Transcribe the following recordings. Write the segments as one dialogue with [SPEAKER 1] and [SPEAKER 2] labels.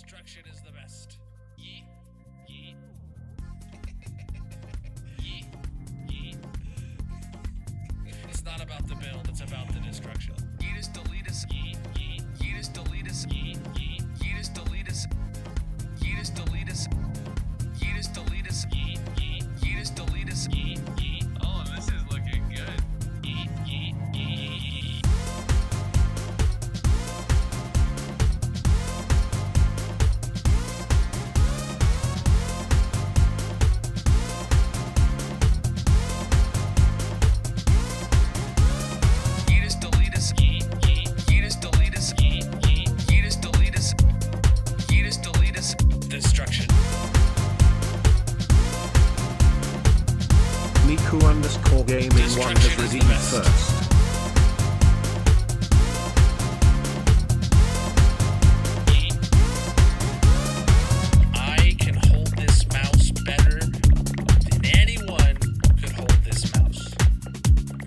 [SPEAKER 1] Destruction is the best. Yeet. Yeet. Yeet. Yeet. It's not about the build, it's about the destruction. Yeet us, delete us. Yeet. Yeet. Yeet us, delete us. Yeet. Yeet. Yeet us, delete us. Yeet us, delete us. Yeet us, delete us. Yeet. Yeet. Yeet us, delete us. Yeet. Yeet. Oh, this is looking good. Yeet. Yeet. Yeet. Destruction.
[SPEAKER 2] Miku_gaming1 has redeemed first.
[SPEAKER 1] I can hold this mouse better than anyone could hold this mouse.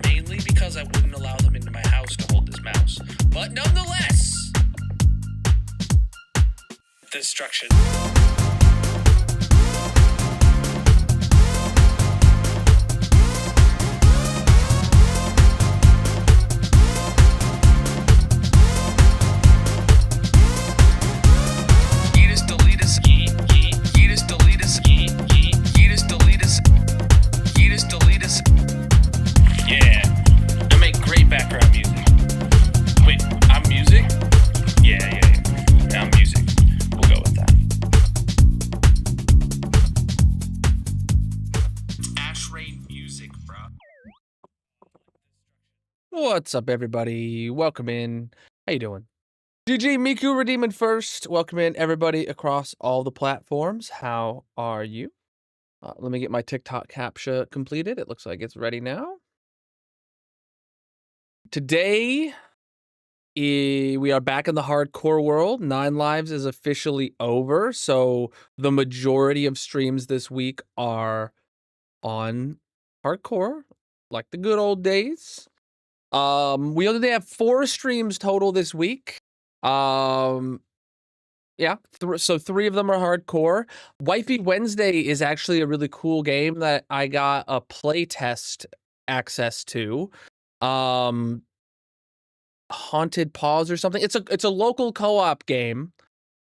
[SPEAKER 1] Mainly because I wouldn't allow them into my house to hold this mouse. But nonetheless, destruction. Background music. Wait, I'm music? Yeah, I'm music. We'll go with that. Ash Rain music, bro.
[SPEAKER 3] What's up, everybody? Welcome in. How you doing? GG Miku redeeming first. Welcome in, everybody, across all the platforms. How are you? Let me get my TikTok captcha completed. It looks like it's ready now. Today, we are back in the hardcore world. 9 Lives is officially over, so the majority of streams this week are on hardcore, like the good old days. We only have 4 streams total this week. Yeah, so 3 of them are hardcore. Wifey Wednesday is actually a really cool game that I got a playtest access to. Haunted Paws or something. It's a local co-op game.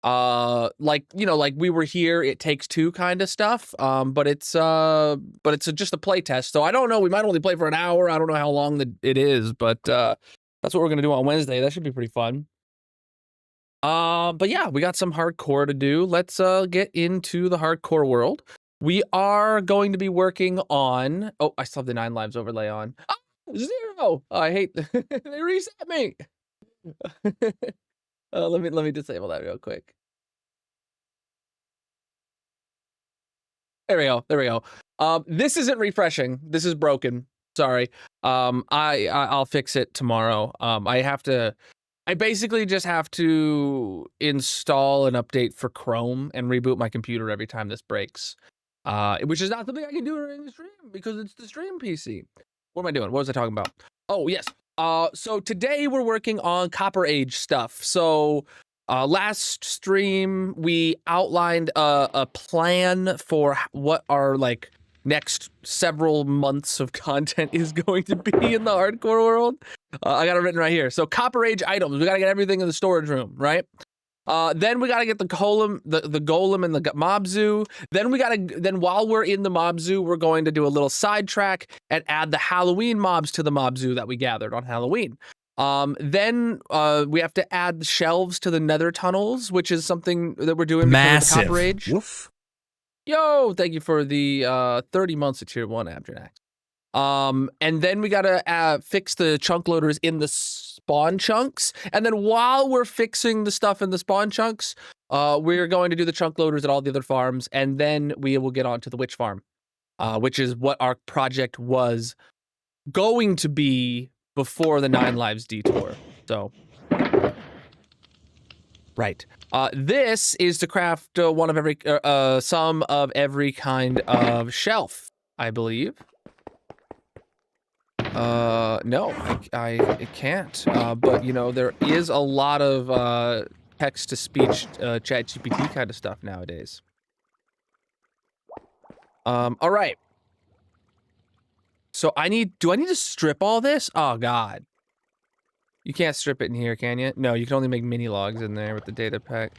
[SPEAKER 3] Like, you know, like We Were Here, It Takes Two kind of stuff. But it's just a play test. So I don't know, we might only play for an hour. I don't know how long it is, but that's what we're gonna do on Wednesday. That should be pretty fun. But yeah, we got some hardcore to do. Let's get into the hardcore world. We are going to be working on I still have the 9 Lives overlay on. 0. I hate they reset me. Let me disable that real quick. There we go. This isn't refreshing. This is broken. Sorry. I'll fix it tomorrow. I basically just have to install an update for Chrome and reboot my computer every time this breaks. Which is not something I can do during the stream because it's the stream PC. What am I doing? What was I talking about? Oh, yes. So today we're working on Copper Age stuff. So last stream, we outlined a plan for what our next several months of content is going to be in the hardcore world. I got it written right here. So Copper Age items. We got to get everything in the storage room, right? Then we gotta get the golem, the golem and the mob zoo. Then while we're in the mob zoo, we're going to do a little sidetrack and add the Halloween mobs to the mob zoo that we gathered on Halloween. Then we have to add the shelves to the nether tunnels, which is something that we're doing because of the Copper Age.
[SPEAKER 2] Woof.
[SPEAKER 3] Yo, thank you for the 30 months of tier 1, Abjanax. And then we gotta fix the chunk loaders in the spawn chunks. And then while we're fixing the stuff in the spawn chunks, we're going to do the chunk loaders at all the other farms. And then we will get on to the witch farm, which is what our project was going to be before the 9 Lives detour. So, right. This is to craft some of every kind of shelf, I believe. No, I can't. But you know, there is a lot of text-to-speech chat GPT kind of stuff nowadays. All right. So do I need to strip all this? Oh God. You can't strip it in here, can you? No, you can only make mini logs in there with the data pack.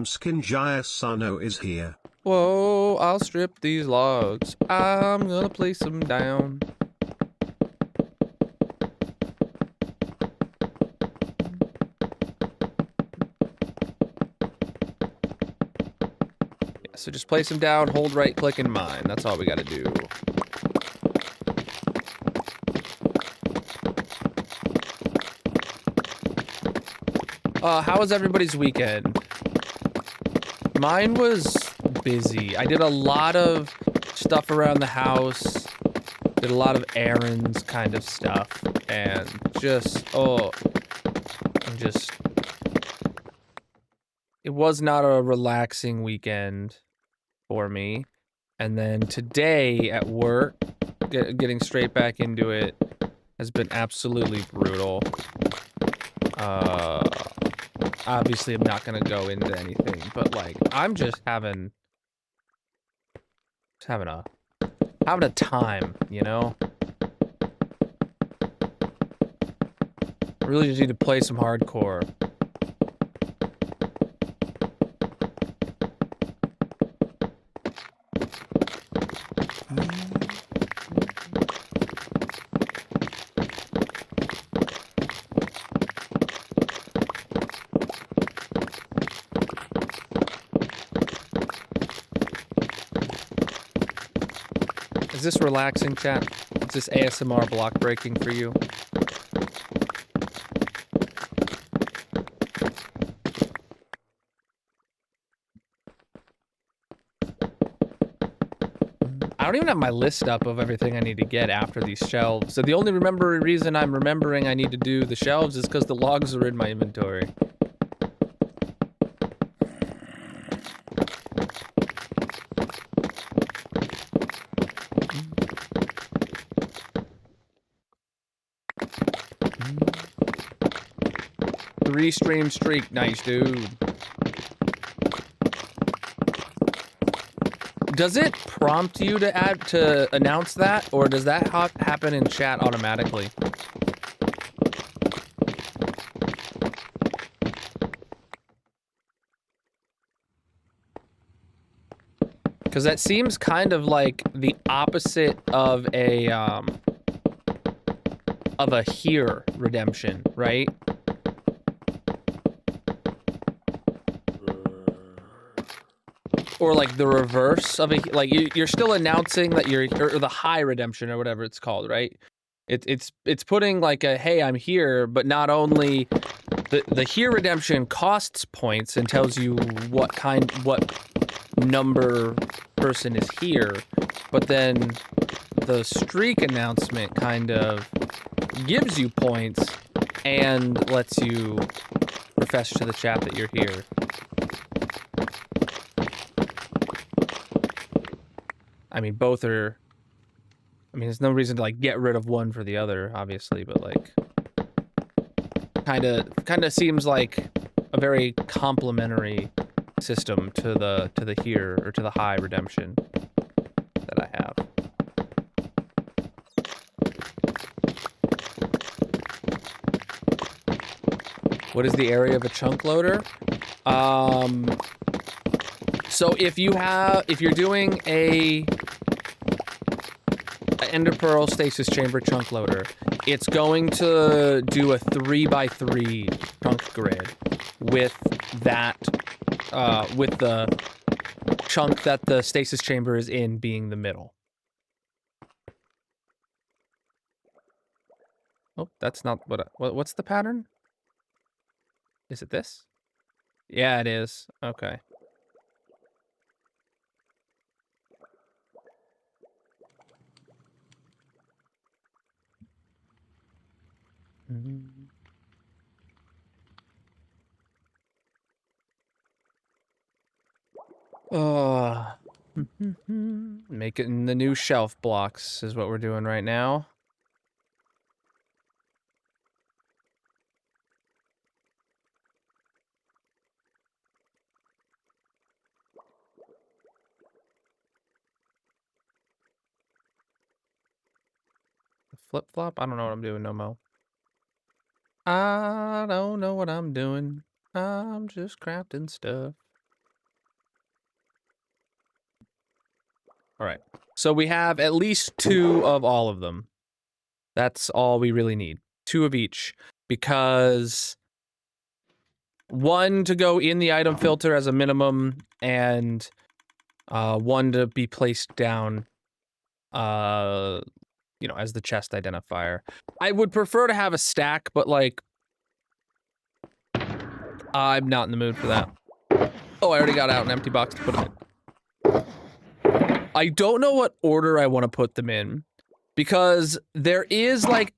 [SPEAKER 2] Skinjaya Sano is here.
[SPEAKER 3] Whoa, I'll strip these logs. I'm gonna place them down. Yeah, so just place them down, hold right click and mine. That's all we gotta do. How was everybody's weekend? Mine was busy. I did a lot of stuff around the house, did a lot of errands kind of stuff, and it was not a relaxing weekend for me. And then today at work, getting straight back into it has been absolutely brutal. Obviously I'm not gonna go into anything, but like I'm just having a time, you know? I really just need to play some hardcore. Is this relaxing, chat? Is this ASMR block breaking for you? I don't even have my list up of everything I need to get after these shelves. So the only reason I'm remembering I need to do the shelves is because the logs are in my inventory. Three-stream streak, nice dude. Does it prompt you to announce that, or does that happen in chat automatically? Because that seems kind of like the opposite of a here redemption, right? Or like the reverse of like you're still announcing that or the high redemption or whatever it's called, right? It's putting like a hey, I'm here, but not only the here redemption costs points and tells you what number person is here, but then the streak announcement kind of gives you points and lets you profess to the chat that you're here. I mean, both are... I mean, there's no reason to, like, get rid of one for the other, obviously, but, like... Kind of seems like a very complementary system to the here, or to the high redemption that I have. What is the area of a chunk loader? So if you're doing a Ender Pearl Stasis Chamber chunk loader, it's going to do a 3x3 chunk grid with that, with the chunk that the Stasis Chamber is in being the middle. Oh, that's not what's the pattern? Is it this? Yeah, it is. Okay. Making the new shelf blocks is what we're doing right now. flip-flop? I don't know what I'm doing, no mo. I don't know what I'm doing. I'm just crafting stuff. All right. So we have at least 2 of all of them. That's all we really need. 2 of each. Because 1 to go in the item filter as a minimum, and 1 to be placed down, you know, as the chest identifier. I would prefer to have a stack, but like, I'm not in the mood for that. Oh, I already got out an empty box to put them in. I don't know what order I want to put them in, because there is like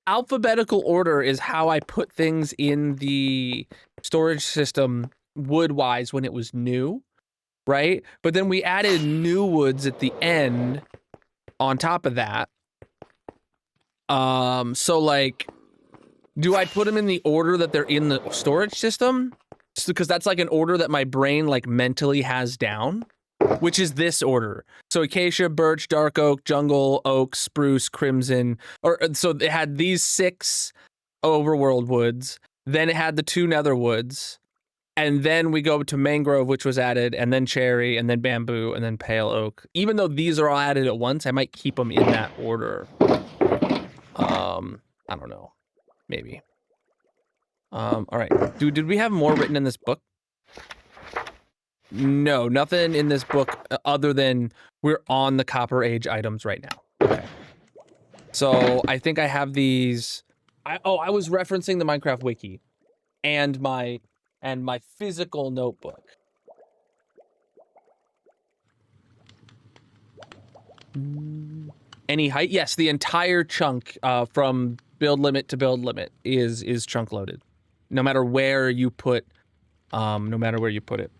[SPEAKER 3] alphabetical order is how I put things in the storage system wood-wise when it was new, right? But then we added new woods at the end on top of that. So like, do I put them in the order that they're in the storage system? Because that's like an order that my brain like mentally has down, which is this order. So acacia, birch, dark oak, jungle, oak, spruce, crimson. Or so it had these 6 overworld woods. Then it had the 2 nether woods. And then we go to mangrove, which was added, and then cherry, and then bamboo, and then pale oak. Even though these are all added at once, I might keep them in that order. I don't know. Maybe. All right. Did we have more written in this book? No, nothing in this book other than we're on the Copper Age items right now. Okay. So I think I have these. I was referencing the Minecraft wiki and my physical notebook. Any height? Yes, the entire chunk from build limit to build limit is chunk loaded. No matter where you put it.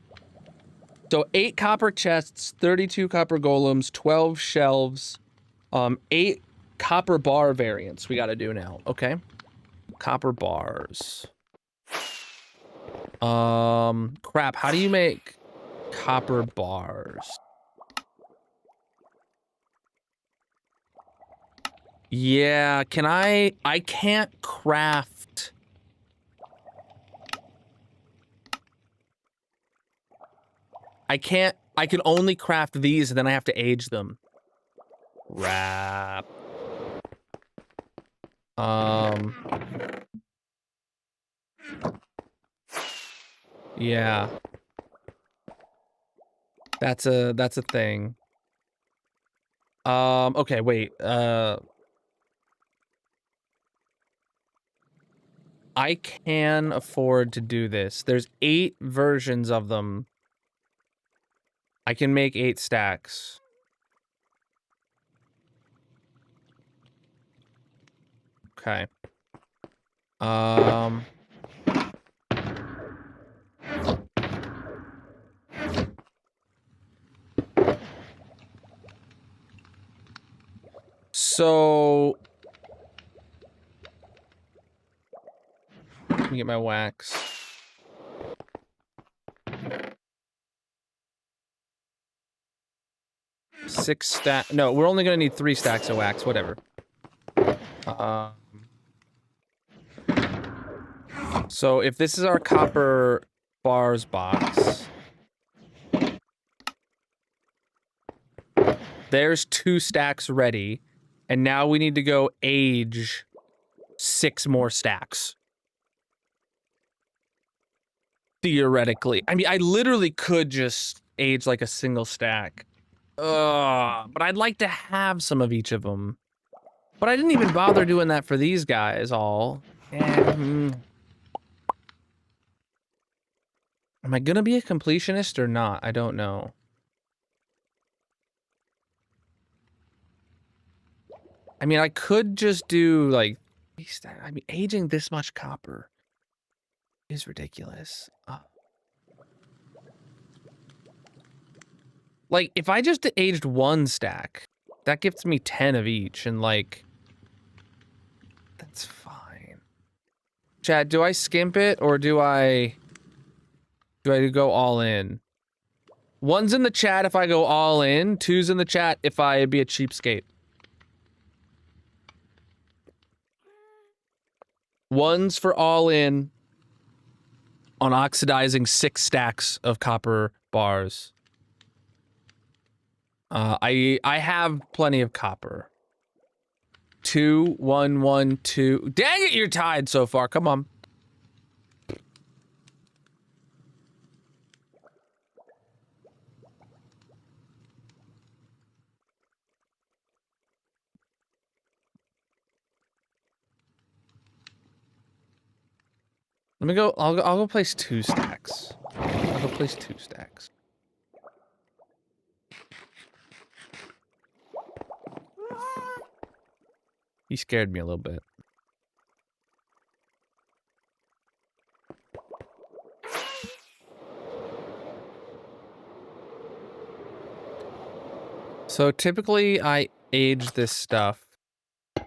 [SPEAKER 3] So 8 copper chests, 32 copper golems, 12 shelves, 8 copper bar variants we got to do now. Okay. Copper bars. Crap. How do you make copper bars? Yeah, can I can't craft. I can only craft these and then I have to age them. Wrap. Yeah. That's a thing. Okay, wait. I can afford to do this. There's 8 versions of them. I can make 8 stacks. Okay. So let me get my wax. No, we're only gonna need 3 stacks of wax, whatever. So if this is our copper bars box, there's 2 stacks ready, and now we need to go age 6 more stacks. Theoretically. I mean, I literally could just age like a single stack. But I'd like to have some of each of them. But I didn't even bother doing that for these guys all. Am I gonna be a completionist or not? I don't know. I mean, I could just do like, I mean, aging this much copper is ridiculous. Like, if I just aged 1 stack, that gives me 10 of each, and like, that's fine. Chat, do I skimp it or do I go all in? 1's in the chat if I go all in, 2's in the chat if I be a cheapskate. One's for all in on oxidizing 6 stacks of copper bars. I have plenty of copper. 2, 1, 1, 2. Dang it, you're tied so far. Come on. Let me go. I'll go place 2 stacks. I'll go place 2 stacks. He scared me a little bit. So typically I age this stuff. Oh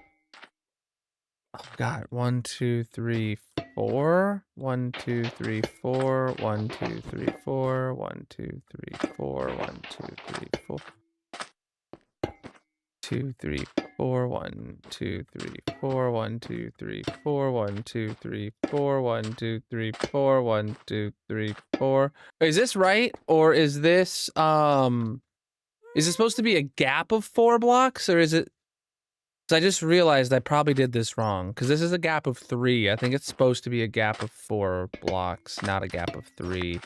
[SPEAKER 3] God, 1, 2, 3, 4. 1, 2, 3, 4. 1, 2, 3, 4. 1, 2, 3, 4. 1, 2, 3, 4. 2, 3, 4. 1, 2, 3, 4. 1, 2, 3, 4. 1, 2, 3, 4. 1, 2, 3, 4. 1, 2, 3, 4. Is this right? Or is this is it supposed to be a gap of 4 blocks, or is it? Because I just realized I probably did this wrong. Because this is a gap of 3. I think it's supposed to be a gap of 4 blocks, not a gap of 3.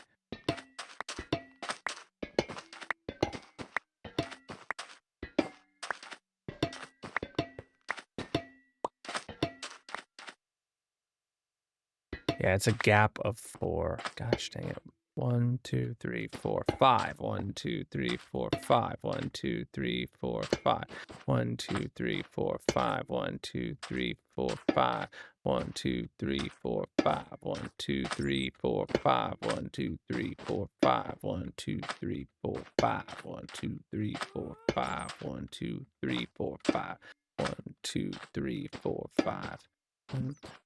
[SPEAKER 3] Yeah, it's a gap of 4. Gosh dang it. 1, 2, 3, 4, 5. 1, 2, 3, 4, 5. 1, 2, 3, 4, 5. 1, 2, 3, 4, 5. 1, 2, 3, 4, 5. 1, 2, 3, 4, 5. 1, 2, 3, 4, 5. 1, 2, 3, 4, 5. 1, 2, 3, 4, 5. 1, 2, 3, 4, 5. 1, 2, 3, 4, 5. 1, 2, 3, 4, 5.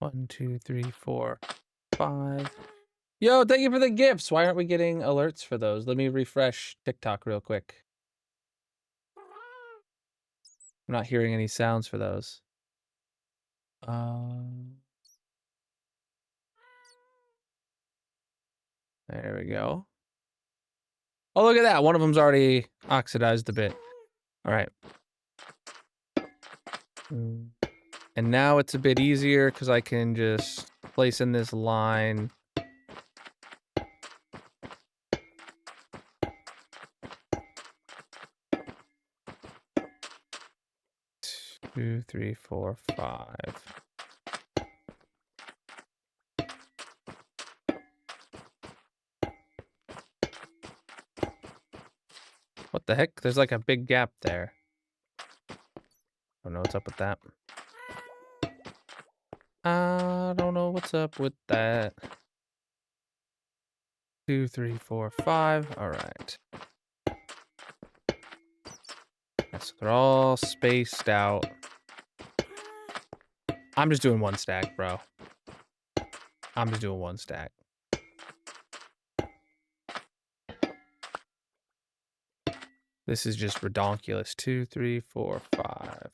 [SPEAKER 3] 1, 2, 3, 4, 5. Yo, thank you for the gifts. Why aren't we getting alerts for those? Let me refresh TikTok real quick. I'm not hearing any sounds for those. There we go. Oh, look at that. One of them's already oxidized a bit. All right. And now it's a bit easier because I can just place in this line. Two, 3, 4, 5. What the heck? There's like a big gap there. Don't know what's up with that. I don't know what's up with that. 2, 3, 4, 5. All right. So they're all spaced out. I'm just doing 1 stack, bro. I'm just doing 1 stack. This is just redonkulous. 2, 3, 4, 5.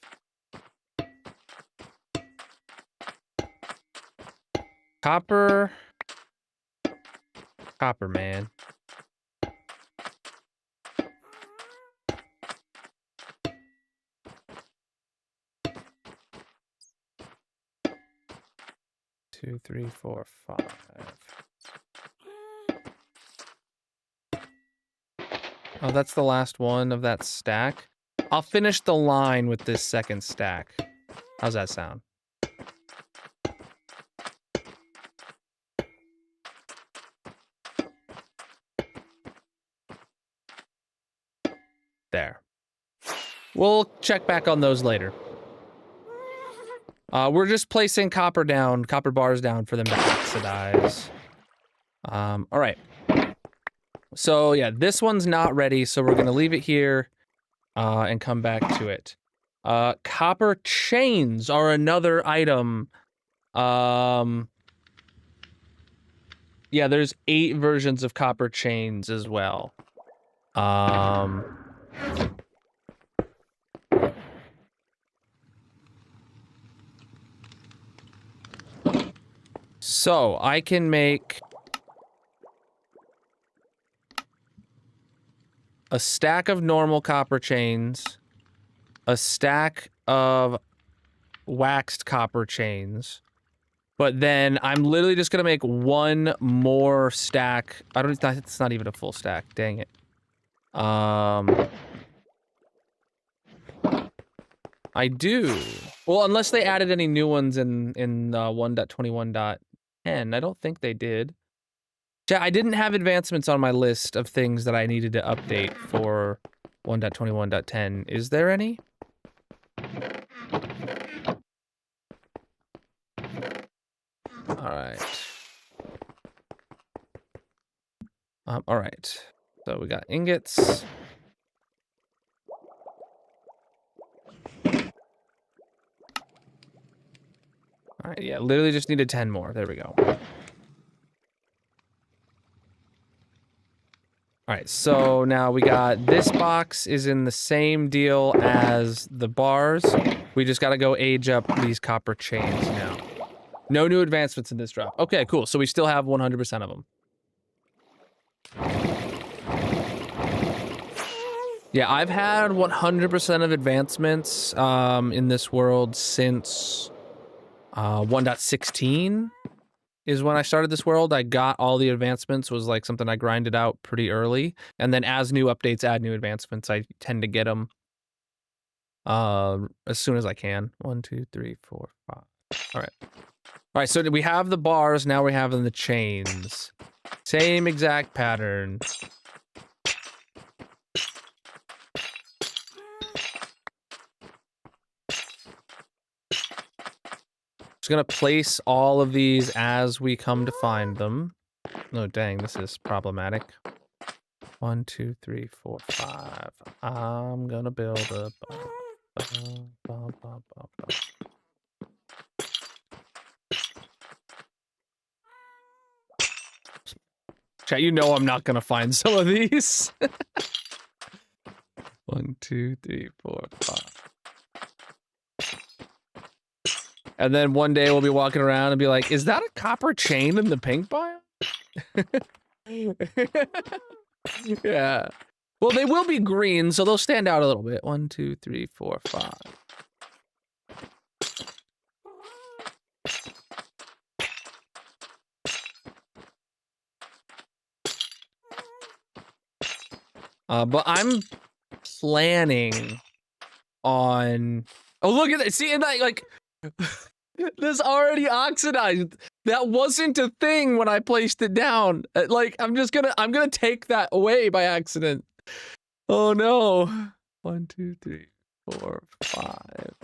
[SPEAKER 3] Copper. Copper, man. Two, 3, 4, 5. Oh, that's the last one of that stack. I'll finish the line with this second stack. How's that sound? There. We'll check back on those later. We're just placing copper bars down for them to oxidize. All right. So yeah, this one's not ready, so we're gonna leave it here and come back to it. Copper chains are another item. Yeah, there's 8 versions of copper chains as well. So I can make a stack of normal copper chains, a stack of waxed copper chains, but then I'm literally just gonna make one more stack. It's not even a full stack. Dang it. I do. Well, unless they added any new ones in 1.21.10. I don't think they did. Yeah, I didn't have advancements on my list of things that I needed to update for 1.21.10. Is there any? Alright. Alright. So we got ingots. Alright, yeah, literally just needed 10 more. There we go. Alright, so now we got this box is in the same deal as the bars. We just gotta go age up these copper chains now. No new advancements in this drop. Okay, cool. So we still have 100% of them. Yeah, I've had 100% of advancements in this world since 1.16 is when I started this world. I got all the advancements, was like something I grinded out pretty early. And then as new updates add new advancements, I tend to get them as soon as I can. 1, 2, 3, 4, 5. All right. All right, so we have the bars, now we have the chains. Same exact pattern. Just gonna place all of these as we come to find them. Oh, dang, this is problematic. 1, 2, 3, 4, 5. I'm gonna build a... Chat, you know I'm not gonna find some of these. 1, 2, 3, 4, 5. And then one day we'll be walking around and be like, is that a copper chain in the pink biome? Yeah. Well, they will be green, so they'll stand out a little bit. 1, 2, 3, 4, 5. But I'm planning on... Oh, look at that. See, and that, like... This already oxidized. That wasn't a thing when I placed it down. Like, I'm gonna take that away by accident. Oh no. 1, 2, 3, 4, 5.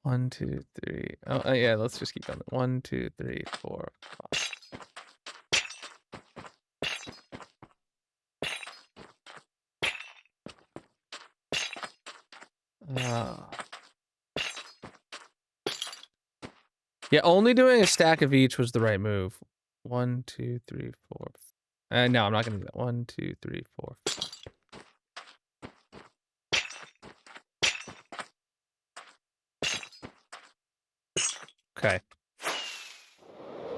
[SPEAKER 3] One, 2, 3. Oh, yeah, let's just keep going. 1, 2, 3, 4, 5. Yeah, only doing a stack of each was the right move. 1, 2, 3, 4. No, I'm not gonna do that. 1, 2, 3, 4, 5. Okay.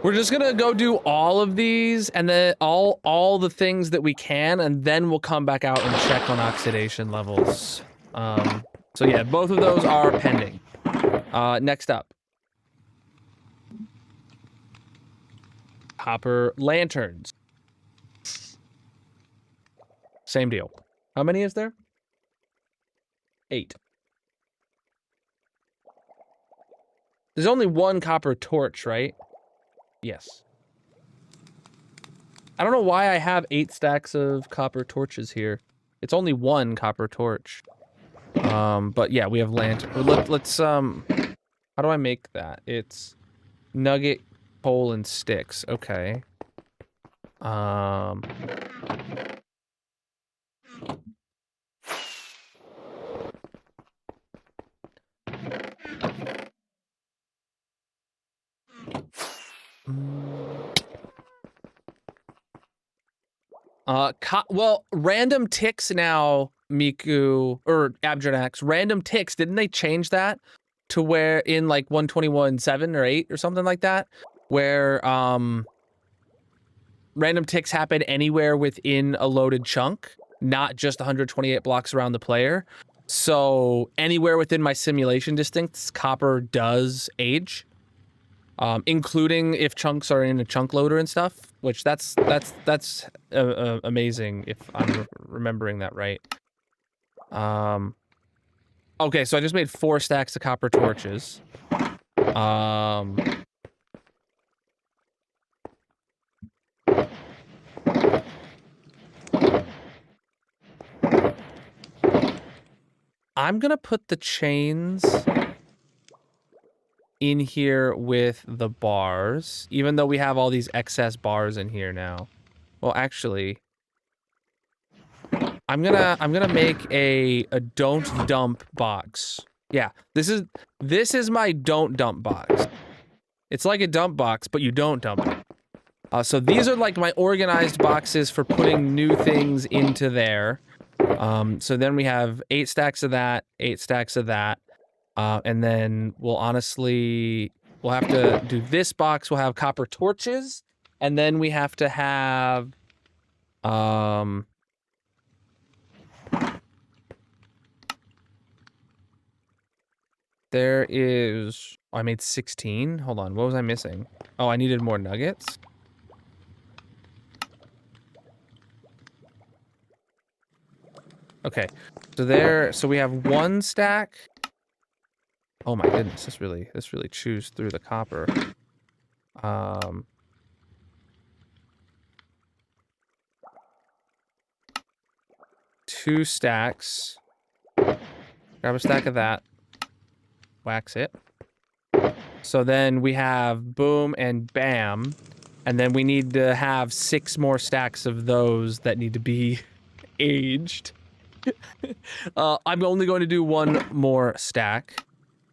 [SPEAKER 3] We're just gonna go do all of these and then all the things that we can, and then we'll come back out and check on oxidation levels. So yeah, both of those are pending. Next up. Copper lanterns. Same deal. How many is there? 8. There's only one copper torch, right? Yes. I don't know why I have 8 stacks of copper torches here. It's only one copper torch. But yeah, we have lantern. Let's how do I make that? It's nugget, coal, and sticks. Okay. Well, random ticks now, Miku, or Abjanax, random ticks, didn't they change that to where in like 121.7 or 8 or something like that? Where, random ticks happen anywhere within a loaded chunk, not just 128 blocks around the player. So anywhere within my simulation distance, copper does age, including if chunks are in a chunk loader and stuff. Which that's amazing if I'm remembering that right. Okay, so I just made 4 stacks of copper torches. I'm gonna put the chains in here with the bars, even though we have all these excess bars in here now. Well, actually, I'm gonna make a don't dump box. Yeah, this is my don't dump box. It's like a dump box, but you don't dump it. So these are like my organized boxes for putting new things into there. So then we have 8 stacks of that, 8 stacks of that. And then we'll have to do this box. We'll have copper torches. And then we have to have, there is, I made 16. Hold on, what was I missing? Oh, I needed more nuggets. Okay, so we have 1 stack. Oh my goodness, this really chews through the copper. 2 stacks. Grab a stack of that. Wax it. So then we have boom and bam. And then we need to have 6 more stacks of those that need to be aged. I'm only going to do 1 more stack,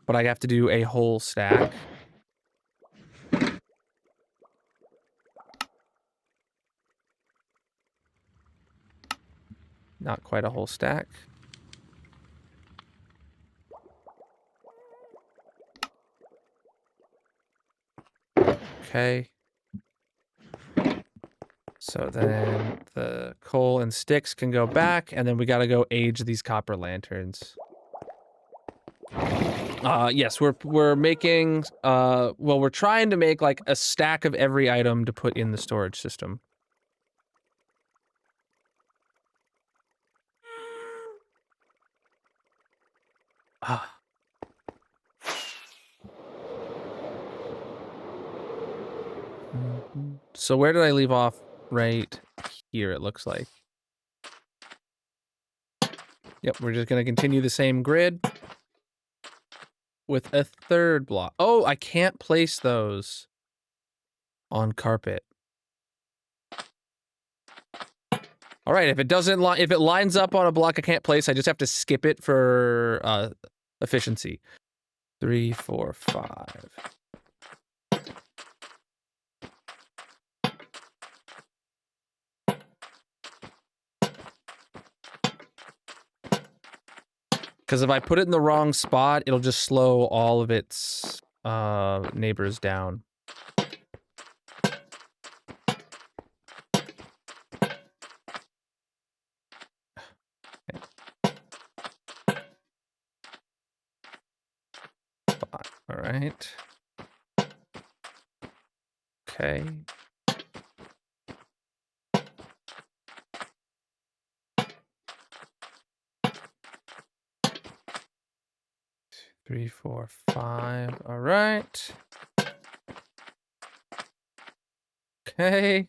[SPEAKER 3] but I have to do a whole stack. Not quite a whole stack. Okay. So then the coal and sticks can go back, and then we gotta go age these copper lanterns. Yes, we're making, well, we're trying to make like a stack of every item to put in the storage system. So where did I leave off? Right here, it looks like. Yep, we're just gonna continue the same grid with a 3rd block. Oh, I can't place those on carpet. All right, if it lines up on a block I can't place, I just have to skip it for efficiency. 3, 4, 5. Because if I put it in the wrong spot, it'll just slow all of its neighbors down. All right. Okay. Three, 4, 5. All right. Okay.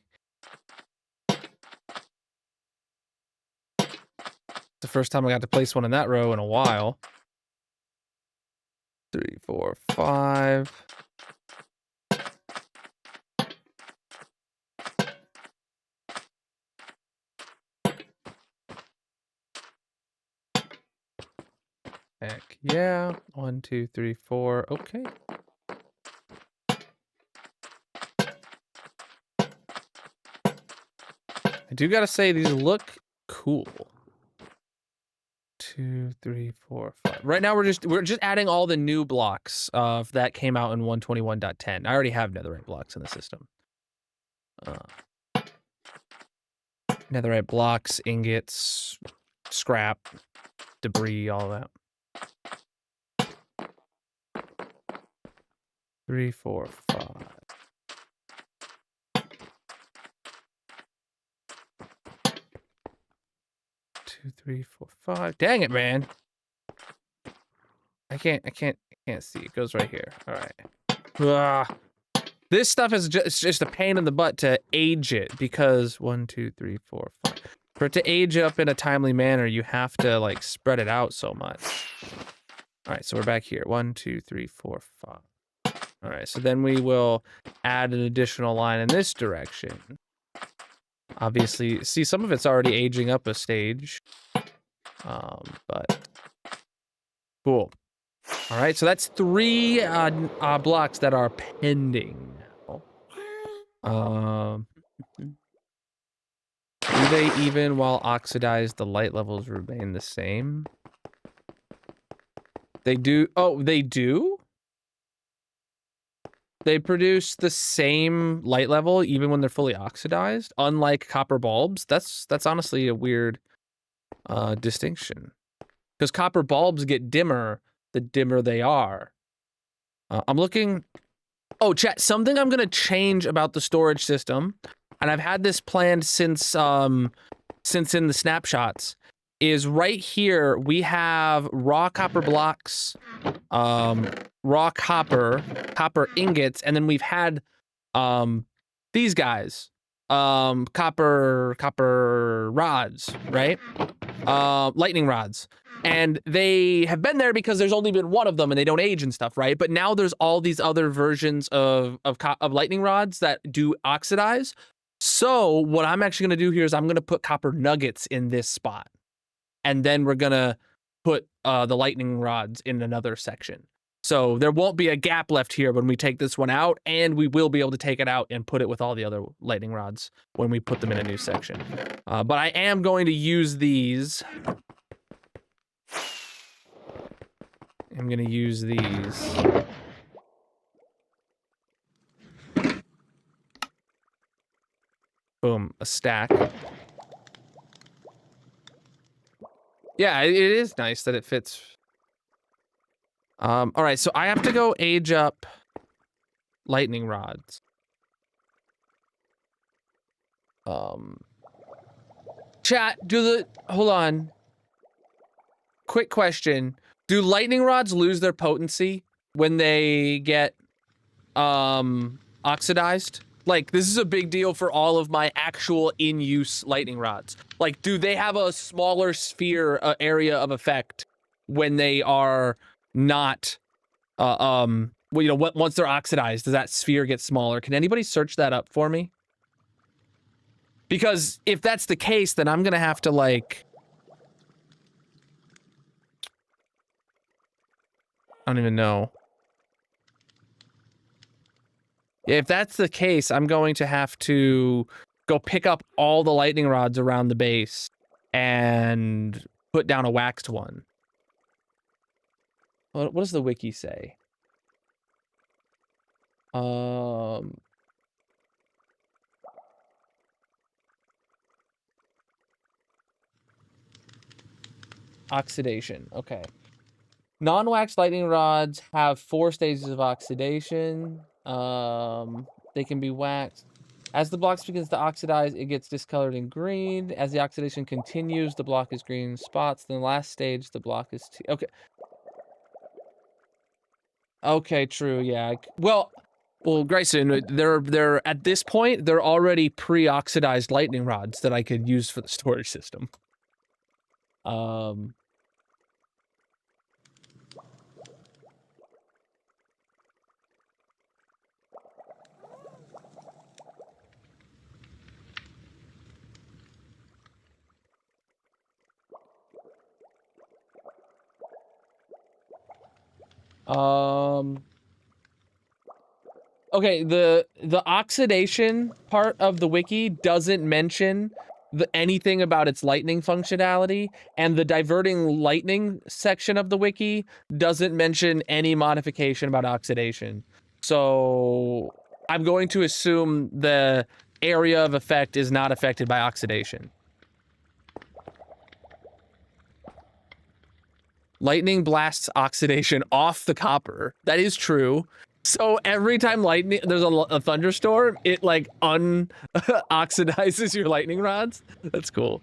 [SPEAKER 3] The first time I got to place one in that row in a while. 3, 4, 5. Heck yeah. 1, 2, 3, 4. Okay. I do gotta say these look cool. 2, 3, 4, 5. Right now we're just adding all the new blocks that came out in 121.10. I already have netherite blocks in the system. Netherite blocks, ingots, scrap, debris, all that. 3, 4, 5. 2, 3, 4, 5. Dang it, man. I can't see. It goes right here. All right. Ugh. This stuff is just a pain in the butt to age it because 1, 2, 3, 4, 5. For it to age up in a timely manner, you have to like spread it out so much. All right, so we're back here. 1, 2, 3, 4, 5. All right, so then we will add an additional line in this direction. Obviously, see, some of it's already aging up a stage. But cool. All right, so that's 3 blocks that are pending now. Do they even, while oxidized, the light levels remain the same? They do. Oh, they do? They produce the same light level even when they're fully oxidized, unlike copper bulbs. That's honestly a weird distinction. Because copper bulbs get dimmer the dimmer they are. I'm looking... Oh, chat, something I'm going to change about the storage system, and I've had this planned since in the snapshots, is right here we have raw copper blocks, raw copper ingots, and then we've had these guys, copper rods, right? Lightning rods. And they have been there because there's only been one of them and they don't age and stuff, right? But now there's all these other versions of lightning rods that do oxidize. So what I'm actually going to do here is I'm going to put copper nuggets in this spot. And then we're going to put the lightning rods in another section. So there won't be a gap left here when we take this one out, and we will be able to take it out and put it with all the other lightning rods when we put them in a new section. But I am going to use these. I'm going to use these. Boom, a stack. Yeah, it is nice that it fits. All right, so I have to go age up lightning rods. Chat, hold on. Quick question. Do lightning rods lose their potency when they get oxidized? Like, this is a big deal for all of my actual in-use lightning rods. Like, do they have a smaller sphere area of effect when they are not, well, you know, once they're oxidized, does that sphere get smaller? Can anybody search that up for me? Because if that's the case, then I'm gonna have to, like... I don't even know. If that's the case, I'm going to have to go pick up all the lightning rods around the base and put down a waxed one. What does the wiki say? Oxidation. Okay. Non-waxed lightning rods have 4 stages of oxidation. They can be waxed. As the block begins to oxidize, it gets discolored in green. As the oxidation continues, the block is green in spots. Then the last stage, the block is... Okay. Okay, true, yeah. Well, Grayson, they're at this point, they're already pre-oxidized lightning rods that I could use for the storage system. Okay, the oxidation part of the wiki doesn't mention anything about its lightning functionality, and the diverting lightning section of the wiki doesn't mention any modification about oxidation. So I'm going to assume the area of effect is not affected by oxidation. Lightning blasts oxidation off the copper. That is true. So every time there's a thunderstorm, it like oxidizes your lightning rods. That's cool.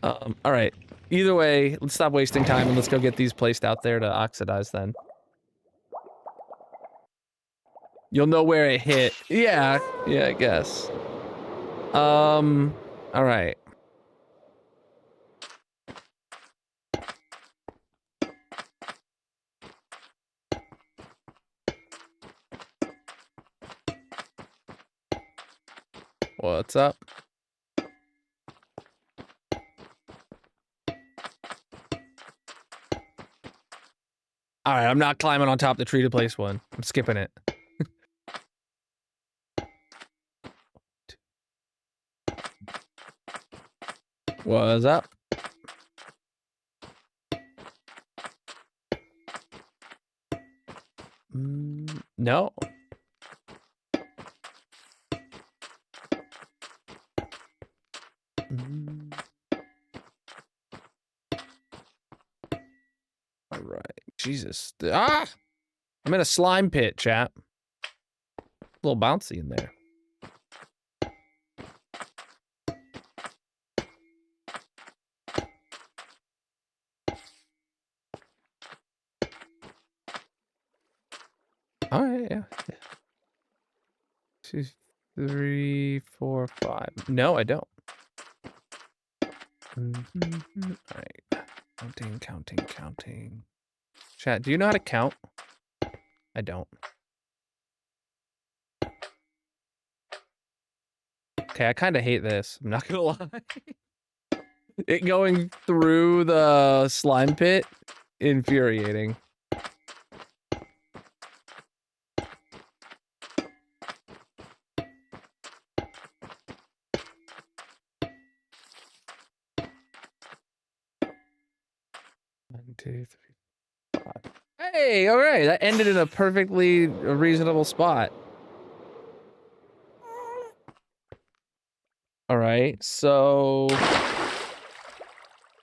[SPEAKER 3] All right. Either way, let's stop wasting time and let's go get these placed out there to oxidize then. You'll know where it hit. Yeah, I guess. All right. What's up? All right, I'm not climbing on top of the tree to place one. I'm skipping it. What's up? No. All right. Jesus. Ah! I'm in a slime pit, chap. A little bouncy in there. All right, yeah. 2, 3, 4, 5. No, I don't. All right. Counting. Chat, do you know how to count? I don't. Okay, I kind of hate this. I'm not gonna lie. It going through the slime pit, infuriating. One, 2, 3, 5. Hey, all right, that ended in a perfectly reasonable spot. All right, so...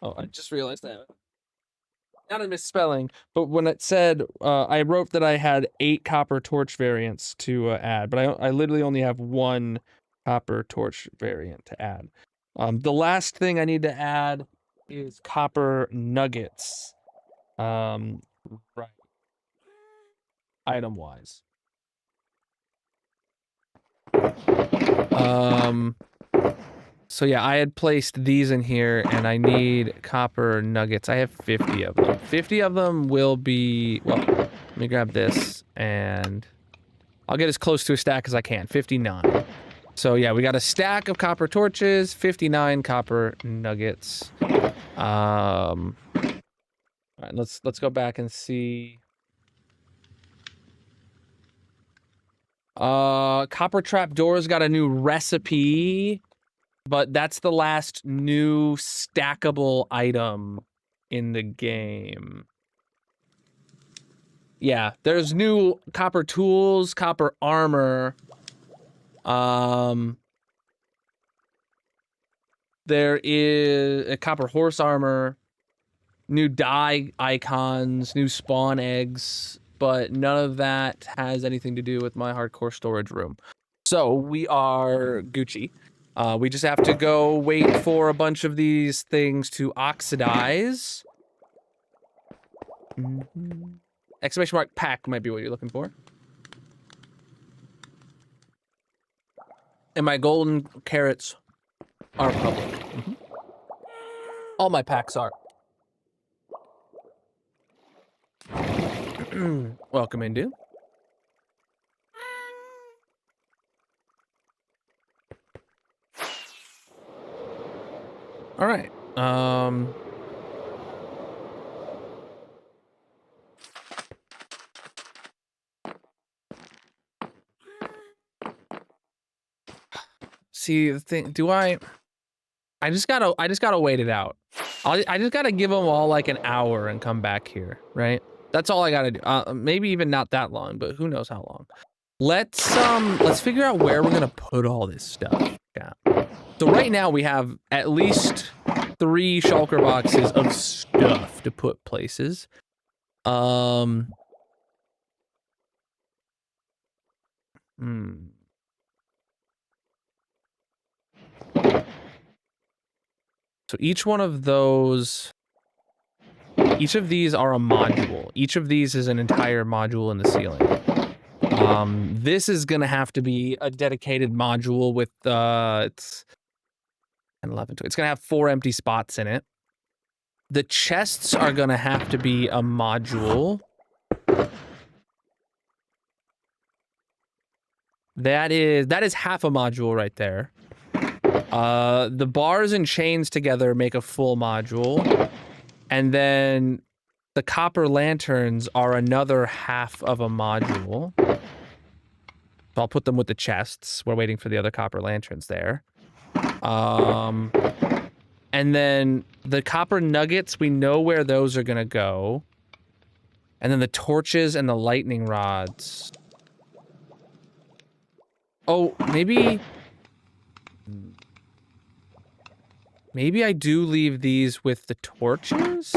[SPEAKER 3] Oh, I just realized that. Not a misspelling, but when it said, I wrote that I had 8 copper torch variants to add, but I literally only have 1 copper torch variant to add. The last thing I need to add is copper nuggets. Right. Item-wise. So yeah, I had placed these in here, and I need copper nuggets. I have 50 of them. 50 of them will be... Well, let me grab this, and I'll get as close to a stack as I can. 59. So yeah, we got a stack of copper torches, 59 copper nuggets. All right, let's go back and see. Copper trap doors got a new recipe, but that's the last new stackable item in the game. Yeah, there's new copper tools, copper armor. There is a copper horse armor, new dye icons, new spawn eggs, but none of that has anything to do with my hardcore storage room. So we are Gucci. We just have to go wait for a bunch of these things to oxidize. Exclamation mark pack might be what you're looking for. And my golden carrots are public. All my packs are. Welcome in, dude. All right. See, the thing, do I... I just gotta wait it out. I just gotta give them all like an hour and come back here, right? That's all I gotta do. Maybe even not that long, but who knows how long. Let's figure out where we're gonna put all this stuff. Yeah. So right now we have at least 3 shulker boxes of stuff to put places. So each one of those, each of these are a module. Each of these is an entire module in the ceiling. This is gonna have to be a dedicated module with it's 10, 11, 12. It's gonna have 4 empty spots in it. The chests are gonna have to be a module. That is half a module right there. The bars and chains together make a full module. And then the copper lanterns are another half of a module. So I'll put them with the chests. We're waiting for the other copper lanterns there. And then the copper nuggets, we know where those are gonna go. And then the torches and the lightning rods. Oh, maybe I do leave these with the torches?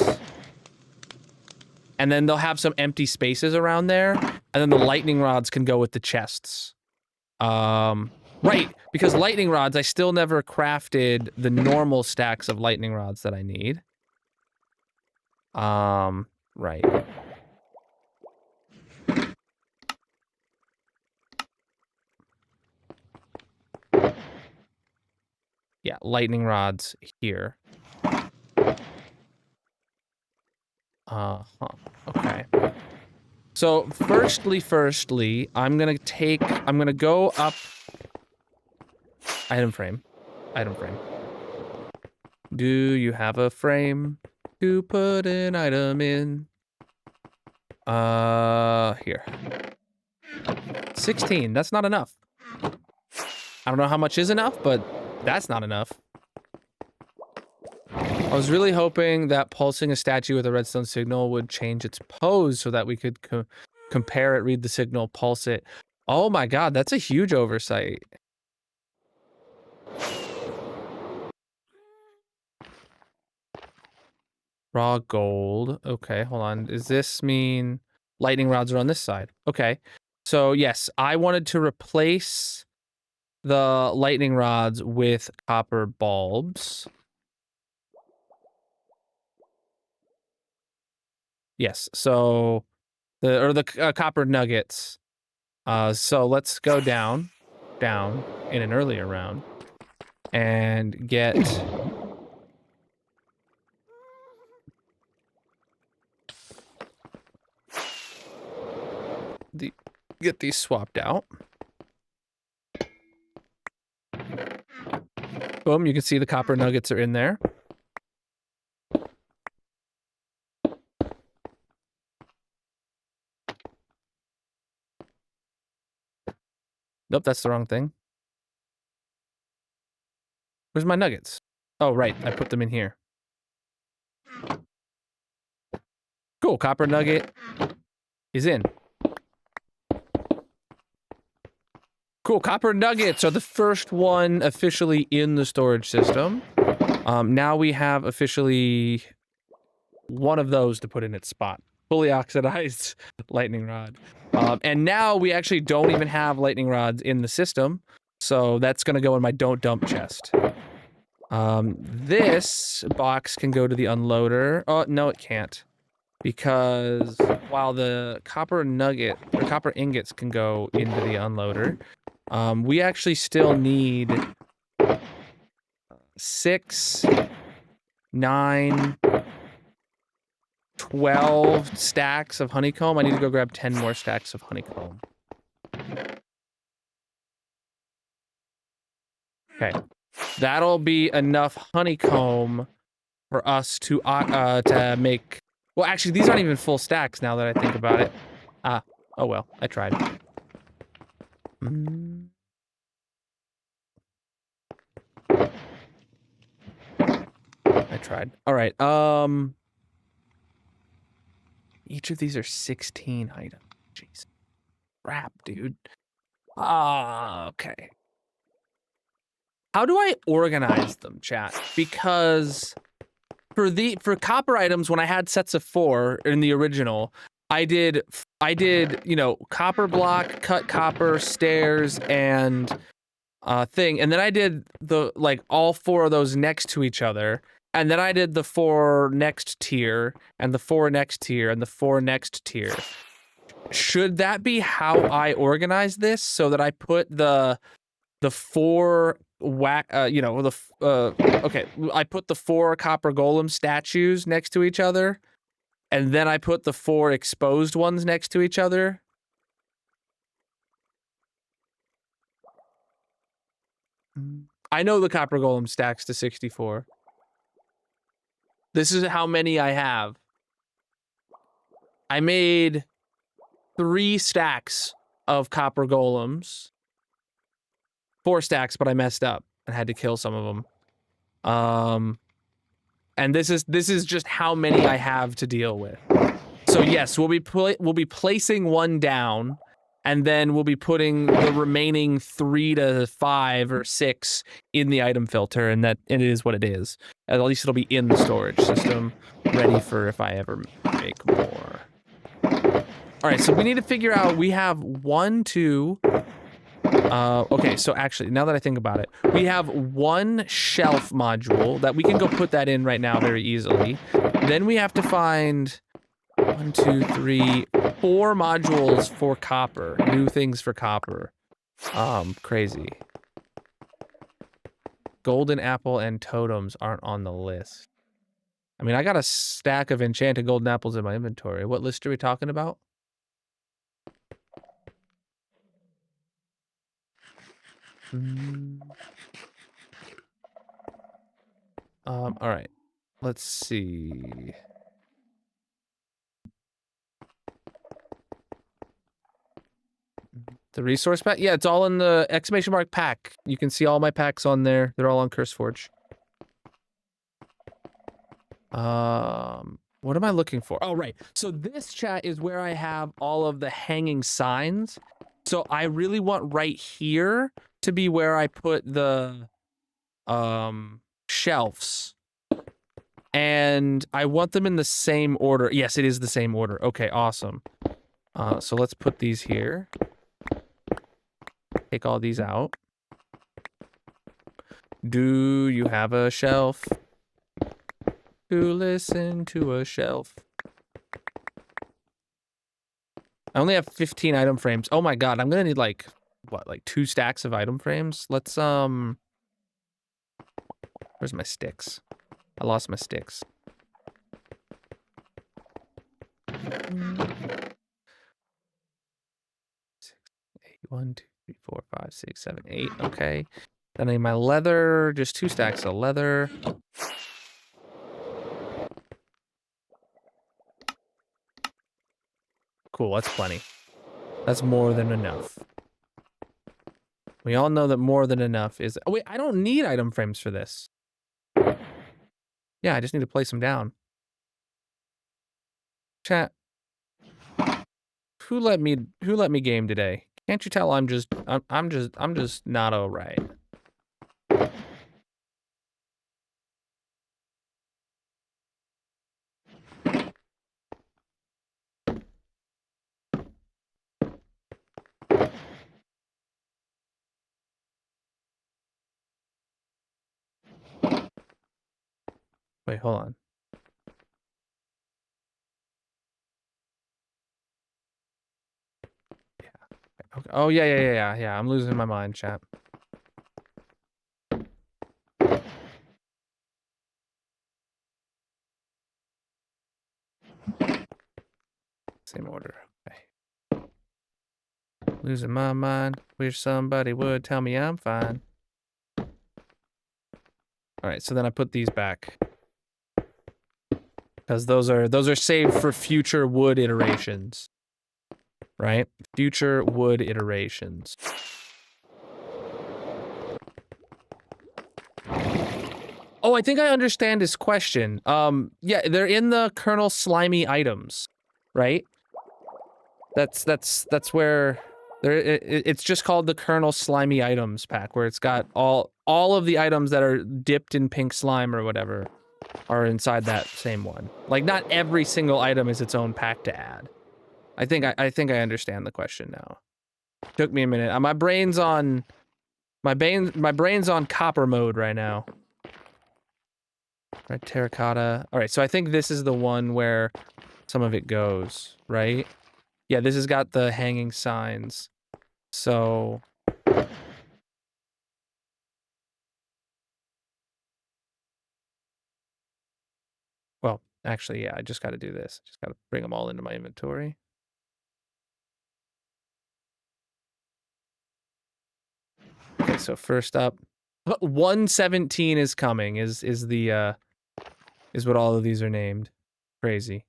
[SPEAKER 3] And then they'll have some empty spaces around there. And then the lightning rods can go with the chests. Right, because lightning rods, I still never crafted the normal stacks of lightning rods that I need. Right. Yeah, lightning rods here. Okay. So, firstly, I'm gonna go up... Item frame. Do you have a frame to put an item in? Here. 16, that's not enough. I don't know how much is enough, but that's not enough. I was really hoping that pulsing a statue with a redstone signal would change its pose so that we could compare it, read the signal, pulse it. Oh my god, that's a huge oversight. Raw gold. Okay, hold on. Does this mean lightning rods are on this side? Okay. So yes, I wanted to replace the lightning rods with copper bulbs. Yes, so the copper nuggets. So let's go down in an earlier round and get these swapped out. Boom, you can see the copper nuggets are in there. Nope, that's the wrong thing. Where's my nuggets? Oh, right, I put them in here. Cool, copper nugget is in. Cool, copper nuggets are the first one officially in the storage system. Now we have officially one of those to put in its spot. Fully oxidized lightning rod. And now we actually don't even have lightning rods in the system, so that's gonna go in my don't dump chest. This box can go to the unloader. Oh, no it can't. Because while the copper nugget, or copper ingots can go into the unloader, we actually still need 6, 9, 12 stacks of honeycomb. I need to go grab 10 more stacks of honeycomb. Okay. That'll be enough honeycomb for us to make... Well, actually, these aren't even full stacks now that I think about it. Oh well, I tried. tried. All right. Each of these are 16 items. Jeez. Crap, dude. Okay. How do I organize them, chat? Because for copper items, when I had sets of 4 in the original, I did, you know, copper block, cut copper, stairs, and thing, and then I did the all 4 of those next to each other, and then I did the 4 next tier, and the 4 next tier, and the 4 next tier. Should that be how I organize this, so that I put the 4 you know, okay, I put the 4 copper golem statues next to each other, and then I put the 4 exposed ones next to each other? I know the copper golem stacks to 64. This is how many I have. I made 3 stacks of copper golems. 4 stacks, but I messed up and had to kill some of them. And this is just how many I have to deal with. So yes, we'll be placing 1 down, and then we'll be putting the remaining 3 to 5 or 6 in the item filter, and it is what it is. At least it'll be in the storage system, ready for if I ever make more. All right, so we need to figure out, we have 1, 2... okay, so actually, now that I think about it, we have 1 shelf module that we can go put that in right now very easily. Then we have to find 1, 2, 3, 4 modules for copper. New things for copper. Crazy. Golden apple and totems aren't on the list. I mean, I got a stack of enchanted golden apples in my inventory. What list are we talking about? All right. Let's see. The resource pack? Yeah, it's all in the exclamation mark pack. You can see all my packs on there. They're all on CurseForge. What am I looking for? Oh, right. So this, chat, is where I have all of the hanging signs. So I really want right here to be where I put the shelves. And I want them in the same order. Yes, it is the same order. Okay, awesome. So let's put these here. Take all these out. Do you have a shelf? To listen to a shelf. I only have 15 item frames. Oh my god, I'm gonna need like 2 stacks of item frames? Let's where's my sticks? I lost my sticks. 1, 2, 3, 4, 5, 6, 7, 8. Okay. Then I need my leather. Just 2 stacks of leather. Cool, that's plenty. That's more than enough. We all know that more than enough is... Oh, wait, I don't need item frames for this. Yeah, I just need to place them down. Chat. Who let me game today? Can't you tell I'm just not all right. Wait, hold on. Yeah. Okay. Oh, yeah. I'm losing my mind, chat. Same order. Okay. Losing my mind. Wish somebody would tell me I'm fine. All right, so then I put these back. Because those are saved for future wood iterations. Right? Future wood iterations. Oh, I think I understand his question. Yeah, they're in the Colonel slimy items, right? That's where it's just called the Colonel slimy items pack, where it's got all of the items that are dipped in pink slime or whatever are inside that same one. Like, not every single item is its own pack to add. I think I understand the question now. Took me a minute. My brain's on copper mode right now. Right, terracotta. All right, so I think this is the one where some of it goes, right? Yeah, this has got the hanging signs. So well, actually, yeah, I just got to do this. Just got to bring them all into my inventory. Okay, so first up, 117 is coming. Is what all of these are named. Crazy.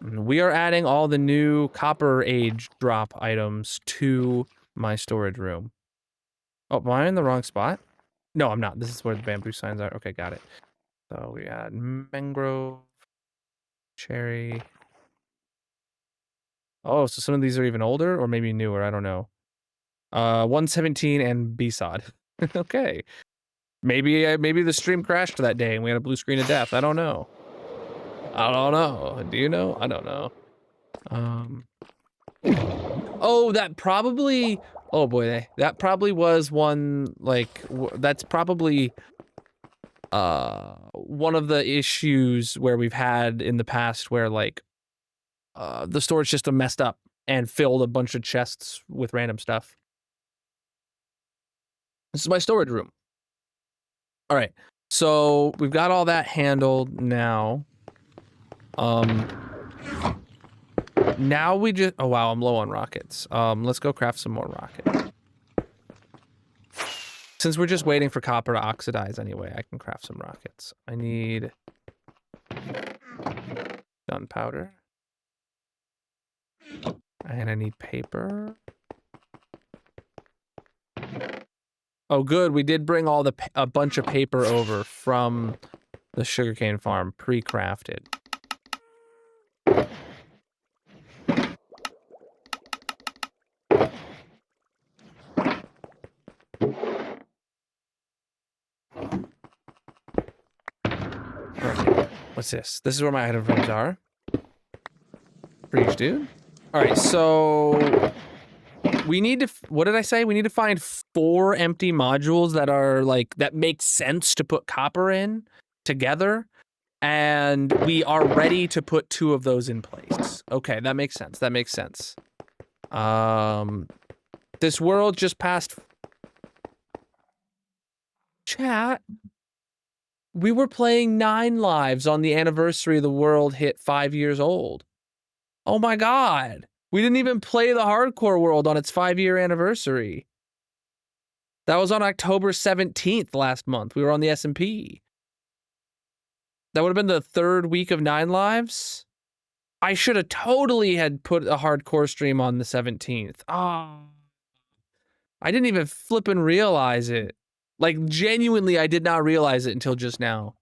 [SPEAKER 3] We are adding all the new Copper Age drop items to my storage room. Oh, am I in the wrong spot? No, I'm not. This is where the bamboo signs are. Okay, got it. So we add mangrove, cherry. Oh, so some of these are even older or maybe newer. I don't know. 117 and B-sod. Okay. Maybe the stream crashed that day and we had a blue screen of death. I don't know. I don't know. Do you know? I don't know. Oh, that probably... Oh boy, that probably was one, like, that's probably one of the issues where we've had in the past where, like, the storage system messed up and filled a bunch of chests with random stuff. This is my storage room. All right, so we've got all that handled now. Now we just... Oh wow, I'm low on rockets. Let's go craft some more rockets. Since we're just waiting for copper to oxidize anyway, I can craft some rockets. I need gunpowder. And I need paper. Oh good, we did bring all a bunch of paper over from the sugarcane farm, pre-crafted. Okay, what's this? This is where my item frames are. Preach, dude. All right, so we need to, what did I say? We need to find 4 empty modules that are like, that make sense to put copper in together. And we are ready to put 2 of those in place. Okay, that makes sense. That makes sense. This world just passed. Chat. We were playing 9 lives on the anniversary the world hit 5 years old. Oh my god. We didn't even play the hardcore world on its 5-year anniversary. That was on October 17th last month. We were on the SMP. That would have been the 3rd week of 9 lives. I should have totally had put a hardcore stream on the 17th. Ah. Oh. I didn't even flippin' realize it. Like, genuinely, I did not realize it until just now.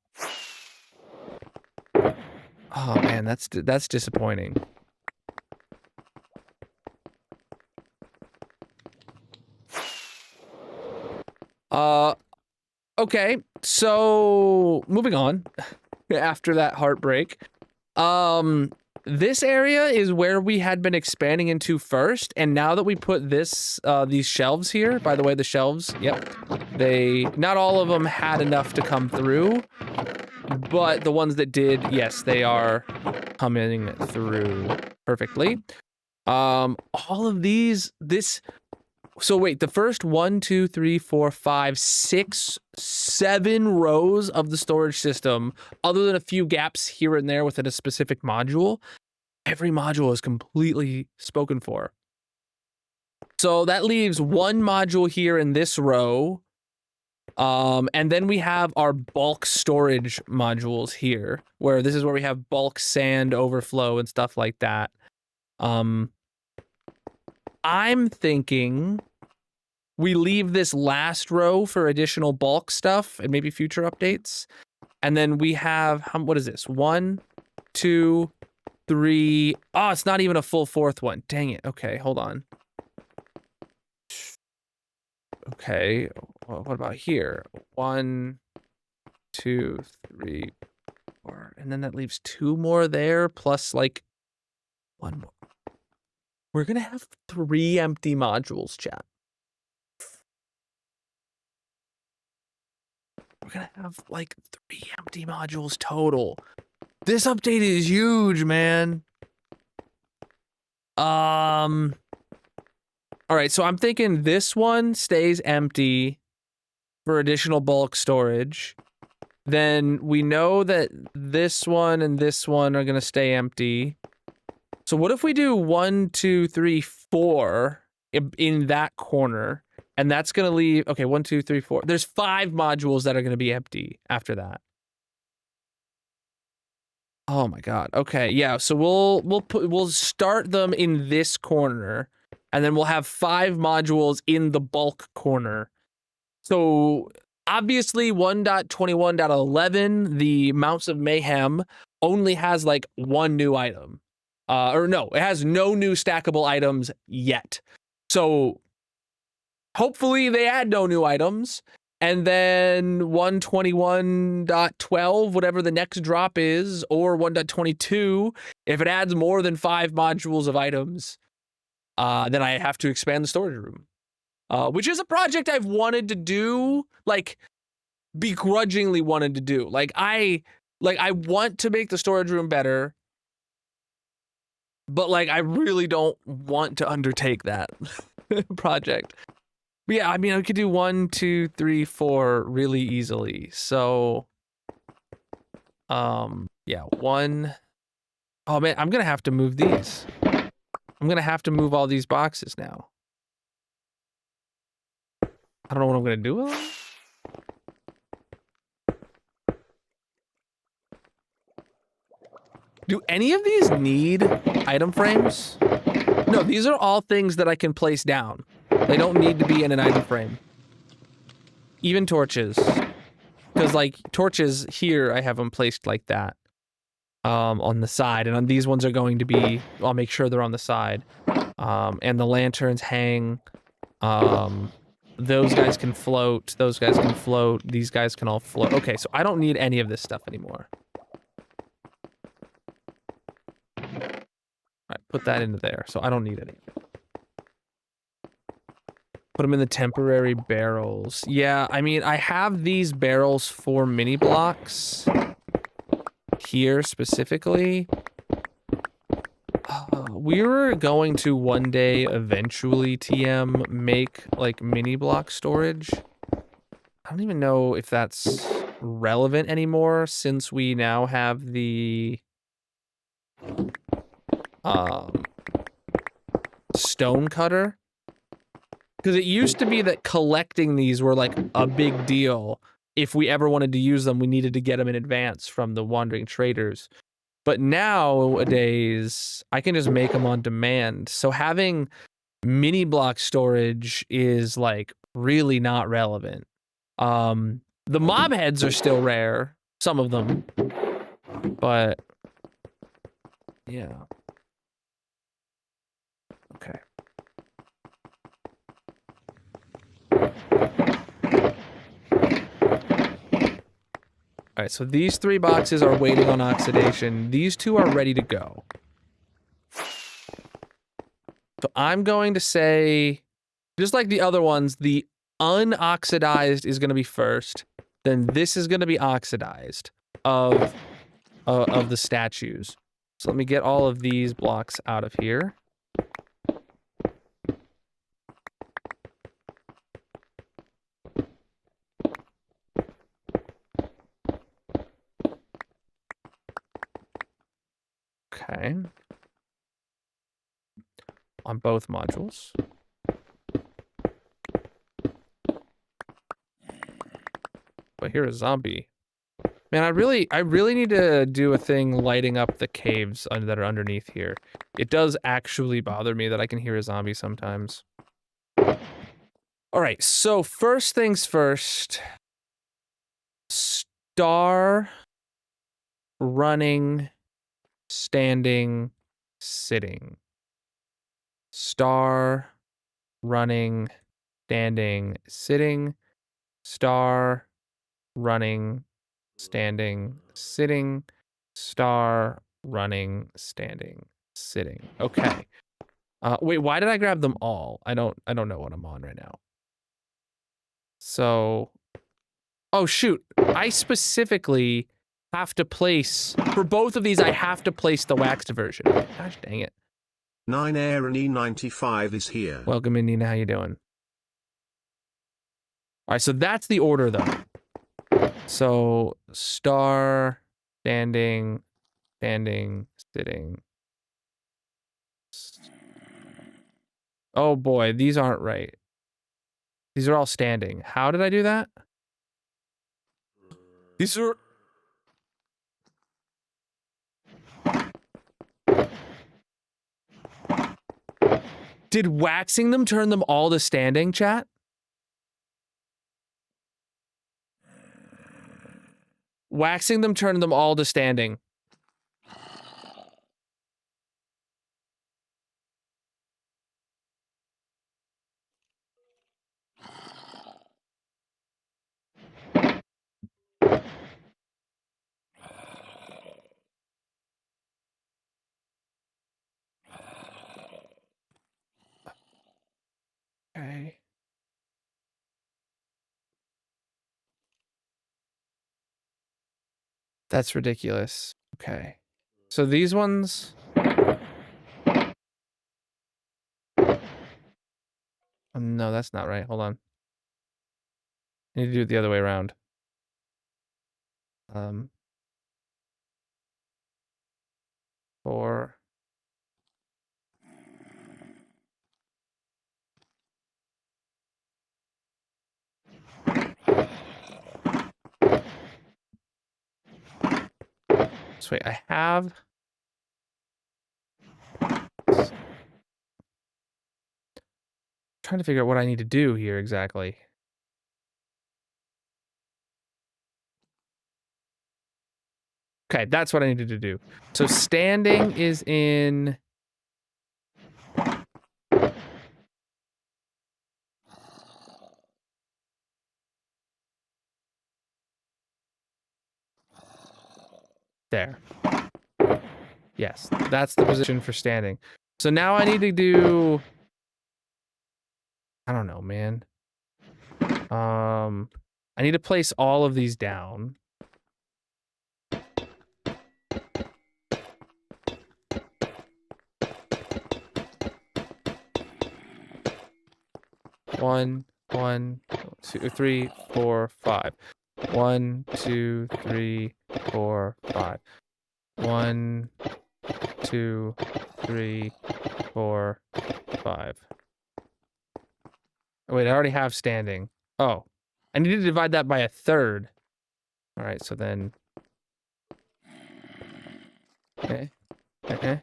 [SPEAKER 3] Oh man, that's disappointing. Okay, so moving on after that heartbreak. This area is where we had been expanding into first, and now that we put this, these shelves here, by the way, the shelves, yep, not all of them had enough to come through, but the ones that did, yes, they are coming through perfectly. All of these, so wait, the first 1, 2, 3, 4, 5, 6, 7 rows of the storage system, other than a few gaps here and there within a specific module, every module is completely spoken for. So that leaves one module here in this row. And then we have our bulk storage modules here, where this is where we have bulk sand overflow and stuff like that. I'm thinking we leave this last row for additional bulk stuff and maybe future updates. And then we have, what is this? 1, 2, 3. Oh, it's not even a full fourth one. Dang it. Okay, hold on. Okay, well, what about here? 1, 2, 3, 4. And then that leaves 2 more there, plus like 1 more. We're gonna have 3 empty modules, chat. We're gonna have like 3 empty modules total. This update is huge, man. All right, so I'm thinking this one stays empty for additional bulk storage. Then we know that this one and this one are gonna stay empty. So what if we do 1, 2, 3, 4 in that corner? And that's gonna leave, okay, 1, 2, 3, 4. There's 5 modules that are gonna be empty after that. Oh my god. Okay, yeah. So we'll start them in this corner, and then we'll have 5 modules in the bulk corner. So obviously 1.21.11, the Mounts of Mayhem only has like 1 new item. Or no, it has no new stackable items yet. So hopefully they add no new items. And then 1.21.12, whatever the next drop is, or 1.22, if it adds more than 5 modules of items, then I have to expand the storage room. Which is a project I've wanted to do, like, begrudgingly wanted to do. I want to make the storage room better, but like, I really don't want to undertake that project. But yeah, I mean, I could do 1, 2, 3, 4 really easily. So, yeah, 1. Oh man, I'm gonna have to move these. I'm gonna have to move all these boxes now. I don't know what I'm gonna do with them. Do any of these need item frames? No, these are all things that I can place down. They don't need to be in an item frame. Even torches. Because, like, torches here, I have them placed like that. On the side. And on these ones are going to be... I'll make sure they're on the side. And the lanterns hang. Those guys can float. Those guys can float. These guys can all float. Okay, so I don't need any of this stuff anymore. Alright, put that into there. So I don't need any of it. Put them in the temporary barrels. Yeah, I mean, I have these barrels for mini blocks. Here, specifically. We were going to one day, eventually, TM, make, like, mini block storage. I don't even know if that's relevant anymore, since we now have the... stone cutter. Because it used to be that collecting these were like a big deal. If we ever wanted to use them, we needed to get them in advance from the wandering traders. But nowadays, I can just make them on demand. So having mini block storage is like really not relevant. The mob heads are still rare, some of them. But yeah. Okay. All right, so these 3 boxes are waiting on oxidation. These 2 are ready to go. So I'm going to say, just like the other ones, the unoxidized is going to be first. Then this is going to be oxidized of the statues. So let me get all of these blocks out of here. Okay. On both modules. I hear a zombie. Man, I really need to do a thing lighting up the caves that are underneath here. It does actually bother me that I can hear a zombie sometimes. All right, so first things first. Star, running, standing, sitting. Star, running, standing, sitting. Star, running, standing, sitting. Star, running, standing, sitting. Okay. Wait, why did I grab them all? I don't know what I'm on right now. So, oh shoot. I specifically have to place, for both of these, I have to place the waxed version. Gosh dang it.
[SPEAKER 2] 9 Aaron E95 is here.
[SPEAKER 3] Welcome in, Nina. How you doing? All right, so that's the order though. So star, standing, sitting. Oh boy, these aren't right. These are all standing. How did I do that? These are... Did waxing them turn them all to standing, chat? Waxing them turned them all to standing. Okay. That's ridiculous. Okay. So these ones... Oh, no, that's not right. Hold on. I need to do it the other way around. Four. So wait, I have... Trying to figure out what I need to do here exactly. Okay, that's what I needed to do. So standing is in... There. Yes, that's the position for standing. So now I need to do... I don't know, man. I need to place all of these down. One, 2, 3, 4, 5. 1, 2, 3, 4, 5. 1, 2, 3, 4, 5. Oh, wait, I already have standing. Oh, I need to divide that by a third. All right, so then. Okay. Okay.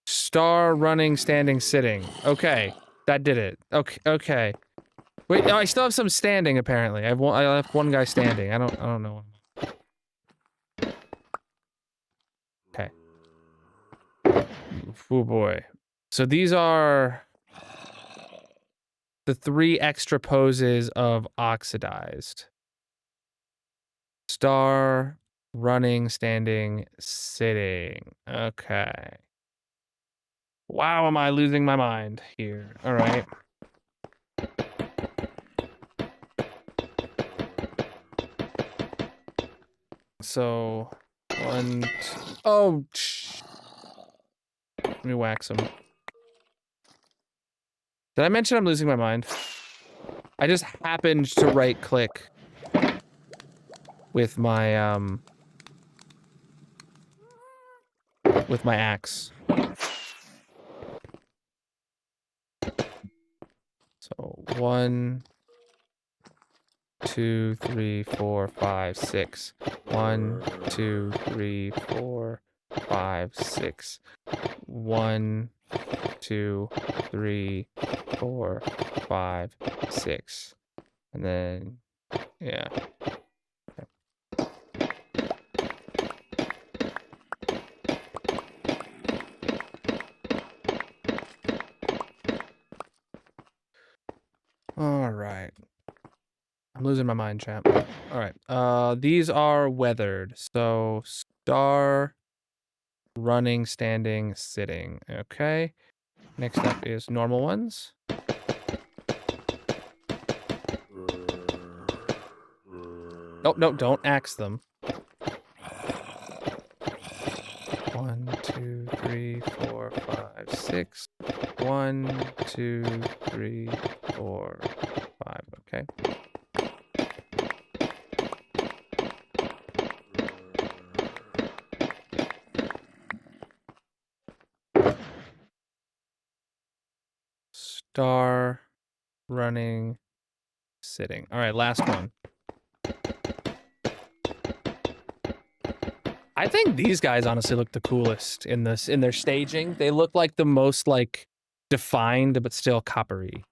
[SPEAKER 3] Star, running, standing, sitting. Okay, that did it. Okay. Wait, no, I still have some standing apparently. I left one guy standing. I don't know. Okay. Oh boy. So these are the 3 extra poses of oxidized. Star, running, standing, sitting. Okay. Wow, am I losing my mind here? All right. So, 1, 2, oh, let me wax them. Did I mention I'm losing my mind? I just happened to right click with my axe. So 1, 2, 3, 4, 5, 6. 1, 2, 3, 4, 5, 6. 1, 2, 3, 4, 5, 6. And then, yeah. All right. I'm losing my mind, champ. All right. These are weathered. So star, running, standing, sitting. Okay. Next up is normal ones. Oh, no, don't axe them. 1, 2, 3, 4, 5, 6. 1, 2, 3, 4, 5. Okay. Star, running, sitting. All right, last one. I think these guys honestly look the coolest in their staging. They look like the most like defined but still coppery.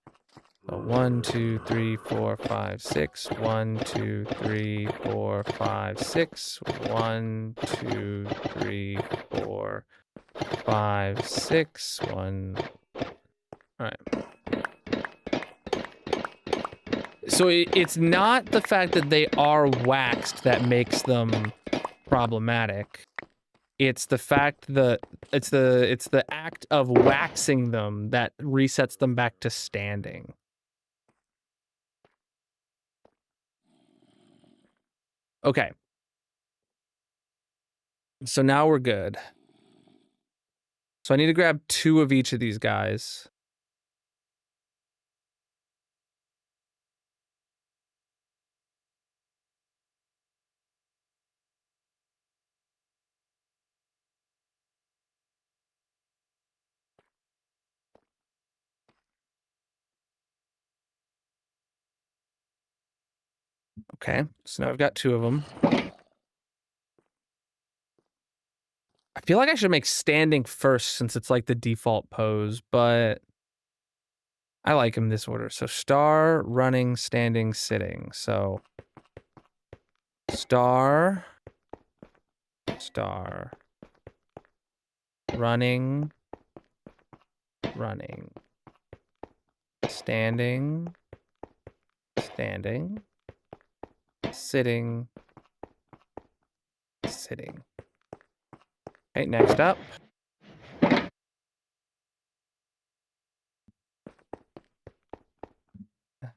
[SPEAKER 3] So 1, 2, 3, 4, 5, 6. 1, 2, 3, 4, 5, 6. 1, 2, 3, 4, 5, 6. 1. All right. So it's not the fact that they are waxed that makes them problematic. It's the fact that it's the act of waxing them that resets them back to standing. Okay. So now we're good. So I need to grab 2 of each of these guys. Okay. So now I've got 2 of them. I feel like I should make standing first since it's like the default pose, but I like them this order. So star, running, standing, sitting. So star, star, running, running, standing, standing, sitting, sitting. Okay, next up.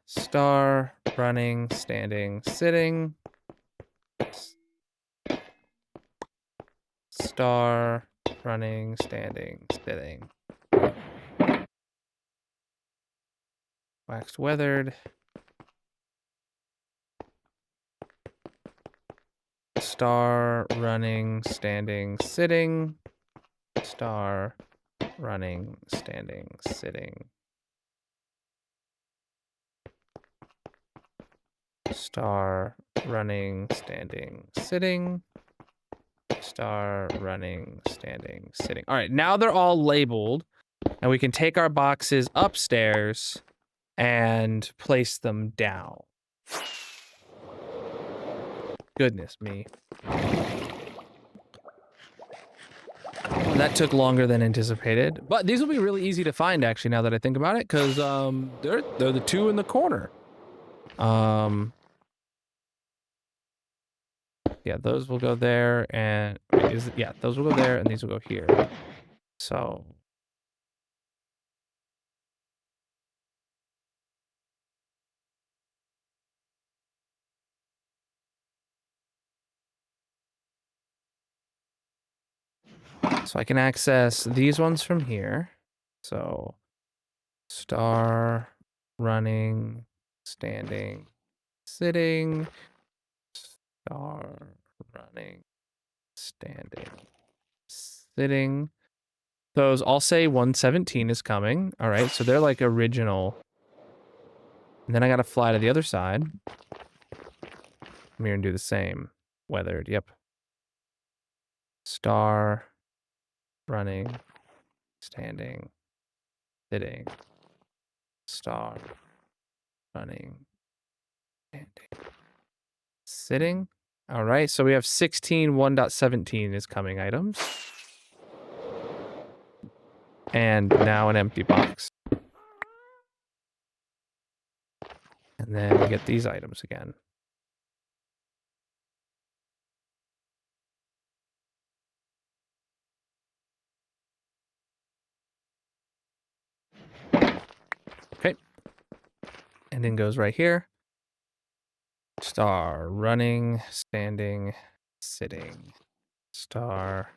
[SPEAKER 3] Star, running, standing, sitting. Star, running, standing, sitting. Waxed weathered. Star, running, standing, sitting. Star, running, standing, sitting. Star, running, standing, sitting. Star, running, standing, sitting. All right, now they're all labeled, and we can take our boxes upstairs and place them down. Goodness me. That took longer than anticipated, but these will be really easy to find actually now that I think about it, because they're the 2 in the corner. Yeah, those will go there, and yeah, those will go there, and these will go here. So I can access these ones from here. So star, running, standing, sitting, star, running, standing, sitting. Those, I'll say 117 is coming. All right, so they're like original. And then I gotta fly to the other side. Come here and do the same. Weathered, yep. Star, running, standing, sitting, star, running, standing, sitting. All right, so we have 16 1.17 is coming items. And now an empty box. And then we get these items again. Okay. And then goes right here. Star, running, standing, sitting. Star,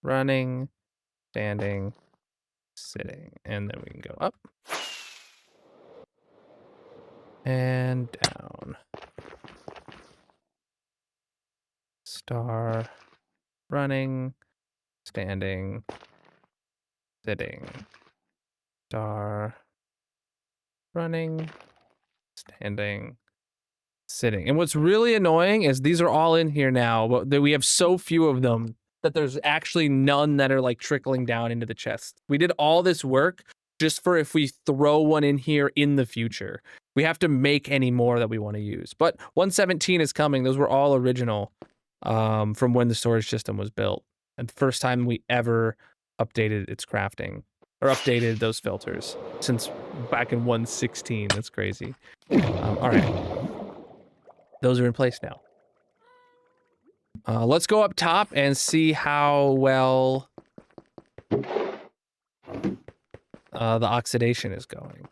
[SPEAKER 3] running, standing, sitting. And then we can go up. And down. Star, running, standing, sitting. Star, running, standing, sitting. And what's really annoying is these are all in here now, but we have so few of them that there's actually none that are like trickling down into the chest. We did all this work just for if we throw one in here in the future. We have to make any more that we want to use. But 117 is coming. Those were all original from when the storage system was built. And the first time we ever updated its crafting or updated those filters since back in 116. That's crazy. All right. Those are in place now. Let's go up top and see how well the oxidation is going.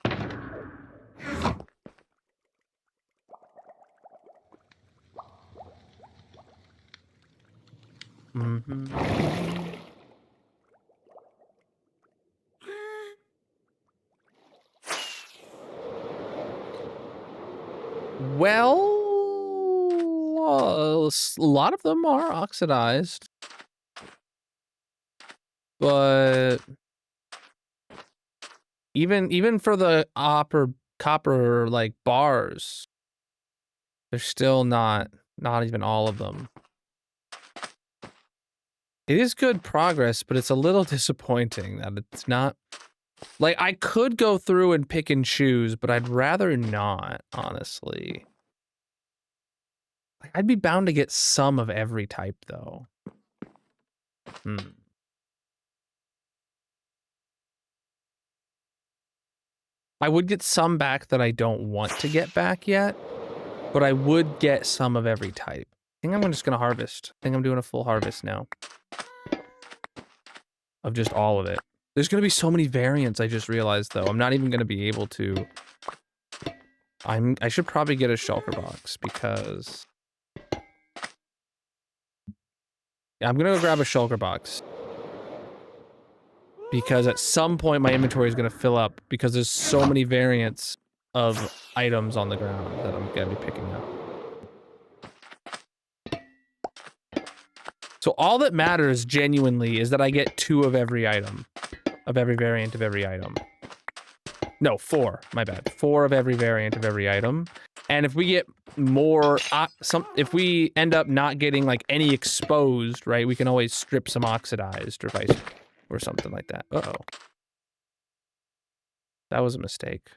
[SPEAKER 3] Well, a lot of them are oxidized, but even for the copper like bars, they're still not even all of them. It is good progress, but it's a little disappointing that it's not. Like, I could go through and pick and choose, but I'd rather not, honestly. Like, I'd be bound to get some of every type, though. I would get some back that I don't want to get back yet, but I would get some of every type. I think I'm just going to harvest. I think I'm doing a full harvest now. Of just all of it. There's going to be so many variants, I just realized, though. I'm not even going to be able to... I should probably get a shulker box, because... Yeah, I'm going to go grab a shulker box. Because at some point, my inventory is going to fill up, because there's so many variants of items on the ground that I'm going to be picking up. So all that matters, genuinely, is that I get 2 of every item. Of every variant of every item. No, 4. My bad. 4 of every variant of every item. And if we get more, if we end up not getting like any exposed, right, we can always strip some oxidized or something like that. Uh-oh. That was a mistake.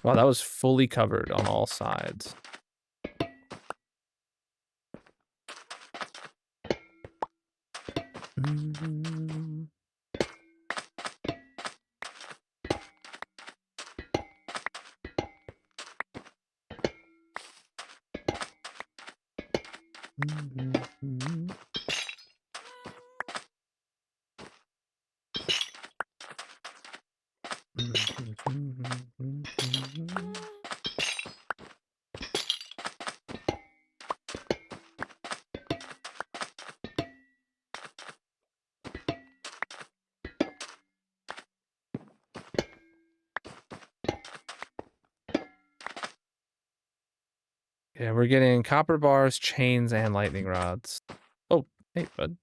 [SPEAKER 3] Wow, that was fully covered on all sides. Yeah, we're getting copper bars, chains, and lightning rods. Oh, hey, bud.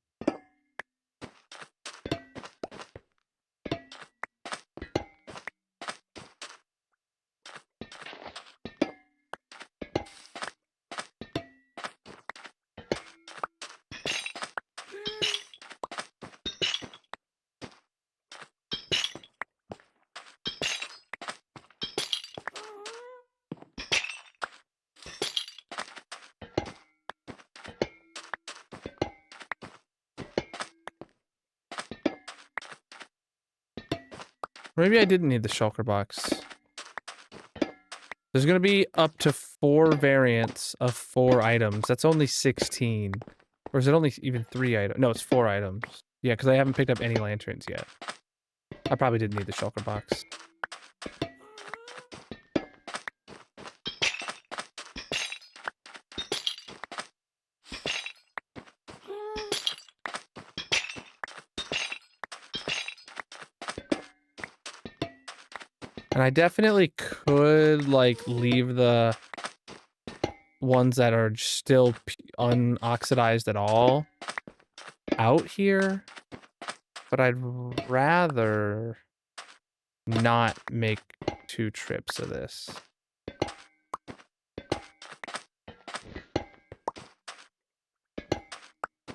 [SPEAKER 3] Maybe I didn't need the shulker box. There's gonna be up to 4 variants of 4 items. That's only 16. Or is it only even 3 items? No, it's 4 items. Yeah, because I haven't picked up any lanterns yet. I probably didn't need the shulker box. And I definitely could, like, leave the ones that are still unoxidized at all out here. But I'd rather not make 2 trips of this.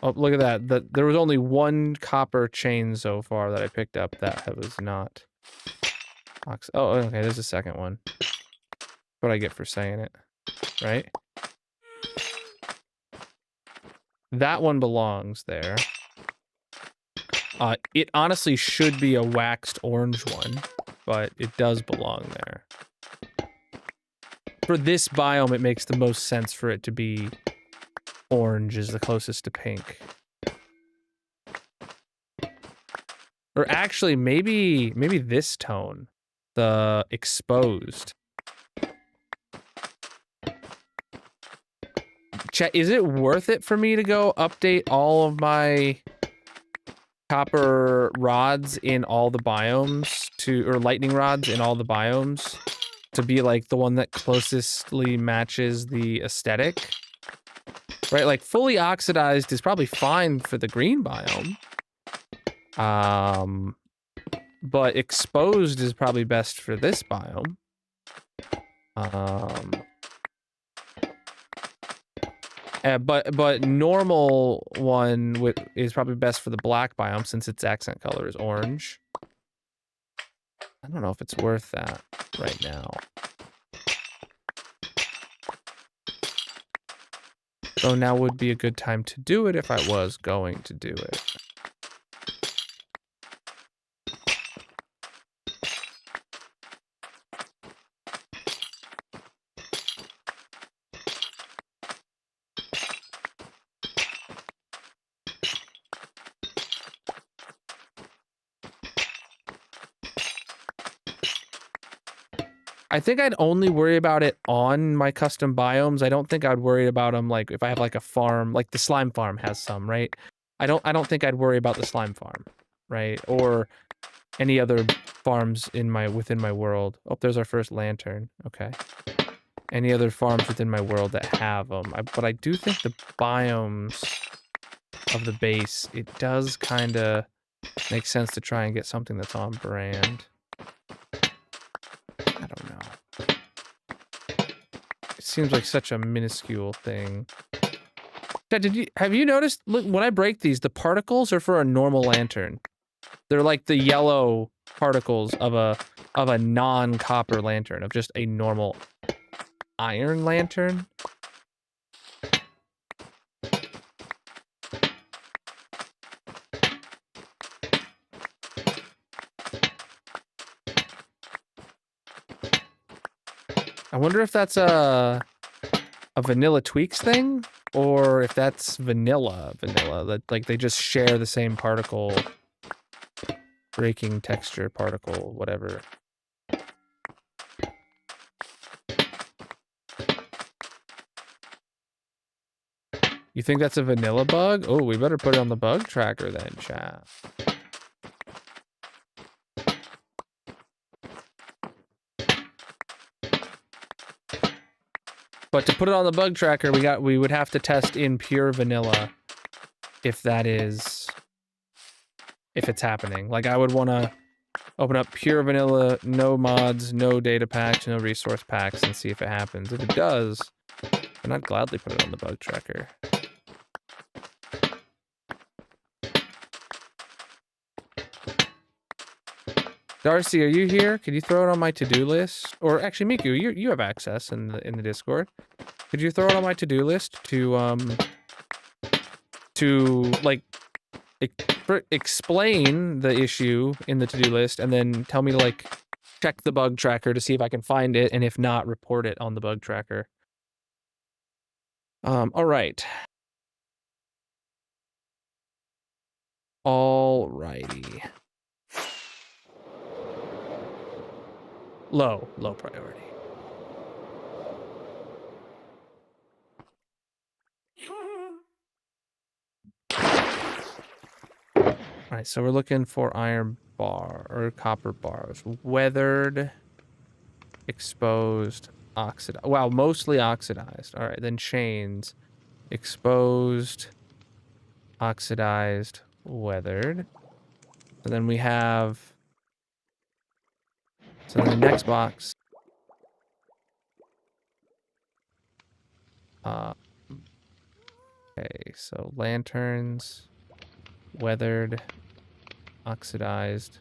[SPEAKER 3] Oh, look at that. There was only 1 copper chain so far that I picked up that was not... Oh, okay, there's a second one. What I get for saying it, right? That one belongs there. It honestly should be a waxed orange one, but it does belong there. For this biome, it makes the most sense for it to be orange is the closest to pink. Or actually, maybe this tone, the exposed. Is it worth it for me to go update all of my copper rods in all the biomes or lightning rods in all the biomes to be like the one that closestly matches the aesthetic? Right, like fully oxidized is probably fine for the green biome. But exposed is probably best for this biome. But normal one is probably best for the black biome since its accent color is orange. I don't know if it's worth that right now. So now would be a good time to do it if I was going to do it. I think I'd only worry about it on my custom biomes. I don't think I'd worry about them like if I have like a farm, like the slime farm has some, right? I don't think I'd worry about the slime farm, right? Or any other farms within my world. Oh, there's our first lantern. Okay. Any other farms within my world that have them. But I do think the biomes of the base, it does kind of make sense to try and get something that's on brand. I don't know. It seems like such a minuscule thing. Have you noticed, look, when I break these, the particles are for a normal lantern. They're like the yellow particles of a non-copper lantern, of just a normal iron lantern. I wonder if that's a vanilla tweaks thing, or if that's vanilla, that like they just share the same particle, breaking texture particle, whatever. You think that's a vanilla bug? Oh, we better put it on the bug tracker then, chat. But to put it on the bug tracker, we would have to test in pure vanilla if it's happening. Like I would want to open up pure vanilla, no mods, no data packs, no resource packs, and see if it happens. If it does, then I'd gladly put it on the bug tracker. Darcy, are you here? Could you throw it on my to-do list? Or actually, Miku, you have access in the Discord. Could you throw it on my to-do list to like explain the issue in the to-do list and then tell me to like check the bug tracker to see if I can find it, and if not, report it on the bug tracker. All right. All righty. Low priority. All right, so we're looking for iron bar or copper bars. Weathered, exposed, oxidized. Wow, mostly oxidized. All right, then chains. Exposed, oxidized, weathered. And then we have... So in the next box... okay, so lanterns, weathered, oxidized,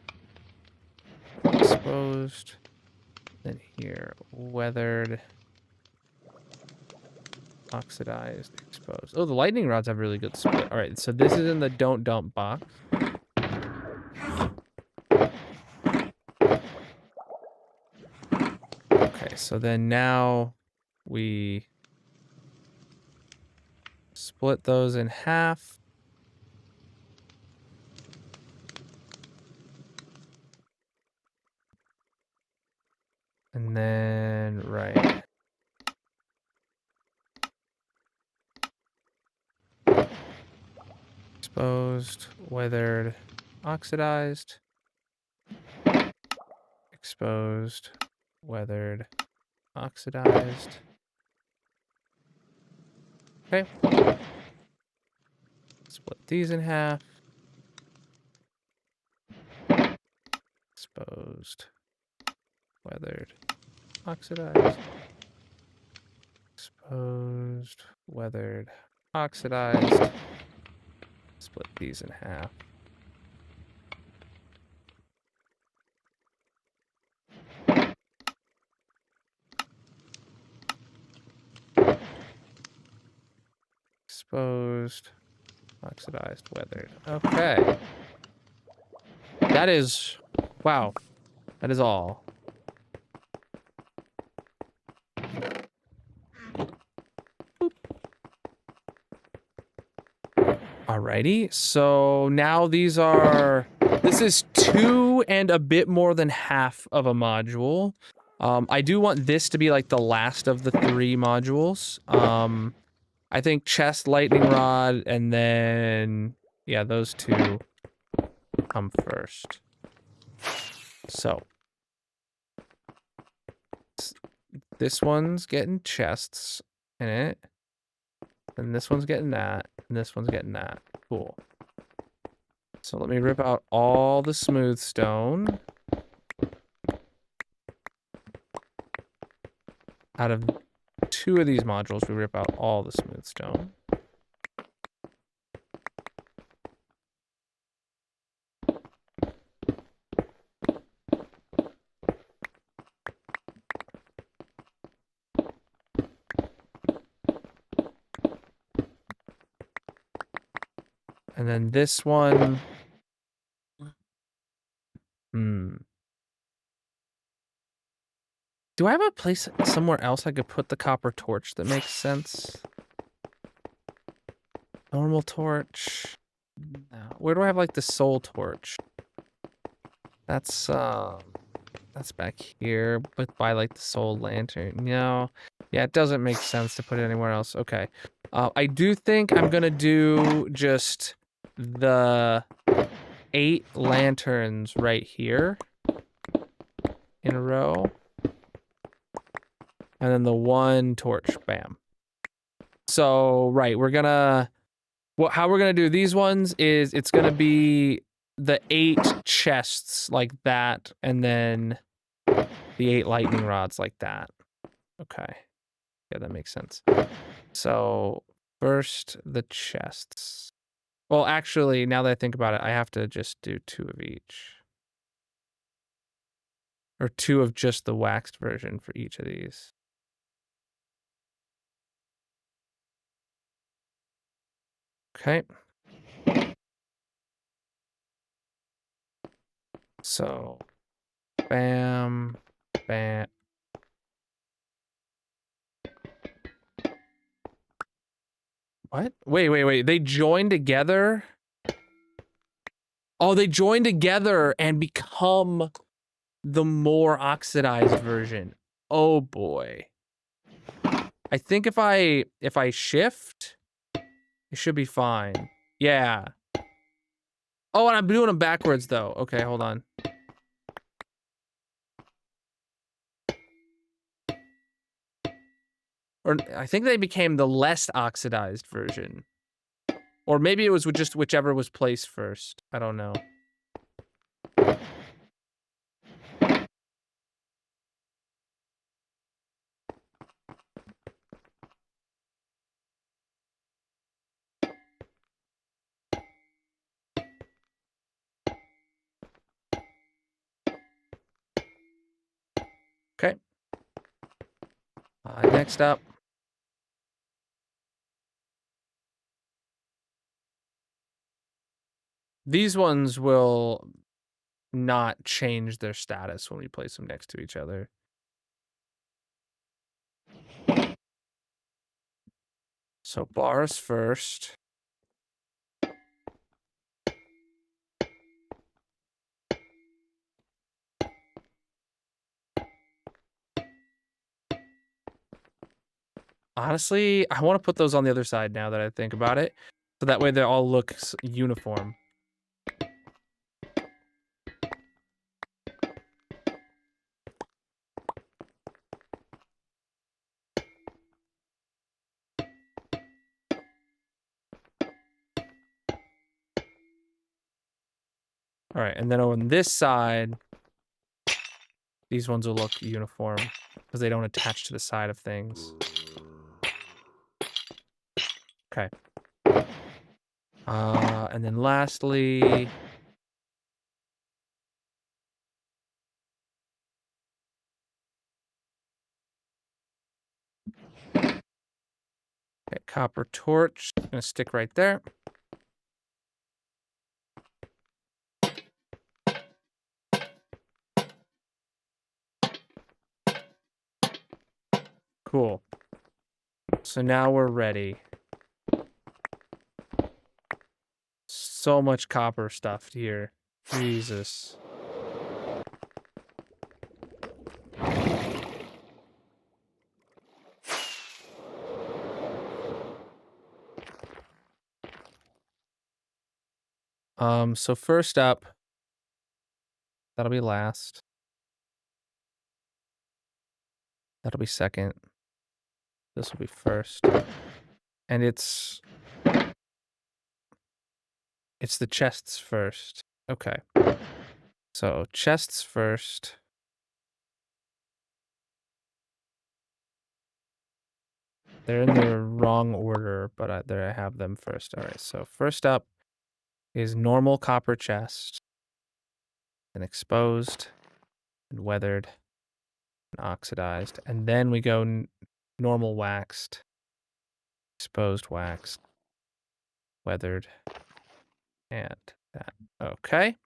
[SPEAKER 3] exposed. Then here, weathered, oxidized, exposed. Oh, the lightning rods have really good split. All right, so this is in the don't dump box. Okay, so then now we split those in half. And then, right. Exposed, weathered, oxidized. Exposed, weathered, oxidized. Okay. Split these in half. Exposed, weathered, oxidized. Exposed, weathered, oxidized. Split these in half. Exposed, oxidized, weathered. Okay. That is... Wow. That is all. Alrighty, so now these are... This is 2 and a bit more than half of a module. I do want this to be like the last of the 3 modules. I think chest, lightning rod, and then... Yeah, those 2 come first. So. This one's getting chests in it. And this one's getting that. And this one's getting that. Cool. So let me rip out all the smooth stone. Out of 2 of these modules, we rip out all the smooth stone. And then this one... Do I have a place somewhere else I could put the copper torch that makes sense? Normal torch. No. Where do I have like the soul torch? That's back here, but by like the soul lantern. No. Yeah, it doesn't make sense to put it anywhere else. Okay. I do think I'm gonna do just the 8 lanterns right here in a row. And then the one torch. Bam. So, right, we're gonna... how we're gonna do these ones is it's gonna be the 8 chests like that, and then the 8 lightning rods like that. Okay. Yeah, that makes sense. So, first, the chests. Well, actually, now that I think about it, I have to just do 2 of each. Or 2 of just the waxed version for each of these. Okay. So, bam, bam. What? Wait. They join together? Oh, they join together and become the more oxidized version. Oh boy. I think if I shift, it should be fine. Yeah. Oh, and I'm doing them backwards though. Okay, hold on. Or I think they became the less oxidized version. Or maybe it was just whichever was placed first. I don't know. Okay. Next up. These ones will not change their status when we place them next to each other. So bars first. Honestly, I want to put those on the other side now that I think about it. So that way they all look uniform. All right, and then on this side, these ones will look uniform because they don't attach to the side of things. Okay. And then lastly... Okay, copper torch. Gonna stick right there. Cool. So now we're ready. So much copper stuff here. Jesus. So first up, that'll be last. That'll be second. This will be first. And it's the chests first. Okay. So chests first. They're in the wrong order, but there I have them first. All right. So first up is normal copper chest, then exposed, and weathered, and oxidized, and then we go normal waxed, exposed waxed, weathered, and that. Okay.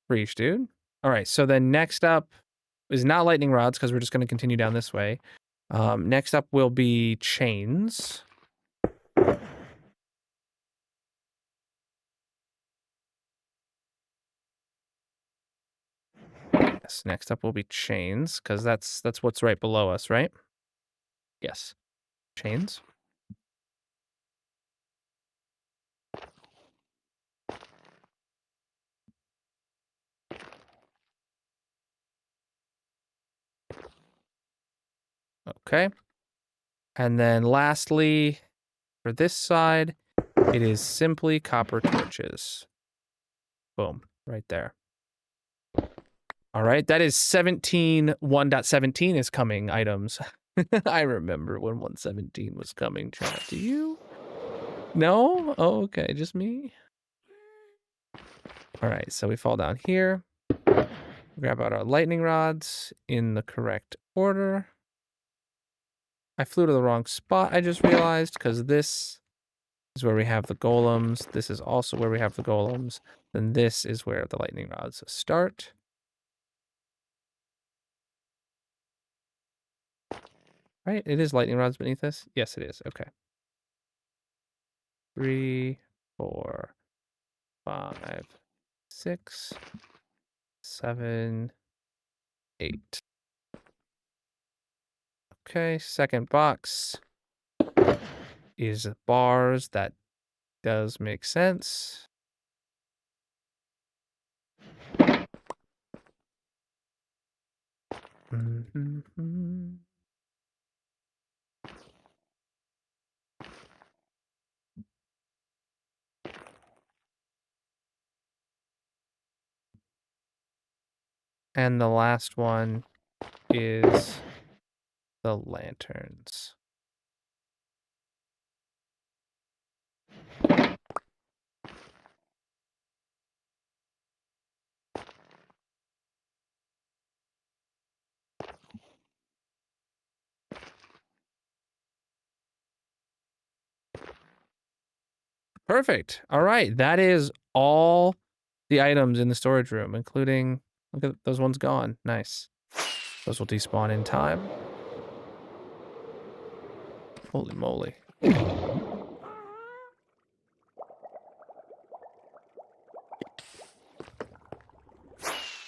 [SPEAKER 3] Reach, dude. All right. So then next up is not lightning rods because we're just going to continue down this way. Next up will be chains. Yes, next up will be chains, because that's what's right below us, right? Yes. Chains. Okay. And then lastly, for this side, it is simply copper torches. Boom, right there. All right, that is 1.17 is coming items. I remember when 117 was coming, chat. Do you? No? Oh, okay, just me? All right, so we fall down here. Grab out our lightning rods in the correct order. I flew to the wrong spot, I just realized, because this is where we have the golems. This is also where we have the golems. Then this is where the lightning rods start. Right? It is lightning rods beneath this? Yes, it is. Okay. 3, 4, 5, 6, 7, 8. Okay, second box is bars. That does make sense. Mm-hmm. And the last one is the lanterns. Perfect. All right. That is all the items in the storage room, including, look at those ones gone. Nice. Those will despawn in time. Holy moly.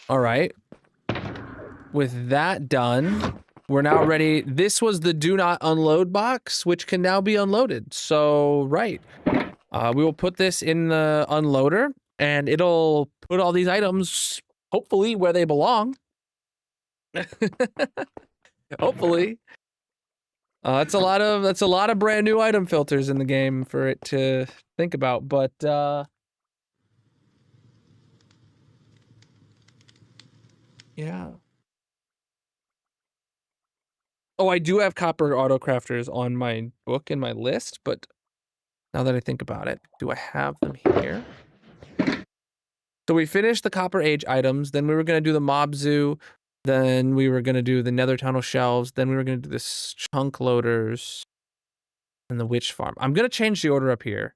[SPEAKER 3] All right. With that done, we're now ready. This was the do not unload box, which can now be unloaded. So, right. We will put this in the unloader, and it'll put all these items, hopefully, where they belong. Hopefully. That's a lot of brand new item filters in the game for it to think about, but yeah. Oh, I do have copper autocrafters on my book in my list, but now that I think about it, do I have them here? So we finished the Copper Age items, then we were going to do the Mob Zoo, then we were going to do the Nether Tunnel shelves, then we were going to do the chunk loaders, and the Witch Farm. I'm going to change the order up here.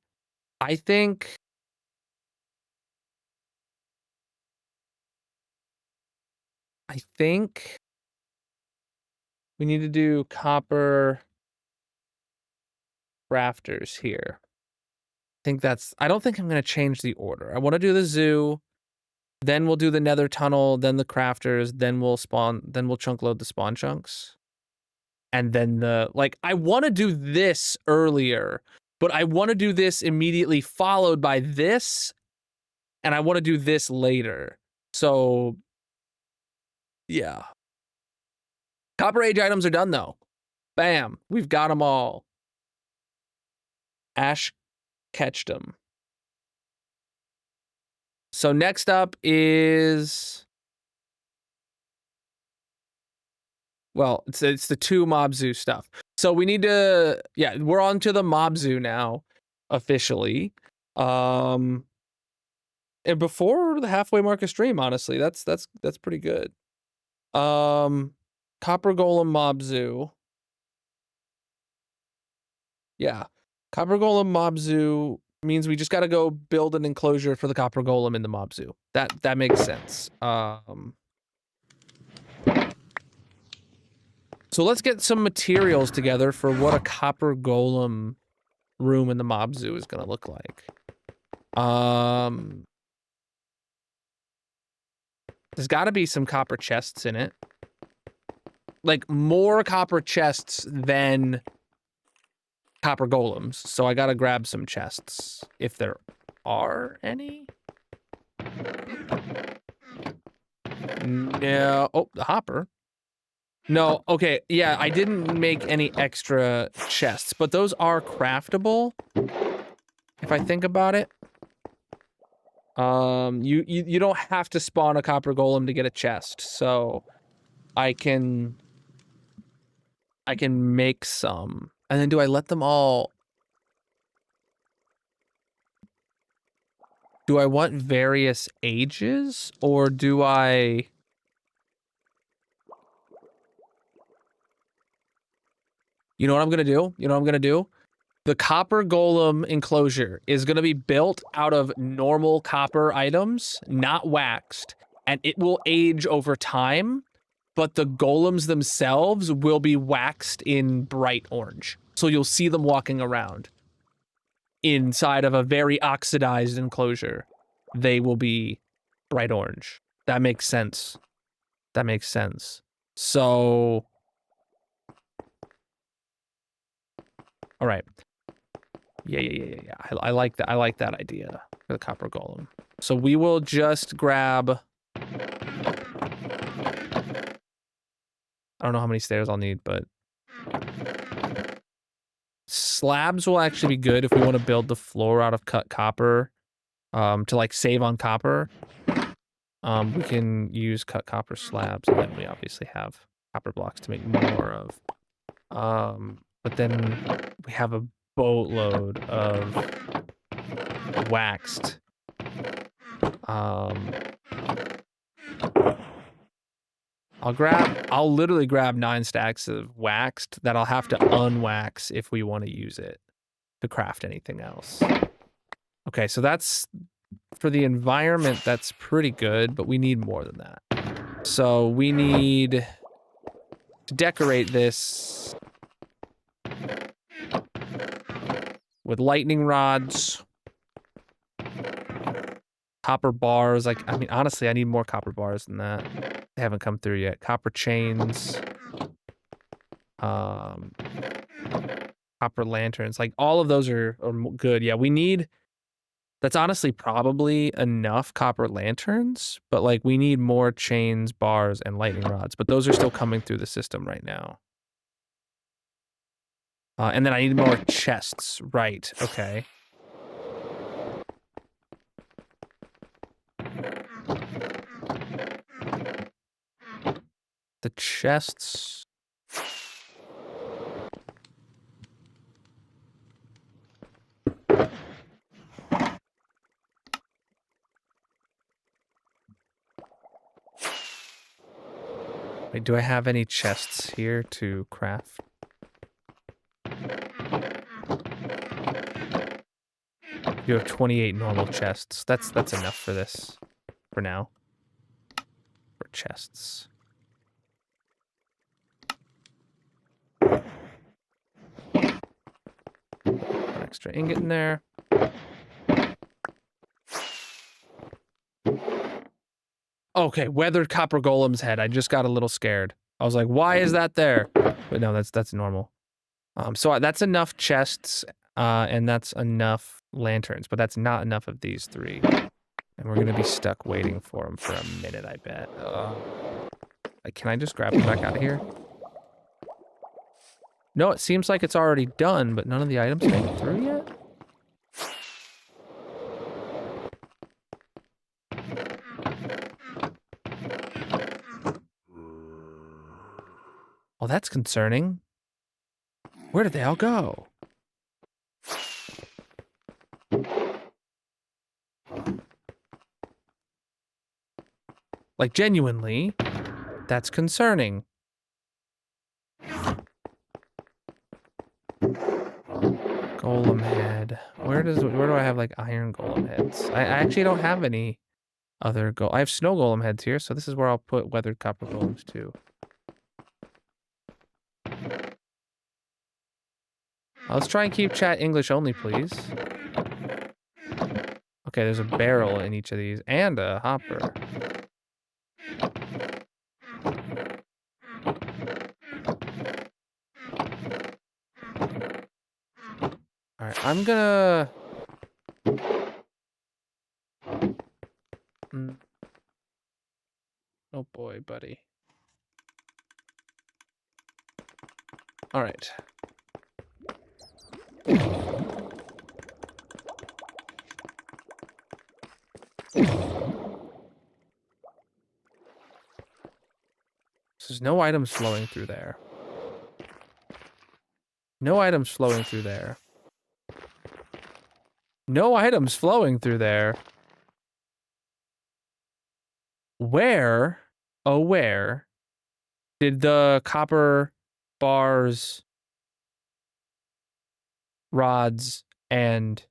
[SPEAKER 3] I think we need to do copper crafters here. I don't think I'm going to change the order. I want to do the zoo, then we'll do the Nether Tunnel, then the crafters, then we'll chunk load the spawn chunks. And then I want to do this earlier, but I want to do this immediately followed by this, and I want to do this later. So, yeah. Copper Age items are done, though. Bam. We've got them all. Ash catched them. So next up is... Well, it's the 2 Mob Zoo stuff. So we need to... Yeah, we're on to the Mob Zoo now, officially. And before the halfway mark of stream, honestly, that's pretty good. Copper Golem Mob Zoo. Yeah. Copper Golem Mob Zoo means we just got to go build an enclosure for the Copper Golem in the Mob Zoo. That makes sense. So let's get some materials together for what a Copper Golem room in the Mob Zoo is going to look like. There's got to be some copper chests in it. Like, more copper chests than copper golems. So I got to grab some chests, if there are any. No. Oh, the hopper. No, okay, yeah, I didn't make any extra chests, but those are craftable. If I think about it. You don't have to spawn a copper golem to get a chest, so I can make some. And then do I let them all... Do I want various ages, or do I... You know what I'm gonna do? You know what I'm gonna do? The copper golem enclosure is gonna be built out of normal copper items, not waxed, and it will age over time, but the golems themselves will be waxed in bright orange. So you'll see them walking around inside of a very oxidized enclosure. They will be bright orange. That makes sense. That makes sense. So... All right. Yeah. I like that. I like that idea for the copper golem. So we will just grab... I don't know how many stairs I'll need, but... Slabs will actually be good if we want to build the floor out of cut copper. To like save on copper. We can use cut copper slabs, and then we obviously have copper blocks to make more of. But then we have a boatload of waxed. I'll literally grab 9 stacks of waxed that I'll have to unwax if we want to use it to craft anything else. Okay, so that's for the environment, that's pretty good, but we need more than that. So we need to decorate this with lightning rods, copper bars. Like, I mean, honestly, I need more copper bars than that. They haven't come through yet. Copper chains, copper lanterns. Like, all of those are good. Yeah, we need... That's honestly probably enough copper lanterns, but like we need more chains, bars, and lightning rods. But those are still coming through the system right now. And then I need more chests. Right, okay. The chests... Wait, do I have any chests here to craft? You have 28 normal chests. That's enough for this, for now. For chests. An extra ingot in there. Okay, weathered copper golem's head. I just got a little scared. I was like, why is that there? But no, that's normal. So that's enough chests, and that's enough lanterns, but that's not enough of these 3. And we're gonna be stuck waiting for them for a minute, I bet. Can I just grab them back out of here? No, it seems like it's already done, but none of the items made it through yet? Well, that's concerning. Where did they all go? Like, genuinely, that's concerning. Golem head. Where do I have, like, iron golem heads? I actually don't have any other I have snow golem heads here, so this is where I'll put weathered copper golems, too. Let's try and keep chat English only, please. Okay, there's a barrel in each of these, and a hopper. Alright, I'm gonna... Oh boy, buddy. All right. There's no items flowing through there. No items flowing through there. No items flowing through there. Where, oh where, did the copper bars, rods, and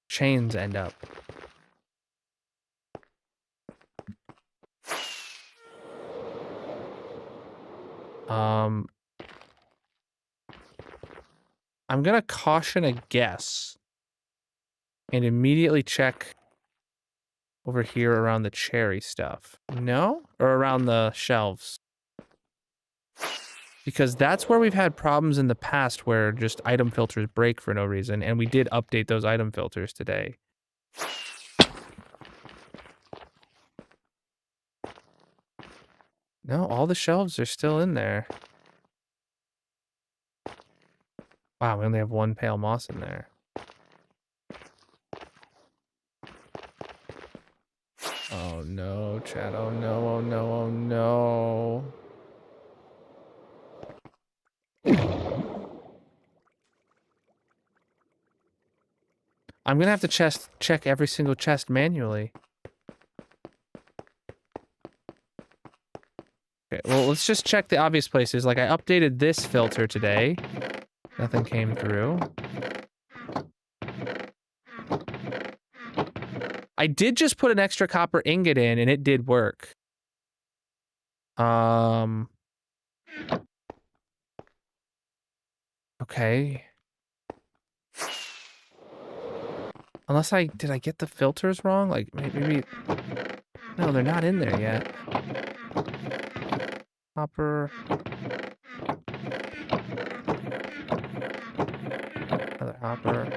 [SPEAKER 3] chains end up? I'm gonna caution a guess and immediately check over here around the cherry stuff. No? Or around the shelves. Because that's where we've had problems in the past where just item filters break for no reason, and we did update those item filters today. No, all the shelves are still in there. Wow, we only have one pale moss in there. Oh no, Chad, oh no, oh no, oh no. I'm gonna have to check every single chest manually. Okay, well, let's just check the obvious places. Like, I updated this filter today. Nothing came through. I did just put an extra copper ingot in, and it did work. Okay. Unless did I get the filters wrong? Like, maybe... No, they're not in there yet. Copper. Another hopper.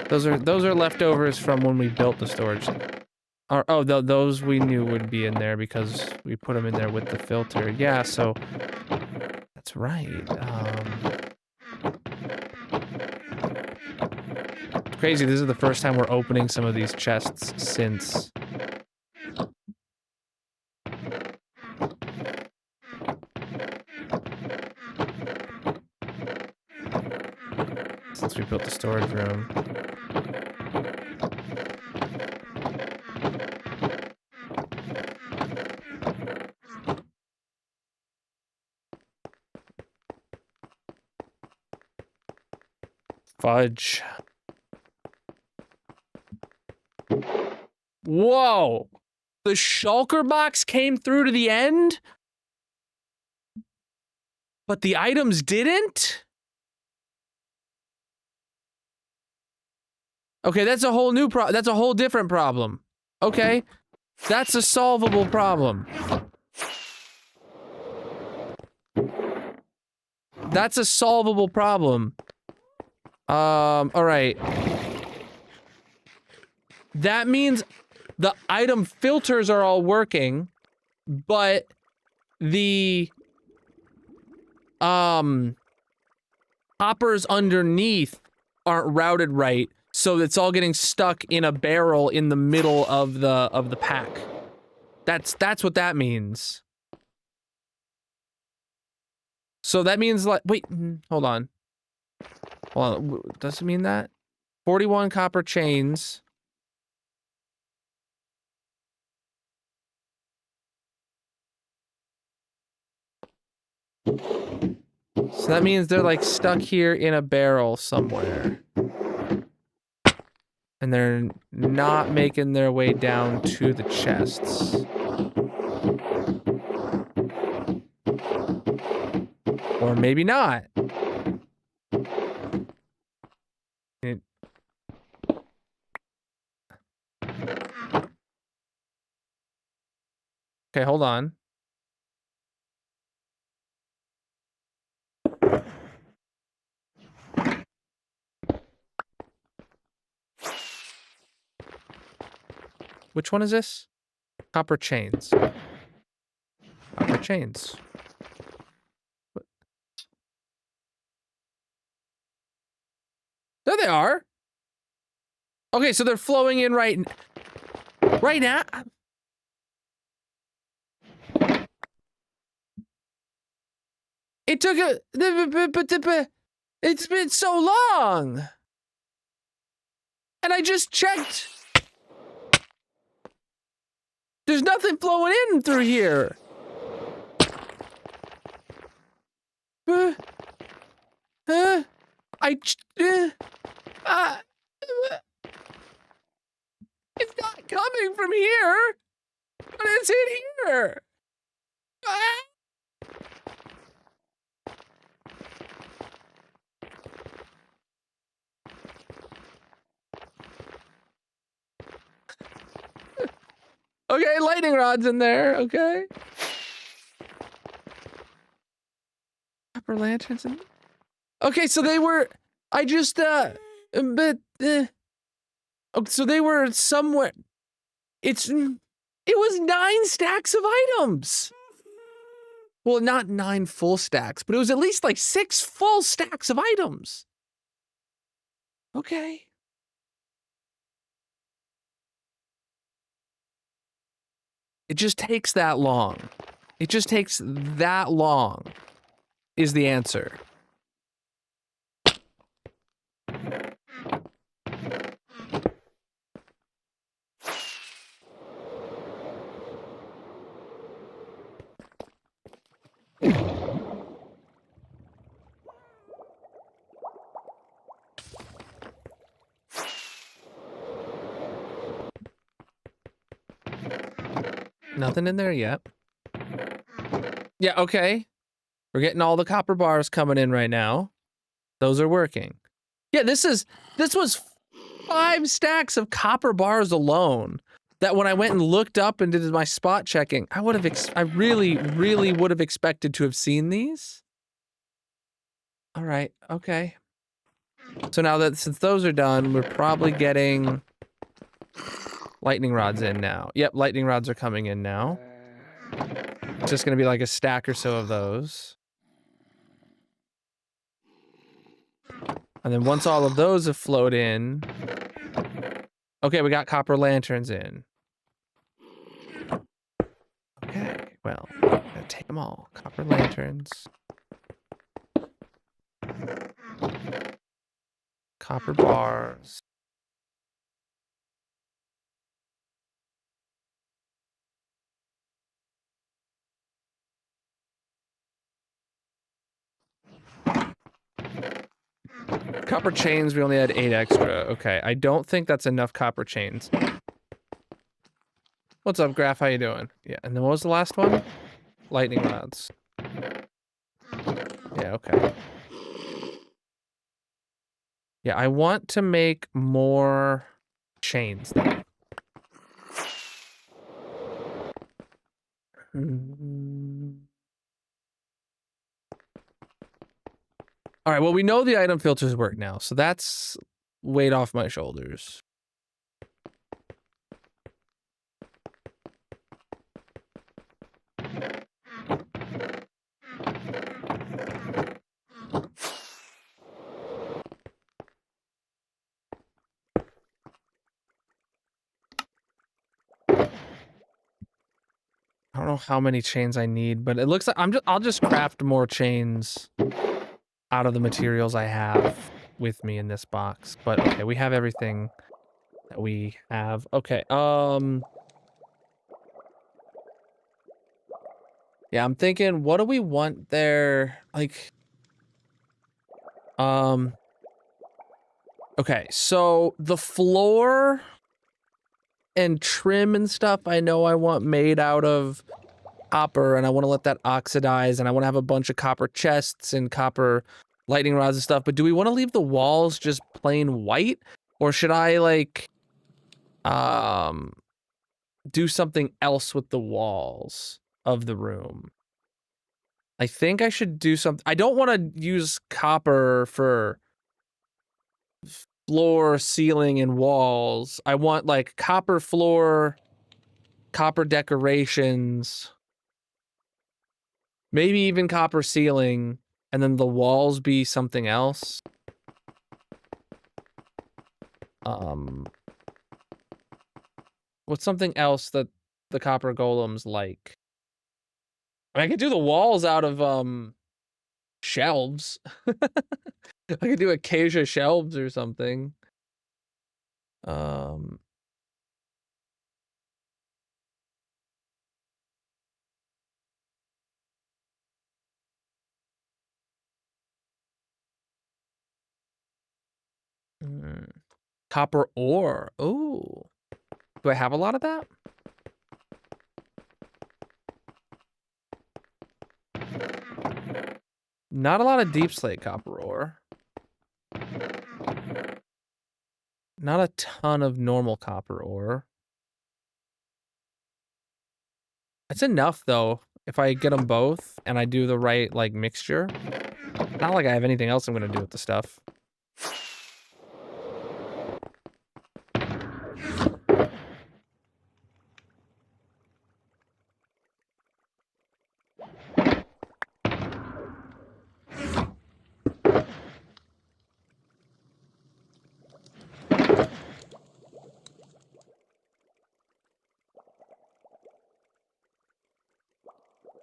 [SPEAKER 3] Those are leftovers from when we built the storage. Those we knew would be in there because we put them in there with the filter. Yeah, so that's right. It's crazy. This is the first time we're opening some of these chests since we built the storage room. Fudge. Whoa! The shulker box came through to the end? But the items didn't? Okay, that's a whole new that's a whole different problem. Okay. That's a solvable problem. That's a solvable problem. All right. That means the item filters are all working, but the hoppers underneath aren't routed right, so it's all getting stuck in a barrel in the middle of the pack. That's what that means. So that means, like, wait, hold on. Hold on, does it mean that? 41 copper chains. So that means they're, like, stuck here in a barrel somewhere. And they're not making their way down to the chests. Or maybe not. Okay, hold on. Which one is this? Copper chains. Copper chains. they are. Okay, so they're flowing in right now. It took it's been so long. And I just checked. There's nothing flowing in through here. It's not coming from here, but it's in here. Okay, lightning rod's in there. Okay. Copper lanterns in. Okay, so they were. I just so they were somewhere. It was 9 stacks of items. Well, not 9 full stacks, but it was at least like 6 full stacks of items. Okay. It just takes that long. It just takes that long, is the answer. Nothing in there yet. Yeah, okay. We're getting all the copper bars coming in right now. Those are working. Yeah, this was 5 stacks of copper bars alone. That when I went and looked up and did my spot checking, I really would have expected to have seen these. All right, okay. So now that since those are done, we're probably getting lightning rods in now. Yep, lightning rods are coming in now. It's just gonna be like a stack or so of those. And then once all of those have flowed in, okay, we got copper lanterns in. Okay, well, gotta take them all. Copper lanterns. Copper bars. Copper chains, we only had 8 extra. Okay, I don't think that's enough copper chains. What's up, Graph? How you doing? Yeah, and then what was the last one? Lightning rods. Yeah, okay. Yeah, I want to make more chains. All right, well, we know the item filters work now, so that's weight off my shoulders. I don't know how many chains I need, but it looks like I'll just craft more chains out of the materials I have with me in this box. But okay, we have everything that we have. Okay, yeah, I'm thinking, what do we want there? Like, okay, so the floor and trim and stuff, I know I want made out of copper, and I want to let that oxidize, and I want to have a bunch of copper chests and copper lightning rods and stuff. But do we want to leave the walls just plain white, or should I like do something else with the walls of the room? I think I should do something. I don't want to use copper for floor, ceiling, and walls. I want like copper floor, copper decorations, maybe even copper ceiling, and then the walls be something else. What's something else that the copper golems like? I could do the walls out of shelves. I could do acacia shelves or something. Copper ore. Ooh. Do I have a lot of that? Not a lot of deep slate copper ore. Not a ton of normal copper ore. It's enough though, if I get them both and I do the right like mixture. Not like I have anything else I'm gonna do with the stuff.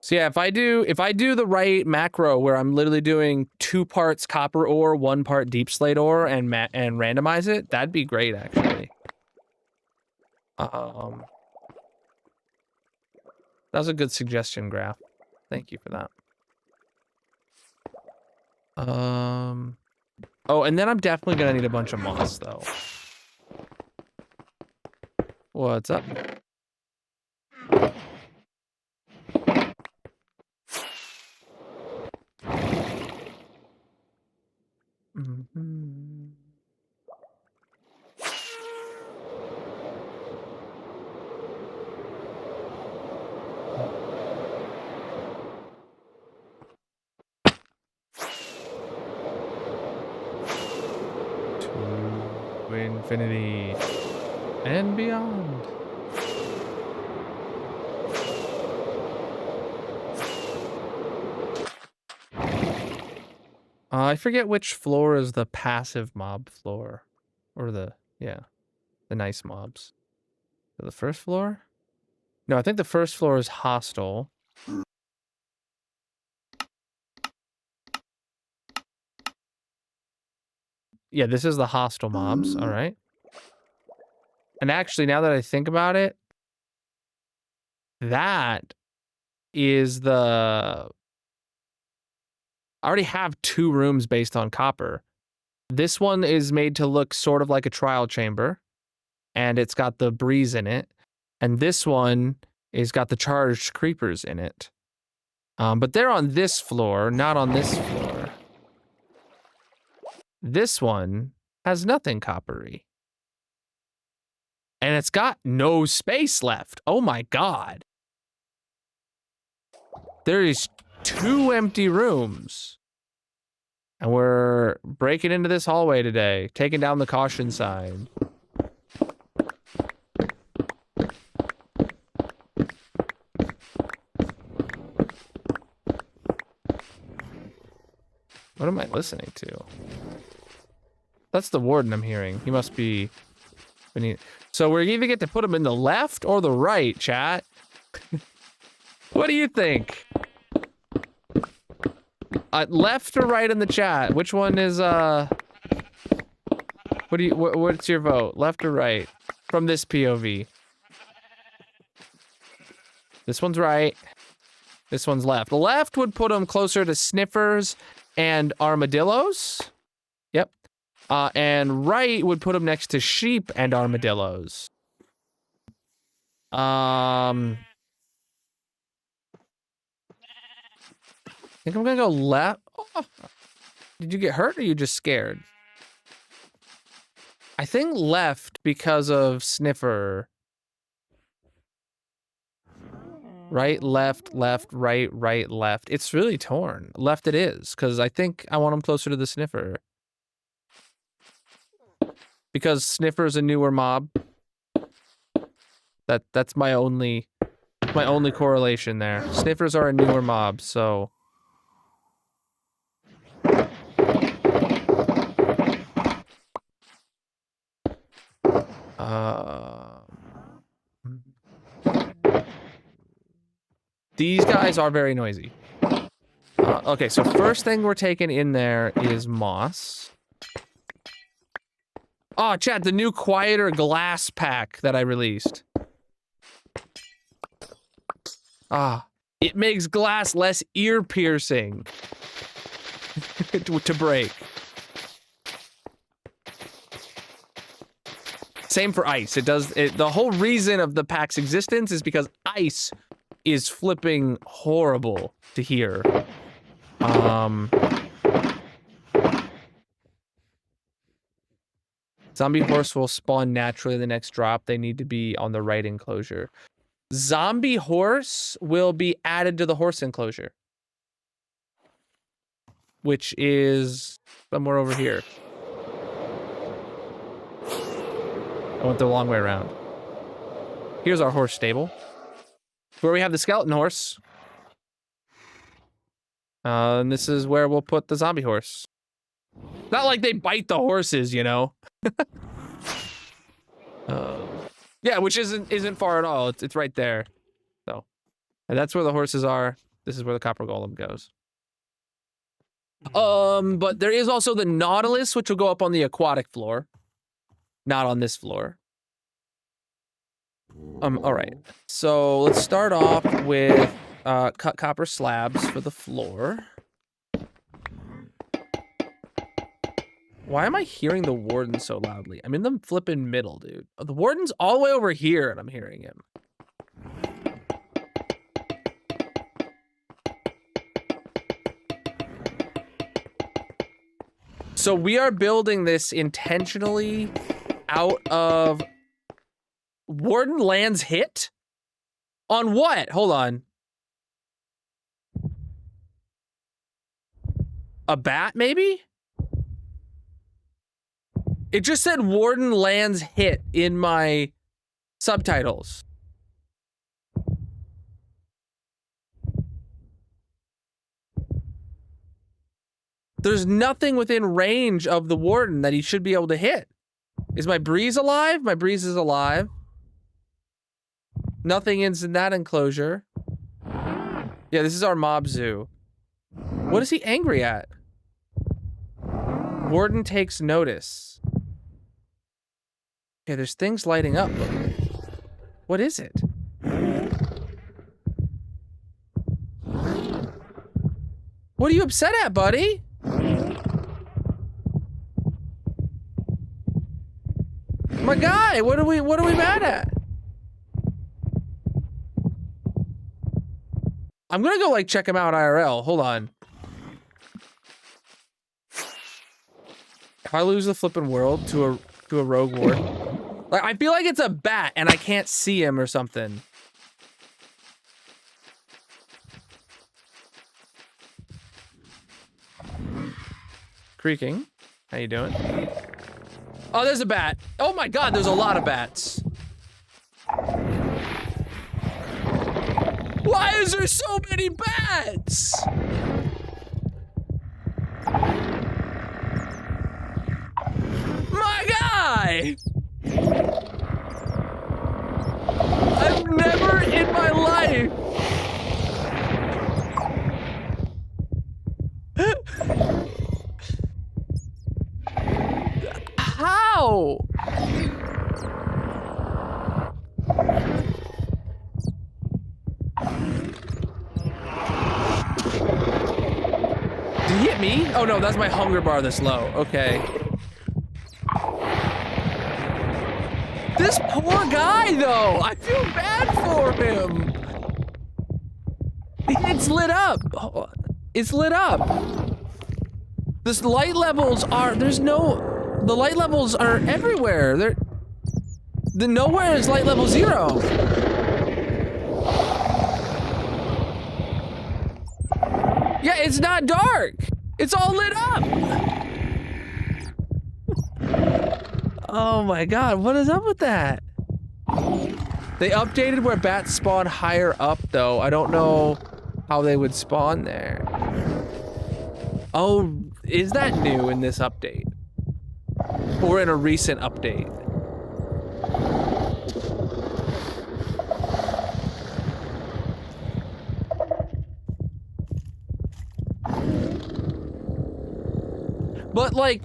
[SPEAKER 3] So yeah, if I do the right macro where I'm literally doing 2 parts copper ore, 1 part deep slate ore, and randomize it, that'd be great actually. That was a good suggestion, Graph. Thank you for that. Oh, and then I'm definitely gonna need a bunch of moss though. What's up? To infinity and beyond. I forget which floor is the passive mob floor. Or the nice mobs. The first floor? No, I think the first floor is hostile. Yeah, this is the hostile mobs, all right. And actually, now that I think about it, that is the... I already have 2 rooms based on copper. This one is made to look sort of like a trial chamber, and it's got the breeze in it. And this one is got the charged creepers in it. But they're on this floor, not on this floor. This one has nothing coppery. And it's got no space left. Oh my god. There is 2 empty rooms. And we're breaking into this hallway today, taking down the caution sign. What am I listening to? That's the warden I'm hearing. He must be... So we either get to put him in the left or the right, chat. What do you think? Left or right in the chat? Which one is what's your vote? Left or right? From this POV. This one's right. This one's left. The left would put him closer to sniffers and armadillos. Yep. And right would put him next to sheep and armadillos. I think I'm gonna go left. Oh. Did you get hurt or are you just scared? I think left because of sniffer. Right, left, left, right, right, left. It's really torn. Left it is, because I think I want him closer to the sniffer. Because sniffer's a newer mob. That's my only correlation there. Sniffers are a newer mob, so... These guys are very noisy. Okay, so first thing we're taking in there is moss. Oh, chat, the new quieter glass pack that I released. It makes glass less ear piercing to break. Same for ice. The whole reason of the pack's existence is because ice is flipping horrible to hear. Zombie horse will spawn naturally in the next drop. They need to be on the right enclosure. Zombie horse will be added to the horse enclosure, which is somewhere over here. I went the long way around. Here's our horse stable, where we have the skeleton horse. And this is where we'll put the zombie horse. Not like they bite the horses, you know. Yeah, which isn't far at all. It's right there. So, and that's where the horses are. This is where the copper golem goes. But there is also the Nautilus, which will go up on the aquatic floor, not on this floor. All right. So let's start off with cut copper slabs for the floor. Why am I hearing the warden so loudly? I'm in the flipping middle, dude. Oh, the warden's all the way over here, and I'm hearing him. So we are building this intentionally out of... Warden lands hit? On what? Hold on. A bat, maybe? It just said Warden lands hit in my subtitles. There's nothing within range of the Warden that he should be able to hit. Is my breeze alive? My breeze is alive. Nothing is in that enclosure. Yeah, this is our mob zoo. What is he angry at? Warden takes notice. Okay, there's things lighting up. What is it? What are you upset at, buddy? My guy, what are we mad at? I'm gonna go like check him out IRL. Hold on. If I lose the flipping world to a rogue warden, like I feel like it's a bat and I can't see him or something. Creaking. How you doing? Oh, there's a bat. Oh my god, there's a lot of bats. Why is there so many bats? My guy! I've never in my life How? Did he hit me? Oh no, that's my hunger bar that's low. Okay. This poor guy, though. I feel bad for him. It's lit up. It's lit up. This light levels are, the light levels are everywhere. Nowhere is light level 0. Yeah, it's not dark. It's all lit up. Oh my god, what is up with that? They updated where bats spawn higher up, though. I don't know how they would spawn there. Oh, is that new in this update? Or in a recent update? But like,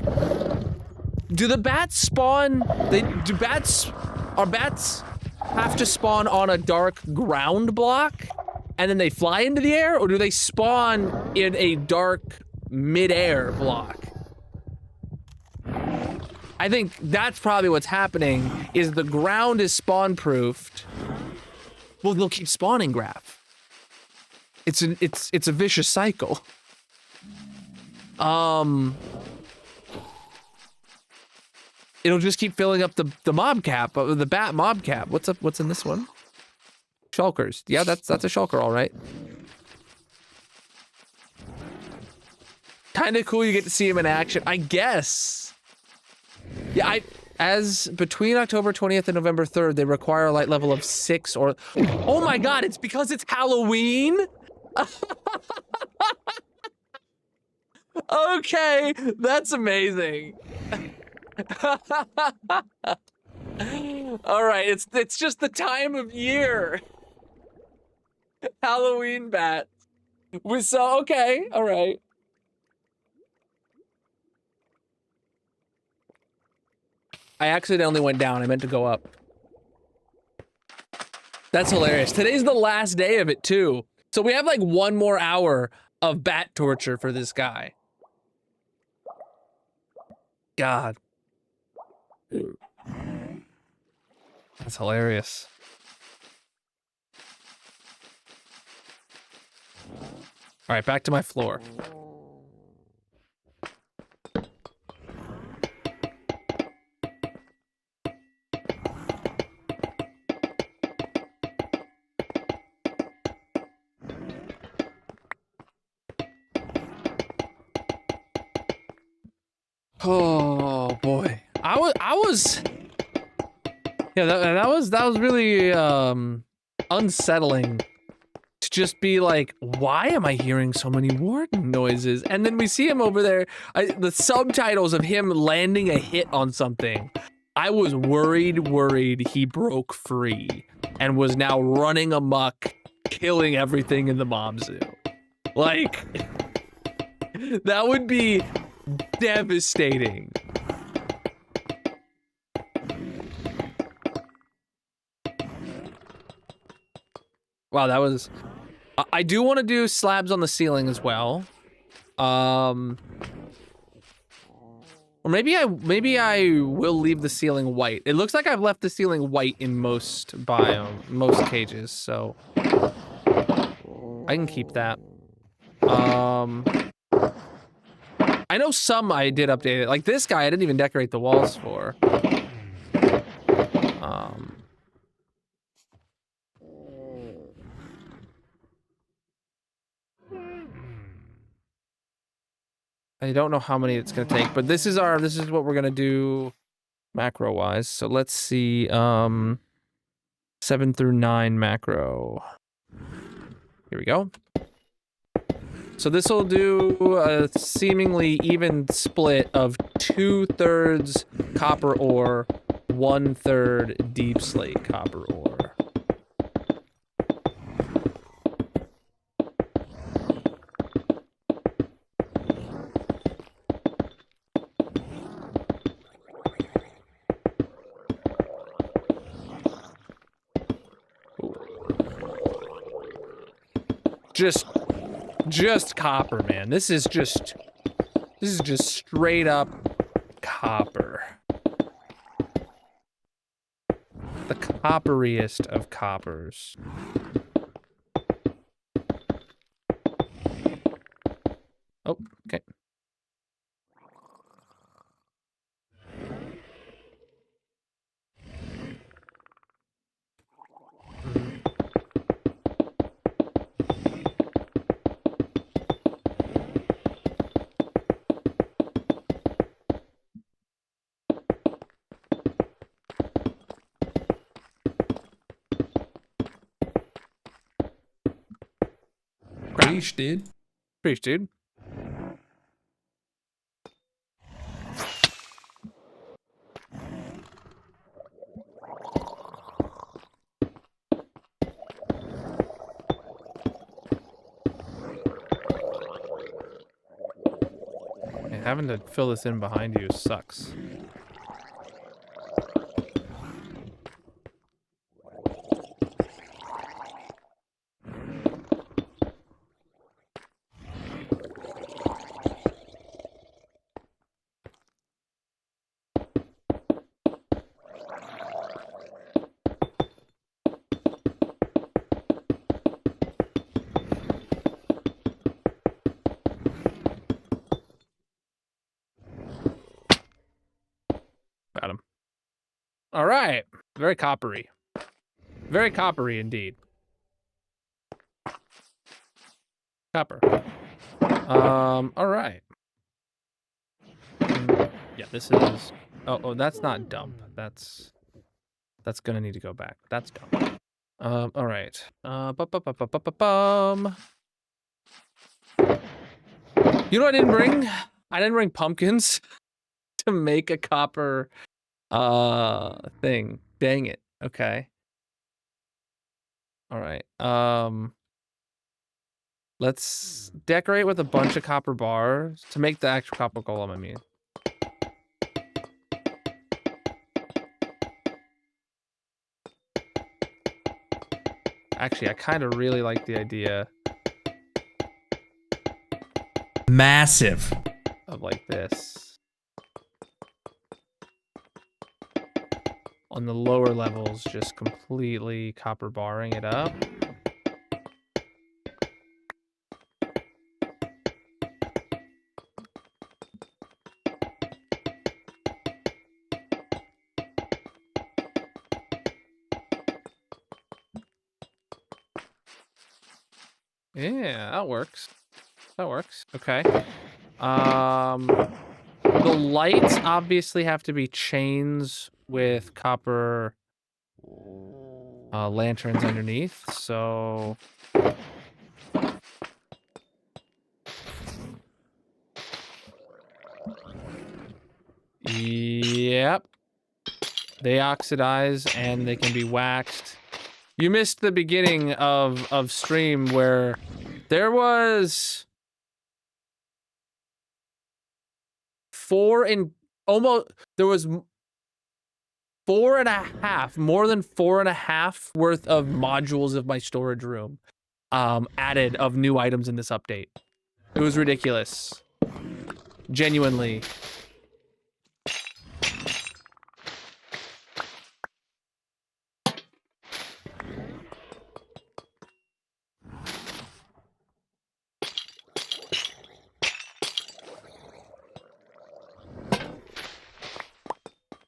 [SPEAKER 3] do the bats spawn? Are bats have to spawn on a dark ground block and then they fly into the air, or do they spawn in a dark mid-air block? I think that's probably what's happening, is the ground is spawn-proofed. Well, they'll keep spawning, Graph. It's a vicious cycle. It'll just keep filling up the mob cap, the bat mob cap. What's in this one? Shulkers. Yeah, that's a shulker, all right. Kind of cool. You get to see him in action, I guess. Yeah, as between October 20th and November 3rd, they require a light level of 6 or. Oh my God! It's because it's Halloween. Okay, that's amazing. All right, it's just the time of year. Halloween bats. Okay, all right. I accidentally went down. I meant to go up. That's hilarious. Today's the last day of it too. So we have like 1 more hour of bat torture for this guy. God. That's hilarious. All right, back to my floor. Oh boy, I was yeah, that was really unsettling to just be like, why am I hearing so many warden noises? And then we see him over there, the subtitles of him landing a hit on something. I was worried he broke free and was now running amok, killing everything in the mob zoo. Like, that would be devastating. Wow, that was. I do want to do slabs on the ceiling as well. Or maybe I will leave the ceiling white. It looks like I've left the ceiling white in most cages, so I can keep that. I know some I did update it. Like this guy, I didn't even decorate the walls for. I don't know how many it's gonna take, but this is what we're gonna do macro wise. So let's see, 7 through 9 macro. Here we go. So this will do a seemingly even split of 2/3 copper ore, 1/3 deep slate copper ore. Just copper, man. This is just straight up copper. The copperiest of coppers. Oh, okay.
[SPEAKER 4] Preach, dude.
[SPEAKER 3] Preach, dude. Having to fill this in behind you sucks. Got him. All right. Very coppery. Very coppery indeed. Copper. All right. Yeah, this is... Oh, that's not dump. That's gonna need to go back. That's dump. All right. Bum. You know what I didn't bring? I didn't bring pumpkins to make a copper thing. Dang it. Okay. All right. Let's decorate with a bunch of copper bars to make the actual copper golem, I mean. Actually, I kind of really like the idea
[SPEAKER 4] Massive.
[SPEAKER 3] of like this. On the lower levels, just completely copper barring it up. Yeah, that works. That works. Okay. The lights obviously have to be chains with copper lanterns underneath, so... Yep. They oxidize and they can be waxed. You missed the beginning of stream where there was more than 4.5 worth of modules of my storage room added of new items in this update. It was ridiculous. Genuinely.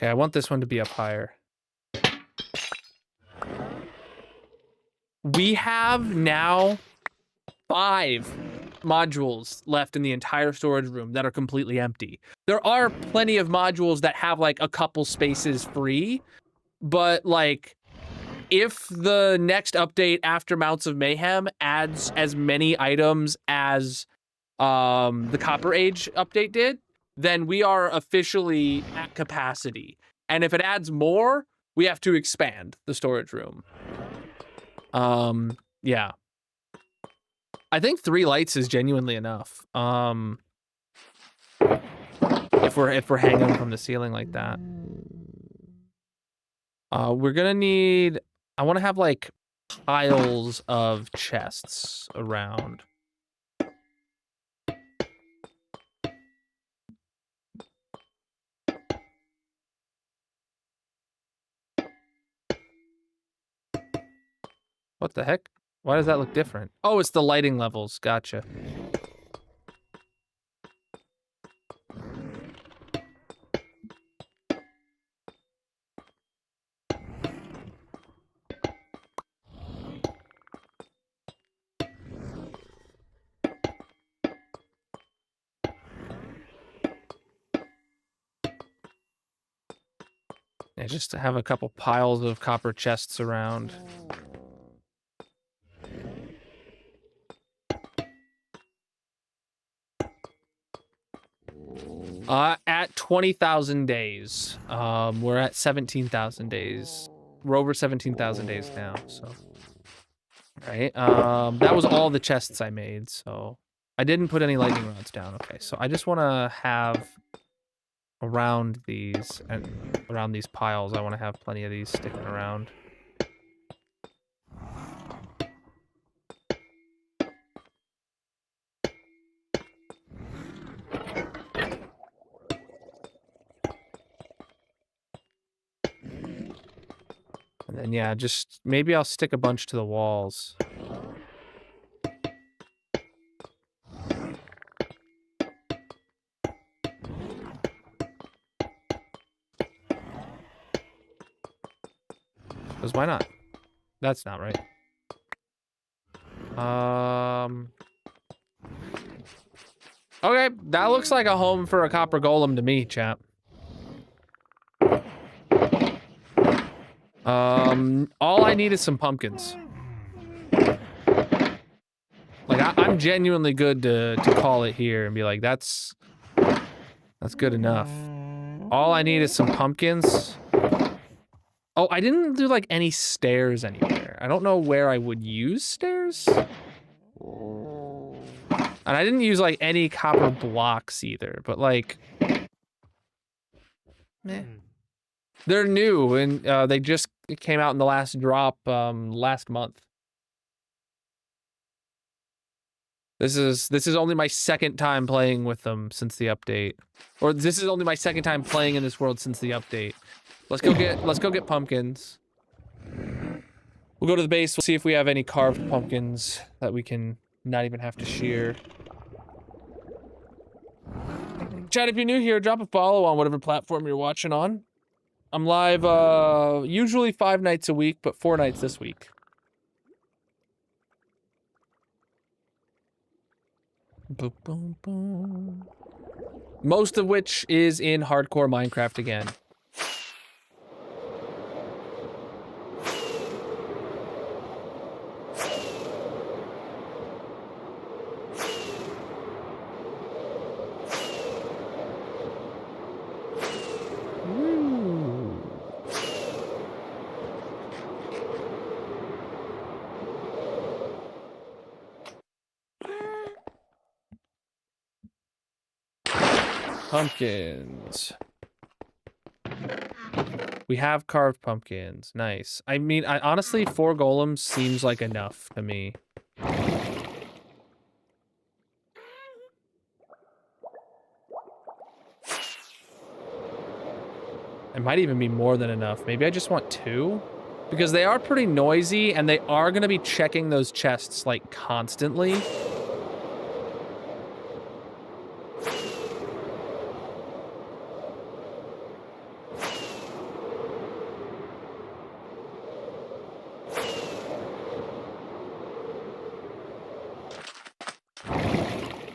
[SPEAKER 3] Okay, I want this one to be up higher. We have now 5 modules left in the entire storage room that are completely empty. There are plenty of modules that have like a couple spaces free, but like if the next update after Mounts of Mayhem adds as many items as the Copper Age update did, then we are officially at capacity. And if it adds more, we have to expand the storage room. Yeah. I think 3 lights is genuinely enough. If we're hanging them from the ceiling like that. We're gonna need... I want to have like piles of chests around. What the heck? Why does that look different? Oh, it's the lighting levels. Gotcha. Yeah, just to have a couple piles of copper chests around. At 20,000 days. We're at 17,000 days. We're over 17,000 days now, so. Right. That was all the chests I made, so I didn't put any lightning rods down. Okay, so I just want to have around these and around these piles. I want to have plenty of these sticking around. And then yeah, just maybe I'll stick a bunch to the walls. Because why not? That's not right. Okay, that looks like a home for a copper golem to me, chap. All I need is some pumpkins. Like, I'm genuinely good to call it here and be like, that's good enough. All I need is some pumpkins. Oh, I didn't do, like, any stairs anywhere. I don't know where I would use stairs. And I didn't use, like, any copper blocks either, but, like... meh. They're new, and they just came out in the last drop last month. This is only my second time playing with them since the update. Or this is only my second time playing in this world since the update. Let's go get pumpkins. We'll go to the base, we'll see if we have any carved pumpkins that we can not even have to shear. Chat, if you're new here, drop a follow on whatever platform you're watching on. I'm live usually 5 nights a week, but 4 nights this week. Boom, boom, boom. Most of which is in hardcore Minecraft again. Pumpkins. We have carved pumpkins. Nice. I mean, honestly, 4 golems seems like enough to me. It might even be more than enough. Maybe I just want 2? Because they are pretty noisy, and they are going to be checking those chests, like, constantly.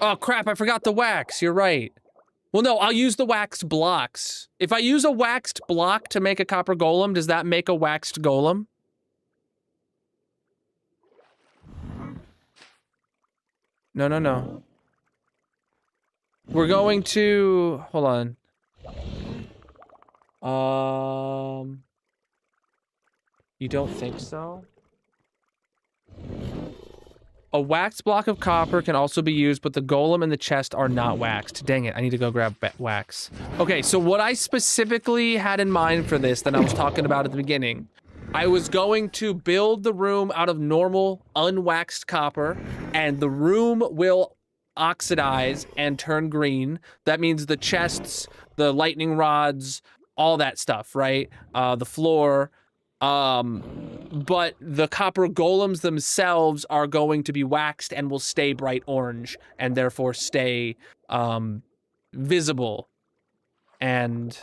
[SPEAKER 3] Oh, crap, I forgot the wax. You're right. Well, no, I'll use the waxed blocks. If I use a waxed block to make a copper golem, does that make a waxed golem? No, no, no. We're going to... hold on. You don't think so? A waxed block of copper can also be used, but the golem and the chest are not waxed. Dang it, I need to go grab wax. Okay, so what I specifically had in mind for this that I was talking about at the beginning, I was going to build the room out of normal, unwaxed copper, and the room will oxidize and turn green. That means the chests, the lightning rods, all that stuff, right? The floor. But the copper golems themselves are going to be waxed and will stay bright orange and therefore stay, visible and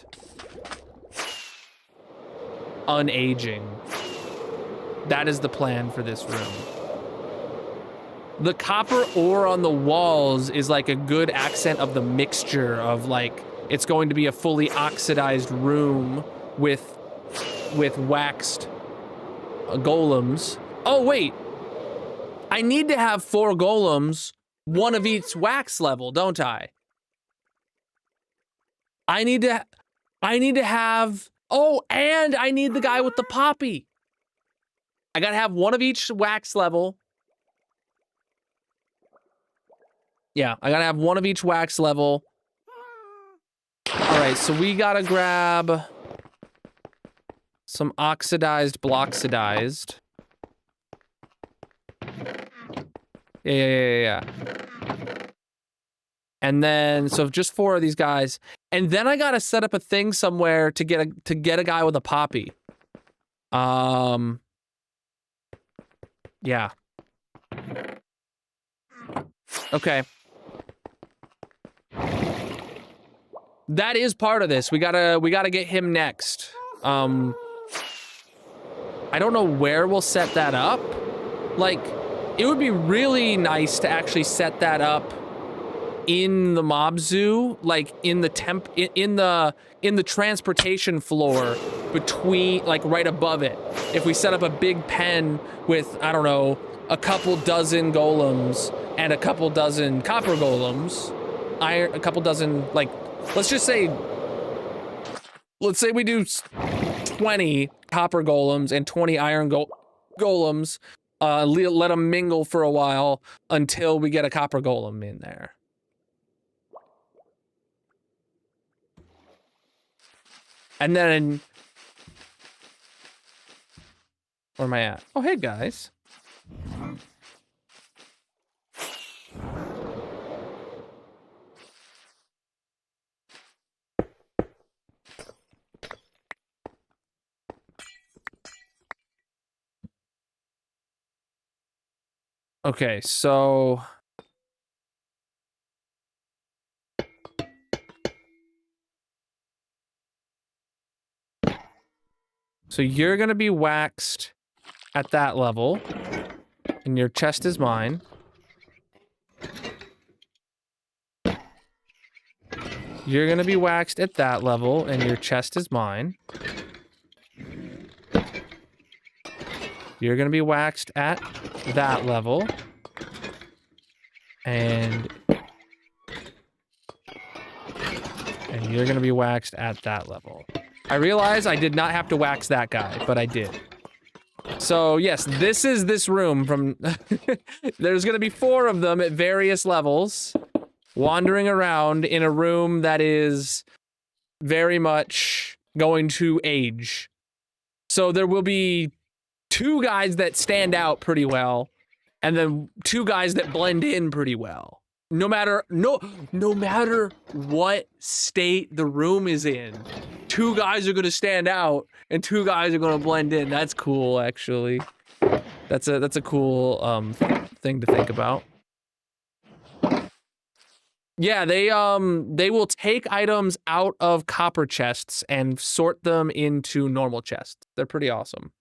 [SPEAKER 3] unaging. That is the plan for this room. The copper ore on the walls is like a good accent of the mixture of like, it's going to be a fully oxidized room with waxed golems. Oh, wait. I need to have 4 golems, 1 of each wax level, don't I? I need to have... oh, and I need the guy with the poppy. I gotta have 1 of each wax level. Yeah, I gotta have one of each wax level. All right, so we gotta grab some oxidized bloxidized. Yeah. And then, so just 4 of these guys, and then I gotta set up a thing somewhere to get a guy with a poppy. Yeah. Okay. That is part of this. We gotta get him next. I don't know where we'll set that up. Like, it would be really nice to actually set that up in the mob zoo, like in the transportation floor between, like right above it. If we set up a big pen with, I don't know, a couple dozen golems and a couple dozen copper golems, a couple dozen, like, let's say we do 20 copper golems and 20 iron golems, let them mingle for a while until we get a copper golem in there. And then, where am I at? Oh, hey guys. Okay, so you're gonna be waxed at that level, and your chest is mine. You're gonna be waxed at that level, and your chest is mine. You're gonna be waxed at that level, and you're gonna be waxed at that level. I realize I did not have to wax that guy, but I did. So yes, this is this room from... There's gonna be 4 of them at various levels, wandering around in a room that is very much going to age. So there will be 2 guys that stand out pretty well, and then 2 guys that blend in pretty well. No matter what state the room is in, 2 guys are gonna stand out and 2 guys are gonna blend in. That's cool, actually. That's a cool thing to think about. Yeah, they will take items out of copper chests and sort them into normal chests. They're pretty awesome.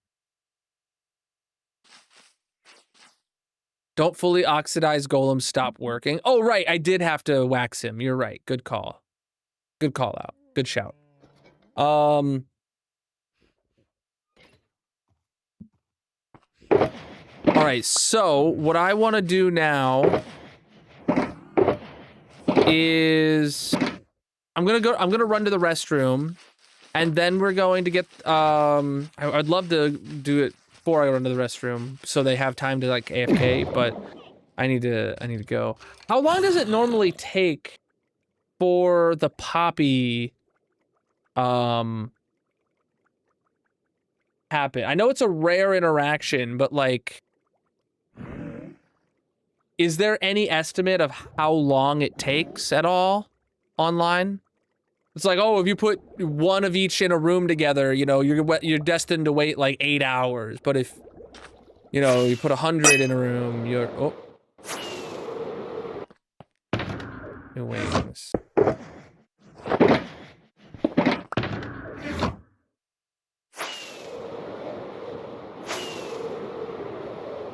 [SPEAKER 3] Don't fully oxidize golems stop working. Oh, right, I did have to wax him. You're right. Good call. Good call out. Good shout. All right, so what I want to do now is I'm gonna run to the restroom, and then we're going to get I'd love to do it before I run to the restroom so they have time to like AFK, but I need to go. How long does it normally take for the poppy happen? I know it's a rare interaction, but like, is there any estimate of how long it takes at all online? It's like, oh, if you put 1 of each in a room together, you know, you're destined to wait like 8 hours. But if, you know, you put 100 in a room, you're new wings.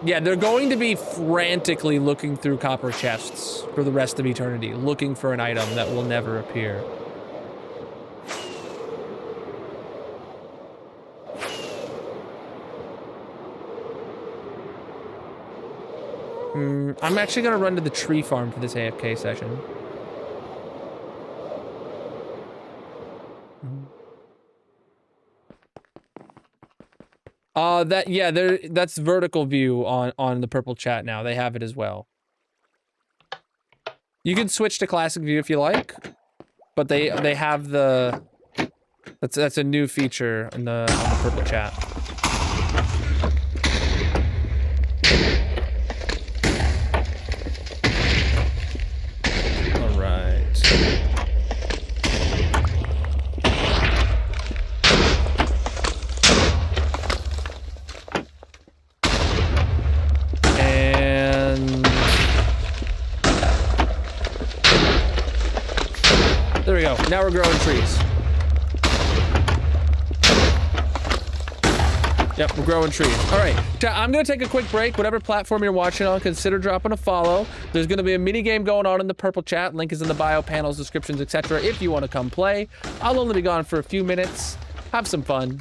[SPEAKER 3] Yeah, they're going to be frantically looking through copper chests for the rest of eternity, looking for an item that will never appear. I'm actually gonna run to the tree farm for this AFK session. That's vertical view on the purple chat now. They have it as well. You can switch to classic view if you like, but they have the that's a new feature in the on the purple chat. All right. And there we go. Now we're growing trees. Yep, we're growing trees. All right, I'm gonna take a quick break. Whatever platform you're watching on, consider dropping a follow. There's gonna be a mini game going on in the purple chat. Link is in the bio, panels, descriptions, etc. If you want to come play, I'll only be gone for a few minutes. Have some fun.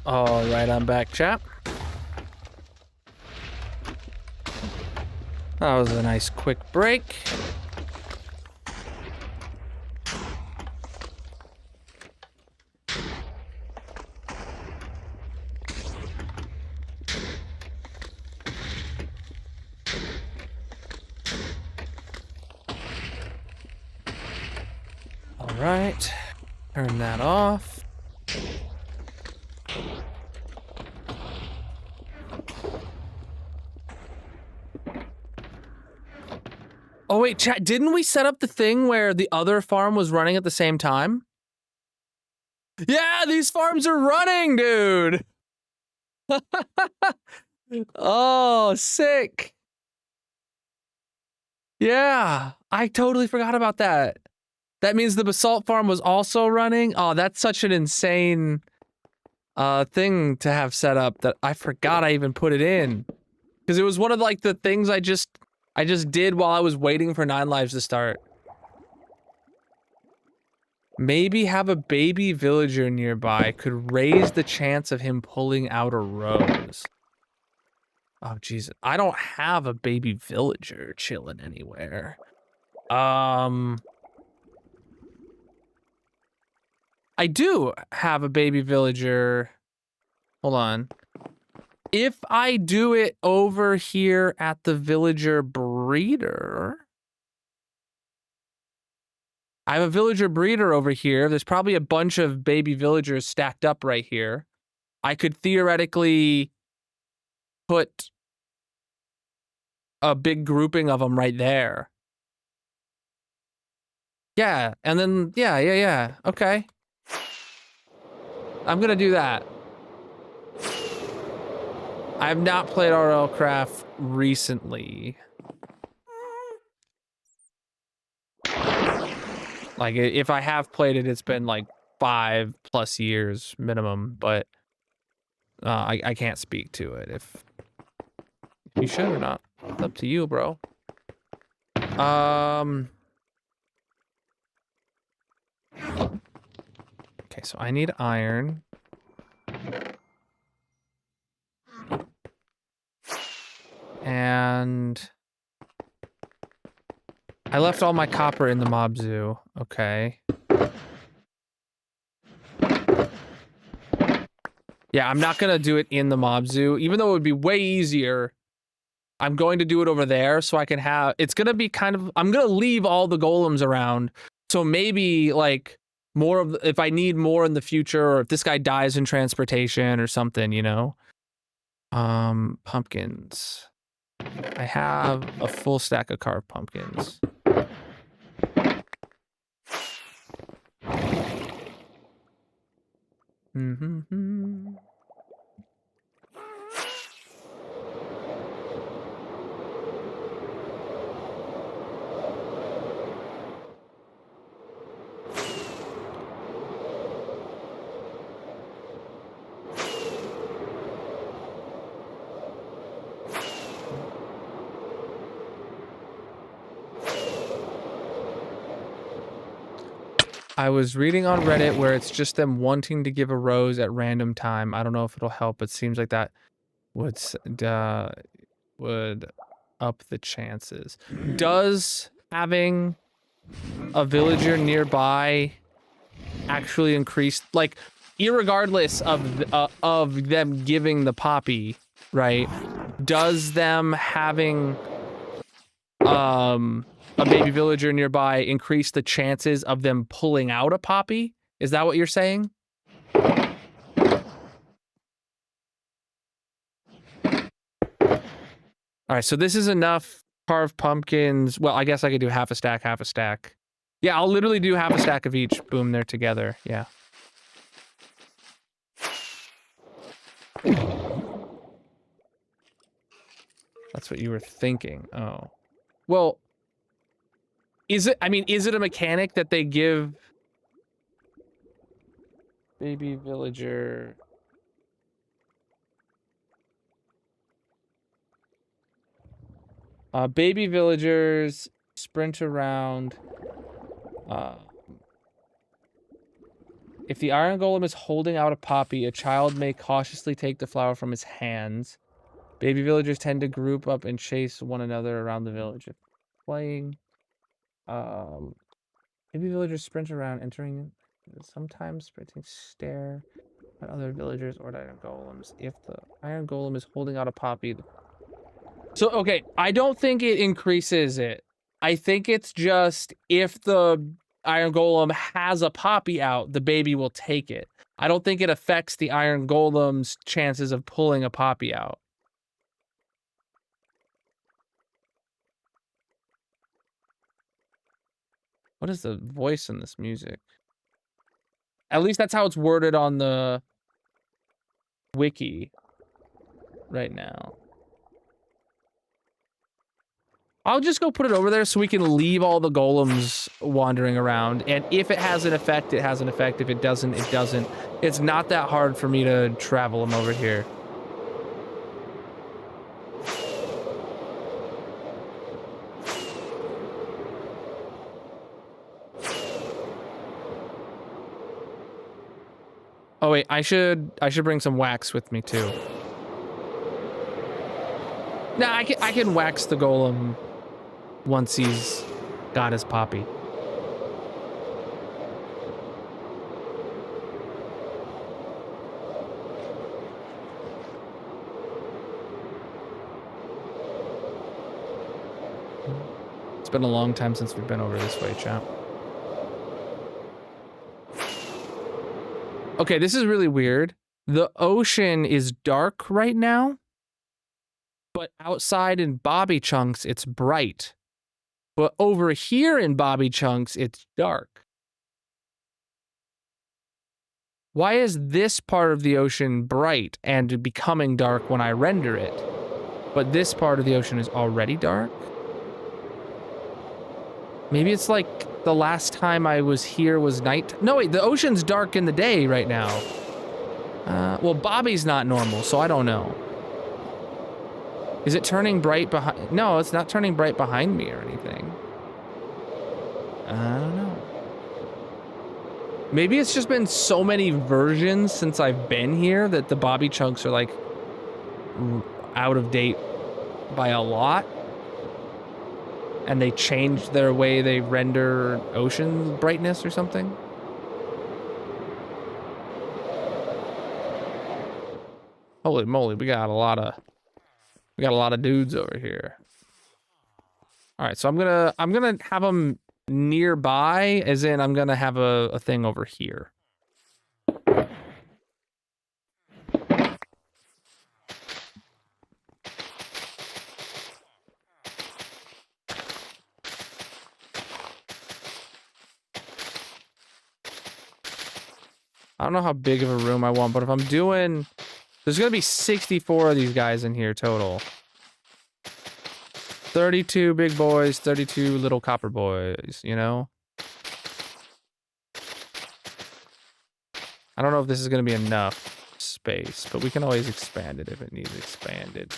[SPEAKER 3] All right, I'm back, chat. That was a nice quick break. All right, turn that off. Oh wait, chat, didn't we set up the thing where the other farm was running at the same time? Yeah, these farms are running, dude. Oh, sick. Yeah, I totally forgot about that. That means the basalt farm was also running? Oh, that's such an insane thing to have set up that I forgot I even put it in. Because it was one of like the things I just did while I was waiting for 9 Lives to start. Maybe have a baby villager nearby could raise the chance of him pulling out a rose. Oh, Jesus. I don't have a baby villager chilling anywhere. I do have a baby villager. Hold on. If I do it over here at the villager breeder... I have a villager breeder over here. There's probably a bunch of baby villagers stacked up right here. I could theoretically put a big grouping of them right there. Yeah, and then, yeah. Okay. I'm gonna do that. I have not played RL Craft recently. Like, if I have played it, it's been like 5+ years minimum, but I can't speak to it if you should or not. It's up to you, bro. Okay, so I need iron. And I left all my copper in the mob zoo. Okay. Yeah, I'm not gonna do it in the mob zoo, even though it would be way easier. I'm going to do it over there so I can have, it's gonna be kind of, I'm gonna leave all the golems around. So maybe like more of, if I need more in the future, or if this guy dies in transportation or something, you know? Pumpkins. I have a full stack of carved pumpkins. Mm-hmm. I was reading on Reddit where it's just them wanting to give a rose at random time. I don't know if it'll help, but it seems like that would up the chances. Does having a villager nearby actually increase, like, irregardless of them giving the poppy, right? Does them having a baby villager nearby increase the chances of them pulling out a poppy? Is that what you're saying? All right, so this is enough carved pumpkins. Well, I guess I could do half a stack, half a stack. Yeah, I'll literally do half a stack of each. Boom, they're together. Yeah. That's what you were thinking. Oh. Well, is it, I mean, is it a mechanic that they give baby villager? Baby villagers sprint around. If the iron golem is holding out a poppy, a child may cautiously take the flower from his hands. Baby villagers tend to group up and chase one another around the village. If playing, baby villagers sprint around, entering, sometimes sprinting, stare at other villagers or at iron golems. If the iron golem is holding out a poppy. So, okay, I don't think it increases it. I think it's just if the iron golem has a poppy out, the baby will take it. I don't think it affects the iron golem's chances of pulling a poppy out. What is the voice in this music? At least that's how it's worded on the wiki right now. I'll just go put it over there so we can leave all the golems wandering around. And if it has an effect, it has an effect. If it doesn't, it doesn't. It's not that hard for me to travel them over here. Oh wait, I should bring some wax with me too. Nah, I can wax the golem once he's got his poppy. It's been a long time since we've been over this way, chap. Okay, this is really weird. The ocean is dark right now, but outside in Bobby Chunks, it's bright. But over here in Bobby Chunks, it's dark. Why is this part of the ocean bright and becoming dark when I render it, but this part of the ocean is already dark? Maybe it's like the last time I was here was night. No, wait, the ocean's dark in the day right now. Well, Bobby's not normal, so I don't know. Is it turning bright behind? No, it's not turning bright behind me or anything. I don't know. Maybe it's just been so many versions since I've been here that the Bobby chunks are like out of date by a lot. And they changed their way they render ocean brightness or something. Holy moly, we got a lot of dudes over here. All right, so I'm gonna have them nearby, as in I'm gonna have a thing over here. I don't know how big of a room I want, but if I'm doing, there's gonna be 64 of these guys in here total. 32 big boys, 32 little copper boys, you know? I don't know if this is gonna be enough space, but we can always expand it if it needs expanded.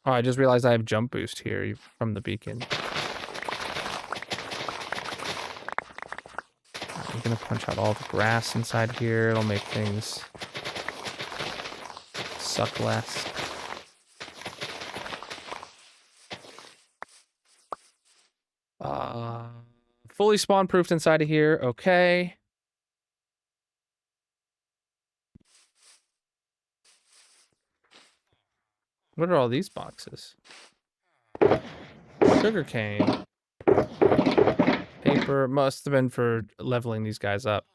[SPEAKER 3] Oh, I just realized I have jump boost here from the beacon. I'm gonna punch out all the grass inside here. It'll make things suck less. Fully spawn proofed inside of here. Okay. What are all these boxes? Sugarcane. Paper. Must have been for leveling these guys up.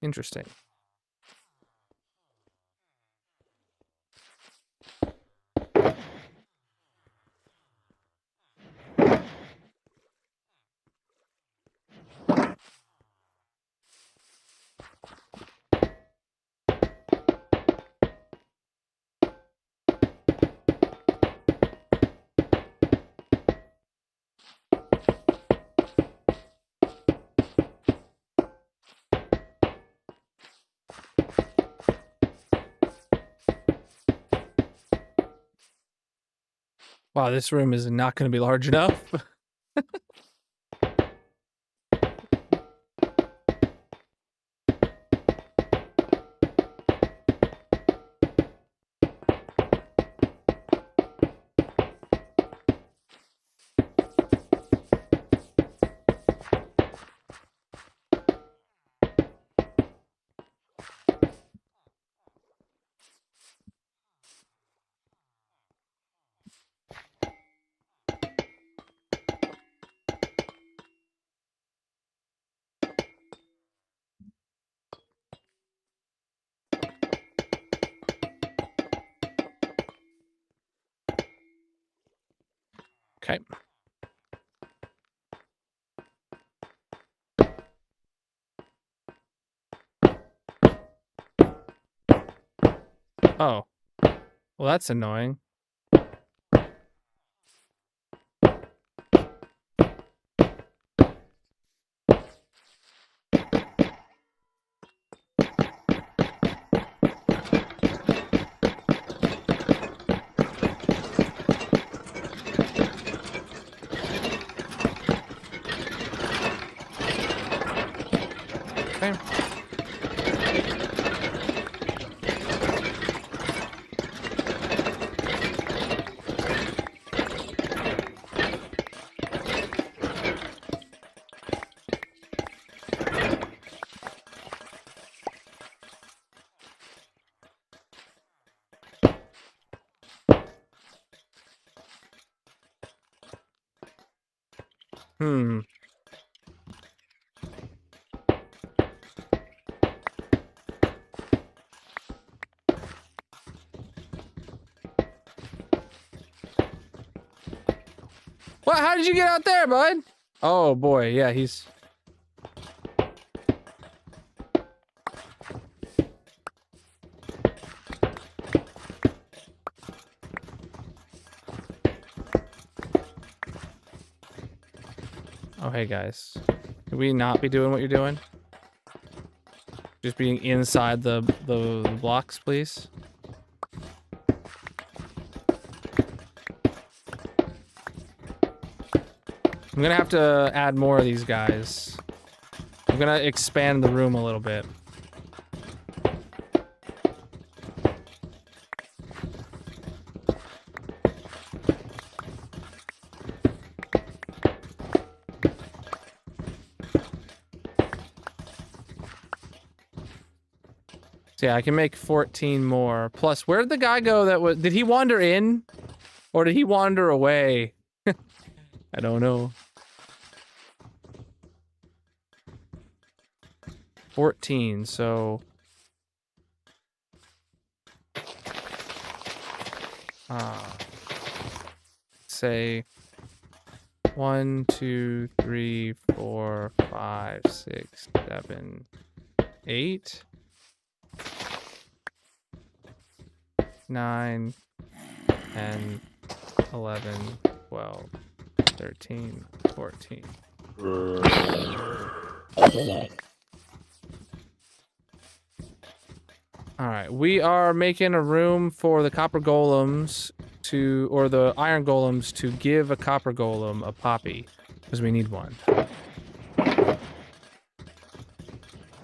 [SPEAKER 3] Interesting. Wow, this room is not going to be large enough. Okay. Oh. Well, that's annoying. Okay. Hmm. What? How did you get out there, bud? Oh boy, yeah, he's... Oh, hey guys. Can we not be doing what you're doing? Just being inside the blocks, please. I'm gonna have to add more of these guys. I'm gonna expand the room a little bit. So yeah, I can make 14 more. Plus, where'd the guy go that was... Did he wander in? Or did he wander away? I don't know. 14, so... say... 1, 2, 3, 4, 5, 6, 7, 8... 9, 10, 11, 12, 13, 14. Alright, we are making a room for the copper golems to, or the iron golems to give a copper golem a poppy, because we need one.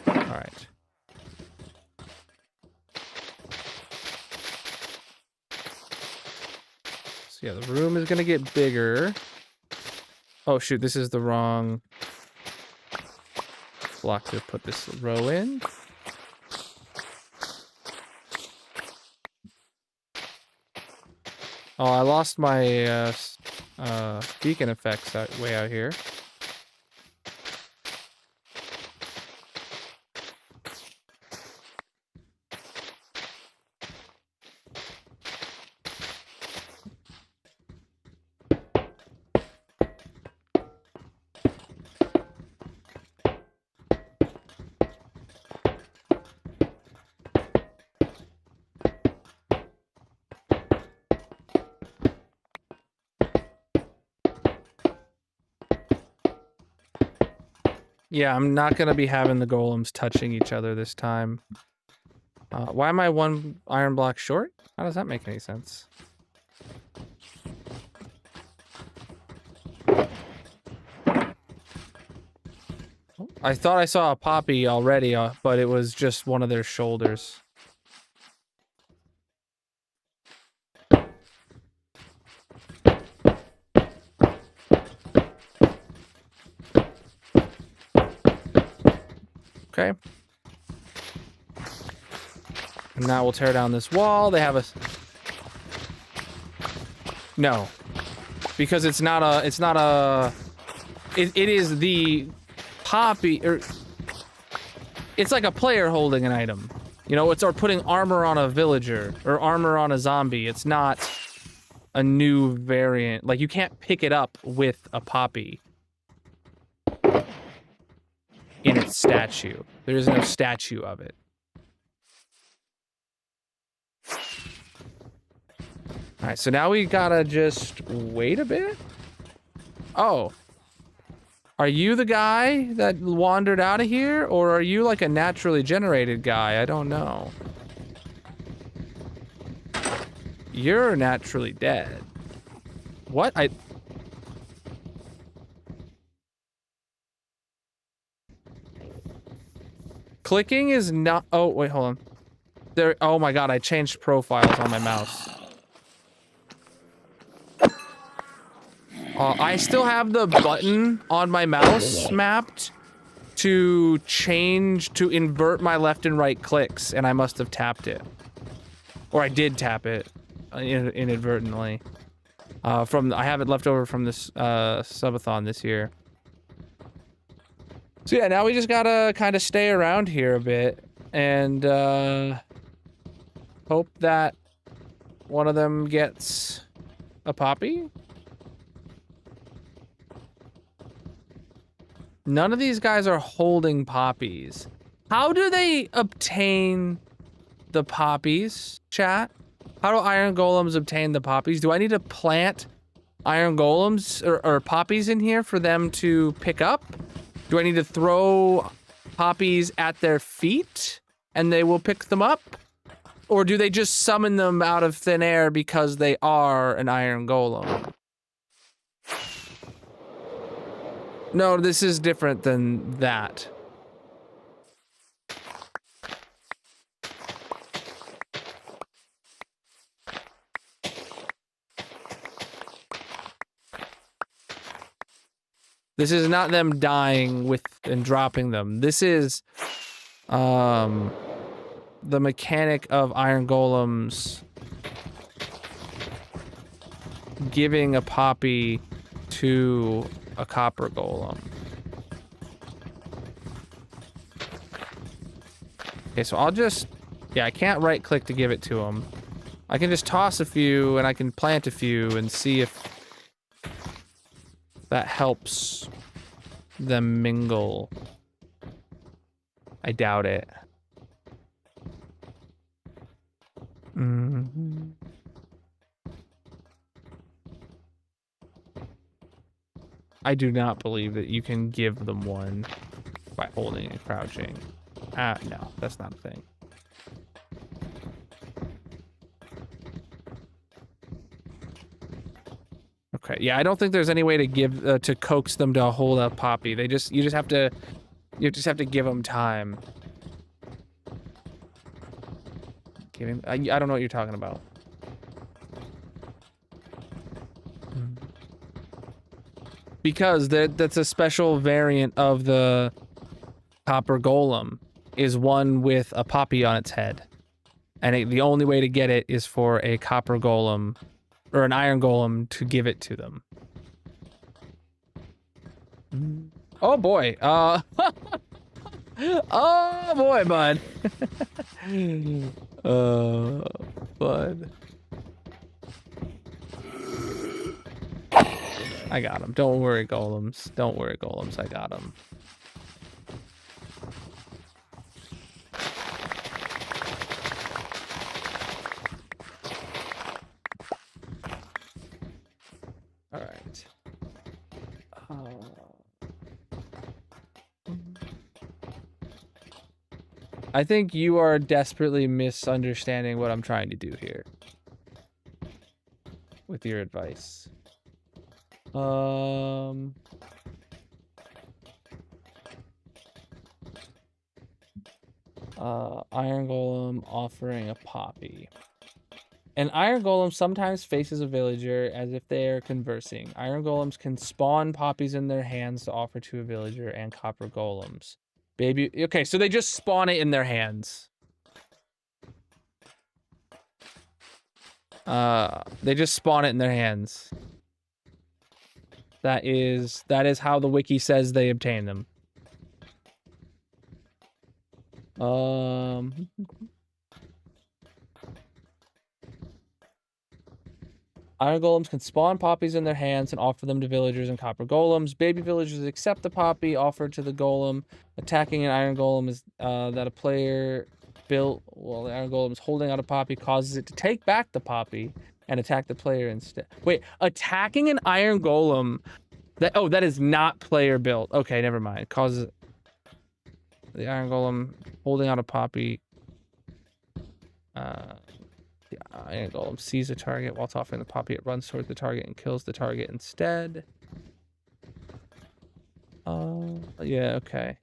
[SPEAKER 3] Alright. So yeah, the room is gonna get bigger. Oh shoot, this is the wrong block to put this row in. Oh, I lost my beacon effects way out here. Yeah, I'm not gonna be having the golems touching each other this time. Why am I one iron block short? How does that make any sense? I thought I saw a poppy already, but it was just one of their shoulders. Okay. And now we'll tear down this wall. They have a... No. Because it's not a... It is the poppy... It's like a player holding an item. You know, or putting armor on a villager, or armor on a zombie. It's not a new variant. Like, you can't pick it up with a poppy in its statue. There is no statue of it. All right, so now we gotta just wait a bit. Oh. Are you the guy that wandered out of here? Or are you like a naturally generated guy? I don't know. You're naturally dead. What? Clicking is not... Oh, wait, hold on. There... Oh my god, I changed profiles on my mouse. I still have the button on my mouse mapped to invert my left and right clicks, and I must have tapped it. Or I did tap it inadvertently. I have it left over from this subathon this year. So yeah, now we just gotta kind of stay around here a bit and hope that one of them gets a poppy. None of these guys are holding poppies. How do they obtain the poppies, chat? How do iron golems obtain the poppies? Do I need to plant iron golems or poppies in here for them to pick up? Do I need to throw poppies at their feet and they will pick them up? Or do they just summon them out of thin air because they are an iron golem? No, this is different than that. This is not them dying with and dropping them. This is the mechanic of iron golems giving a poppy to a copper golem. Okay, so I'll just... Yeah, I can't right click to give it to him. I can just toss a few and I can plant a few and see if that helps them mingle. I doubt it. Mm-hmm. I do not believe that you can give them one by holding and crouching. No, that's not a thing. Okay, yeah, I don't think there's any way to give to coax them to hold a poppy. You just have to give them time. I don't know what you're talking about. Because that's a special variant of the copper golem, is one with a poppy on its head. And the only way to get it is for a copper golem, or an iron golem, to give it to them. Oh boy, oh boy, bud. Bud. I got him. Don't worry, golems. Don't worry, golems. I got him. All right. I think you are desperately misunderstanding what I'm trying to do here with your advice. Iron golem offering a poppy. An iron golem sometimes faces a villager as if they are conversing. Iron golems can spawn poppies in their hands to offer to a villager and copper golems. Okay, so they just spawn it in their hands. They just spawn it in their hands. That is how the wiki says they obtain them. Iron golems can spawn poppies in their hands and offer them to villagers and copper golems. Baby villagers accept the poppy offered to the golem. Attacking an iron golem is that a player built while the iron golem is holding out a poppy causes it to take back the poppy and attack the player instead. Wait, attacking an iron golem. That is not player built. Okay, never mind. Causes the iron golem holding out a poppy. The iron golem sees a target while offering the poppy. It runs towards the target and kills the target instead. Yeah, okay.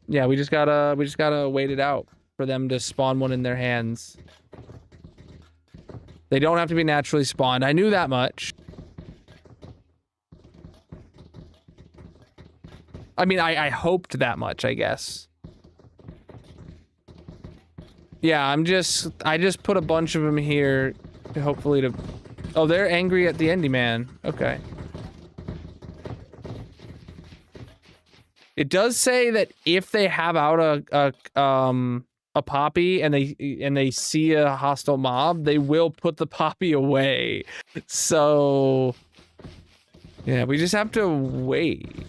[SPEAKER 3] Yeah, we just gotta wait it out for them to spawn one in their hands. They don't have to be naturally spawned. I knew that much. I mean, I hoped that much, I guess. Yeah, I just put a bunch of them here to hopefully to... Oh, they're angry at the Endy Man. Okay. It does say that if they have out a poppy and they see a hostile mob, they will put the poppy away. So yeah, we just have to wait.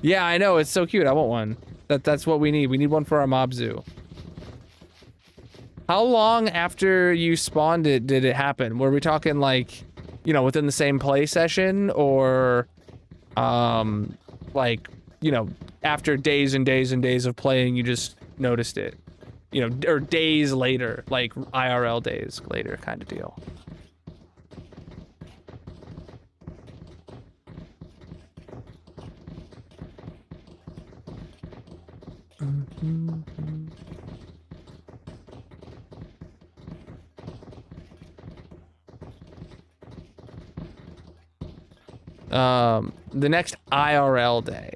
[SPEAKER 3] Yeah, I know, it's so cute. I want one. That's what we need. We need one for our mob zoo. How long after you spawned it did it happen? Were we talking like, you know, within the same play session, or like, you know, after days and days and days of playing you just noticed it, you know, or days later, like IRL days later kind of deal? The next IRL day.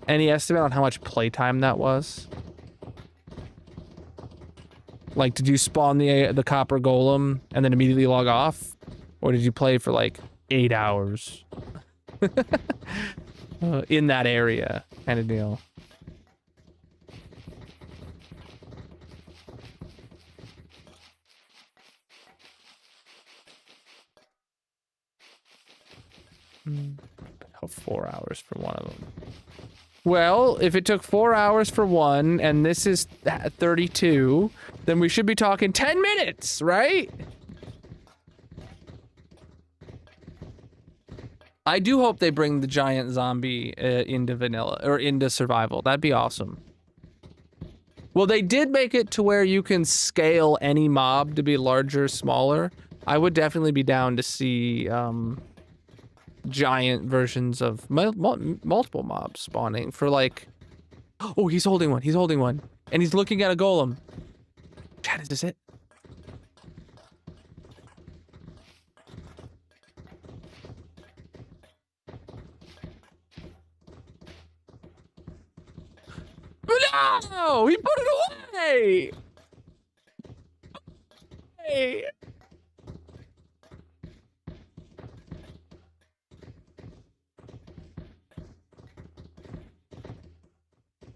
[SPEAKER 3] Any estimate on how much playtime that was? Like, did you spawn the copper golem and then immediately log off? Or did you play for like 8 hours? In that area kind of deal. Oh, 4 hours for one of them. Well, if it took 4 hours for one, and this is 32, then we should be talking 10 minutes, right? I do hope they bring the giant zombie into vanilla, or into survival. That'd be awesome. Well, they did make it to where you can scale any mob to be larger, smaller. I would definitely be down to see, giant versions of multiple mobs spawning for like... Oh, he's holding one. He's holding one. And he's looking at a golem. Chad, is this it? No! He put it away! Hey!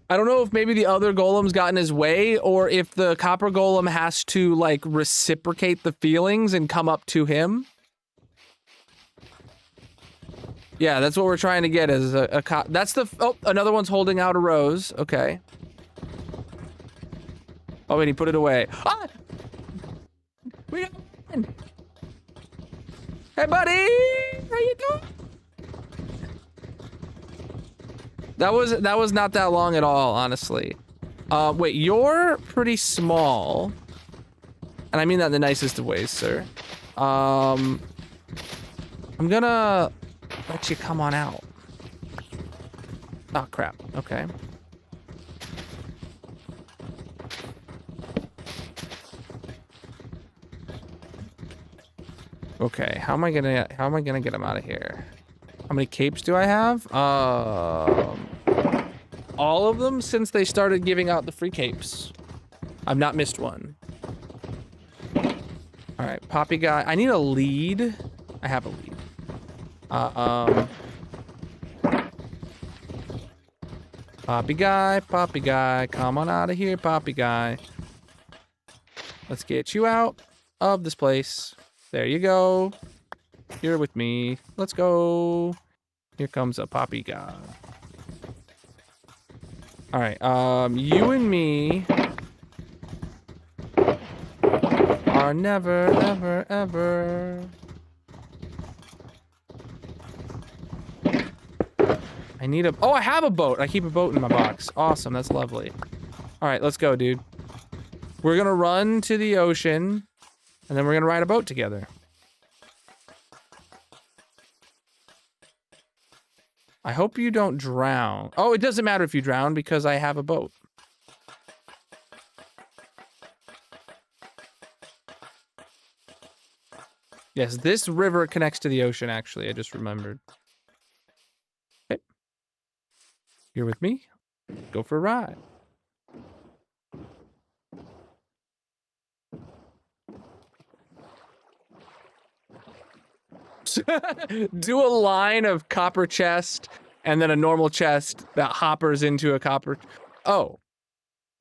[SPEAKER 3] I don't know if maybe the other golems got in his way, or if the copper golem has to like reciprocate the feelings and come up to him. Yeah, that's what we're trying to get is a that's the... Oh, another one's holding out a rose. Okay. Oh, and he put it away. Ah! We got one! Hey, buddy! How you doing? That was not that long at all, honestly. Wait, you're pretty small. And I mean that in the nicest of ways, sir. I'm gonna let you come on out. Oh, crap. Okay. Okay, how am I gonna get him out of here? How many capes do I have? All of them since they started giving out the free capes. I've not missed one. All right, Poppy guy. I need a lead. I have a lead. Poppy guy, come on out of here, Poppy guy. Let's get you out of this place. There you go. You're with me. Let's go. Here comes a Poppy guy. All right, you and me are never, ever, ever. I need a... Oh, I have a boat. I keep a boat in my box. Awesome. That's lovely. All right, let's go, dude. We're gonna run to the ocean, and then we're gonna ride a boat together. I hope you don't drown. Oh, it doesn't matter if you drown because I have a boat. Yes, this river connects to the ocean, actually. I just remembered. Okay. You're with me? Go for a ride. Do a line of copper chest and then a normal chest that hoppers into a copper. Oh,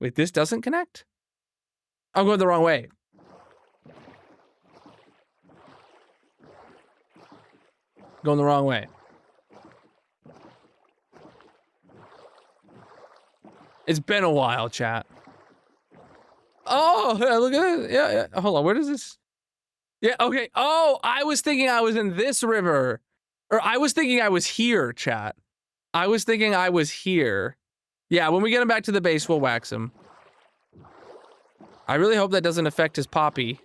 [SPEAKER 3] wait, this doesn't connect? I'm going the wrong way. Going the wrong way. It's been a while, chat. Oh, look at it. Yeah. Hold on, where does this? Yeah, okay. Oh, I was thinking I was in this river. Or I was thinking I was here, chat. I was thinking I was here. Yeah, when we get him back to the base, we'll wax him. I really hope that doesn't affect his poppy.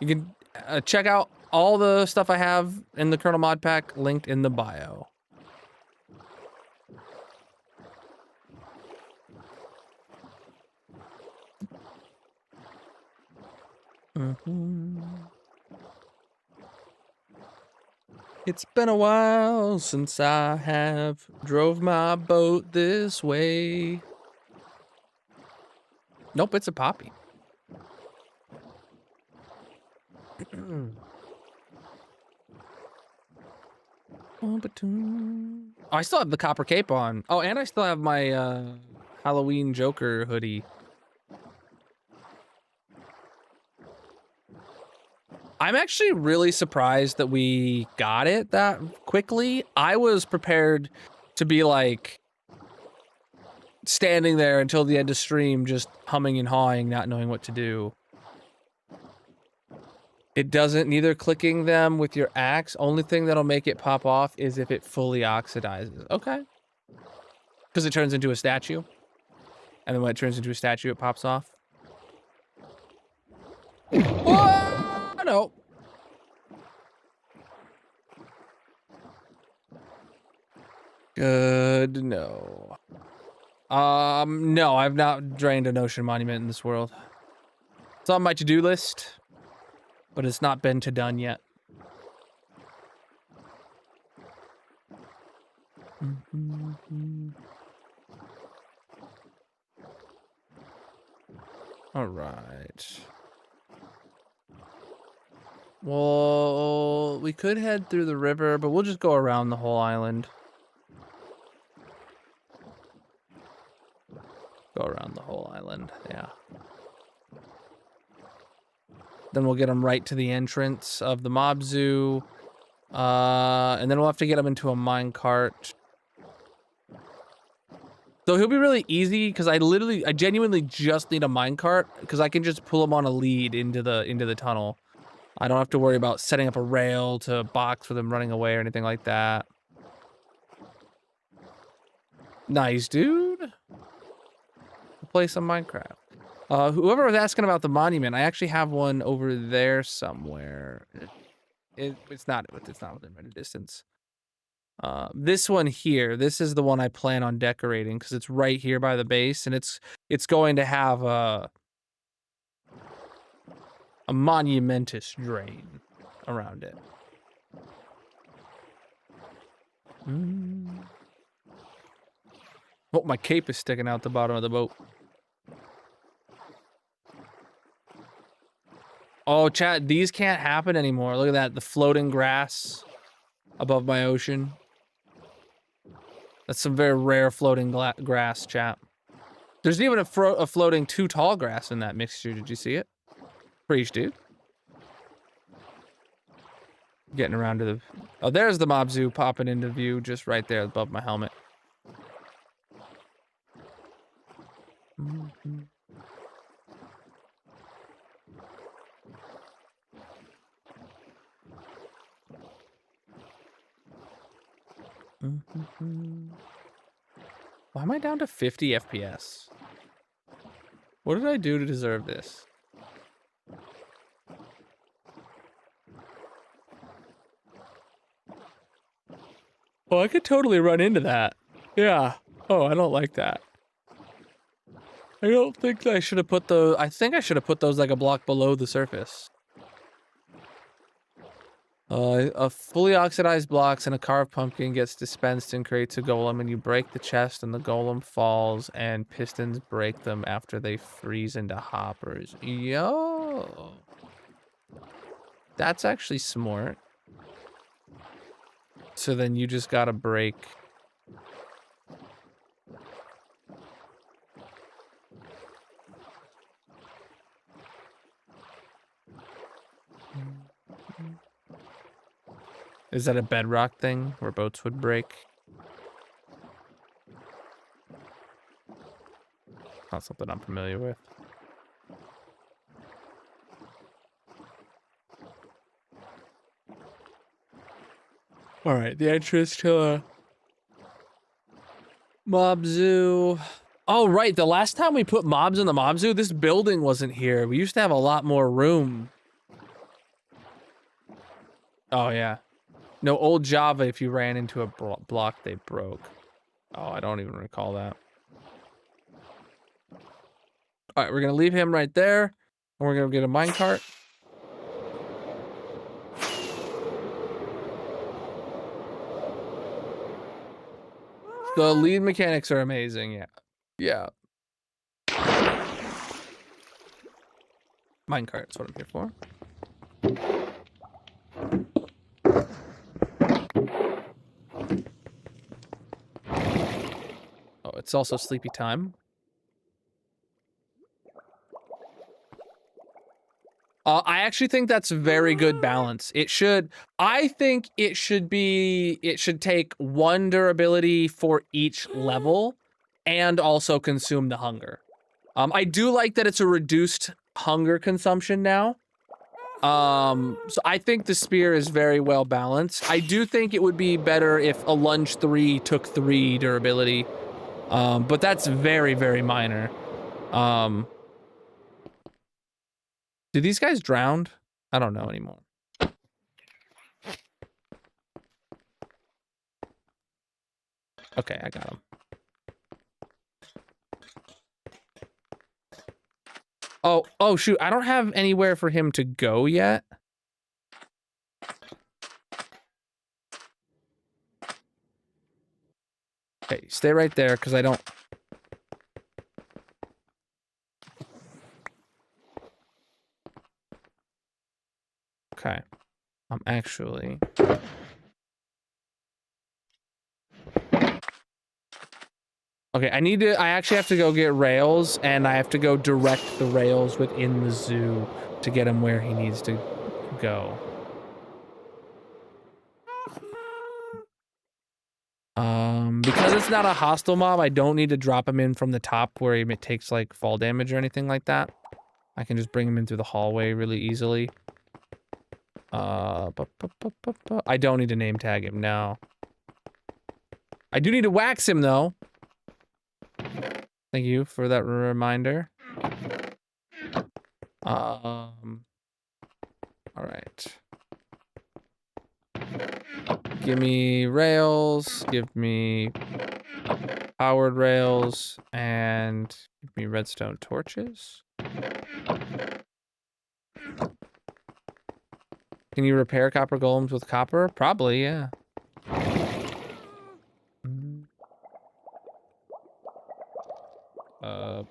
[SPEAKER 3] You can check out all the stuff I have in the Colonel mod pack linked in the bio. It's been a while since I have drove my boat this way. Nope, it's a poppy. Oh, I still have the copper cape on. Oh, and I still have my Halloween Joker hoodie. I'm actually really surprised that we got it that quickly. I was prepared to be like standing there until the end of stream, just humming and hawing, not knowing what to do. It doesn't, neither clicking them with your axe. Only thing that'll make it pop off is if it fully oxidizes. Okay. Because it turns into a statue. And then when it turns into a statue, it pops off. Oh, no. Good, no. No, I've not drained an ocean monument in this world. It's on my to-do list, but it's not been done yet. All right. Well, we could head through the river, but we'll just go around the whole island. Go around the whole island, yeah. Then we'll get him right to the entrance of the mob zoo. And then we'll have to get him into a minecart. So he'll be really easy because I genuinely just need a minecart because I can just pull him on a lead into the tunnel. I don't have to worry about setting up a rail to box for them running away or anything like that. Nice, dude. Play some Minecraft. Whoever was asking about the monument, I actually have one over there somewhere. It's not within my distance. This one here, this is the one I plan on decorating because it's right here by the base, and it's going to have a monumentous drain around it. Oh, my cape is sticking out the bottom of the boat. Oh, chat, these can't happen anymore. Look at that, the floating grass above my ocean. That's some very rare floating grass, chat. There's even a floating too tall grass in that mixture. Did you see it? Preach, dude. Getting around to the... Oh, there's the mob zoo popping into view just right there above my helmet. Why am I down to 50 FPS? What did I do to deserve this? Oh, I could totally run into that. Yeah. Oh, I don't like that. I don't think I should have put those... I think I should have put those like a block below the surface. A fully oxidized blocks and a carved pumpkin gets dispensed and creates a golem, and you break the chest and the golem falls and pistons break them after they freeze into hoppers. Yo. That's actually smart. So then you just gotta break... Is that a bedrock thing where boats would break? Not something I'm familiar with. All right, the entrance to mob zoo. Oh, right. The last time we put mobs in the mob zoo, this building wasn't here. We used to have a lot more room. Oh, yeah. No, old Java, if you ran into a block, they broke. Oh, I don't even recall that. All right, we're going to leave him right there. And we're going to get a minecart. The lead mechanics are amazing, yeah. Yeah. Minecart is what I'm here for. Oh, it's also sleepy time. I actually think that's very good balance. I think it should take 1 durability for each level and also consume the hunger. I do like that it's a reduced hunger consumption now. So I think the spear is very well balanced. I do think it would be better if a lunge 3 took 3 durability. But that's very, very minor. Did these guys drown? I don't know anymore. Okay, I got him. Oh shoot, I don't have anywhere for him to go yet. Okay, stay right there, because I don't... Okay. I'm actually... Okay, I actually have to go get rails, and I have to go direct the rails within the zoo to get him where he needs to go. Because it's not a hostile mob, I don't need to drop him in from the top where he takes, like, fall damage or anything like that. I can just bring him in through the hallway really easily. I don't need to name tag him, no. I do need to wax him, though. Thank you for that reminder. All right. Give me rails, give me powered rails, and give me redstone torches. Can you repair copper golems with copper? Probably, yeah.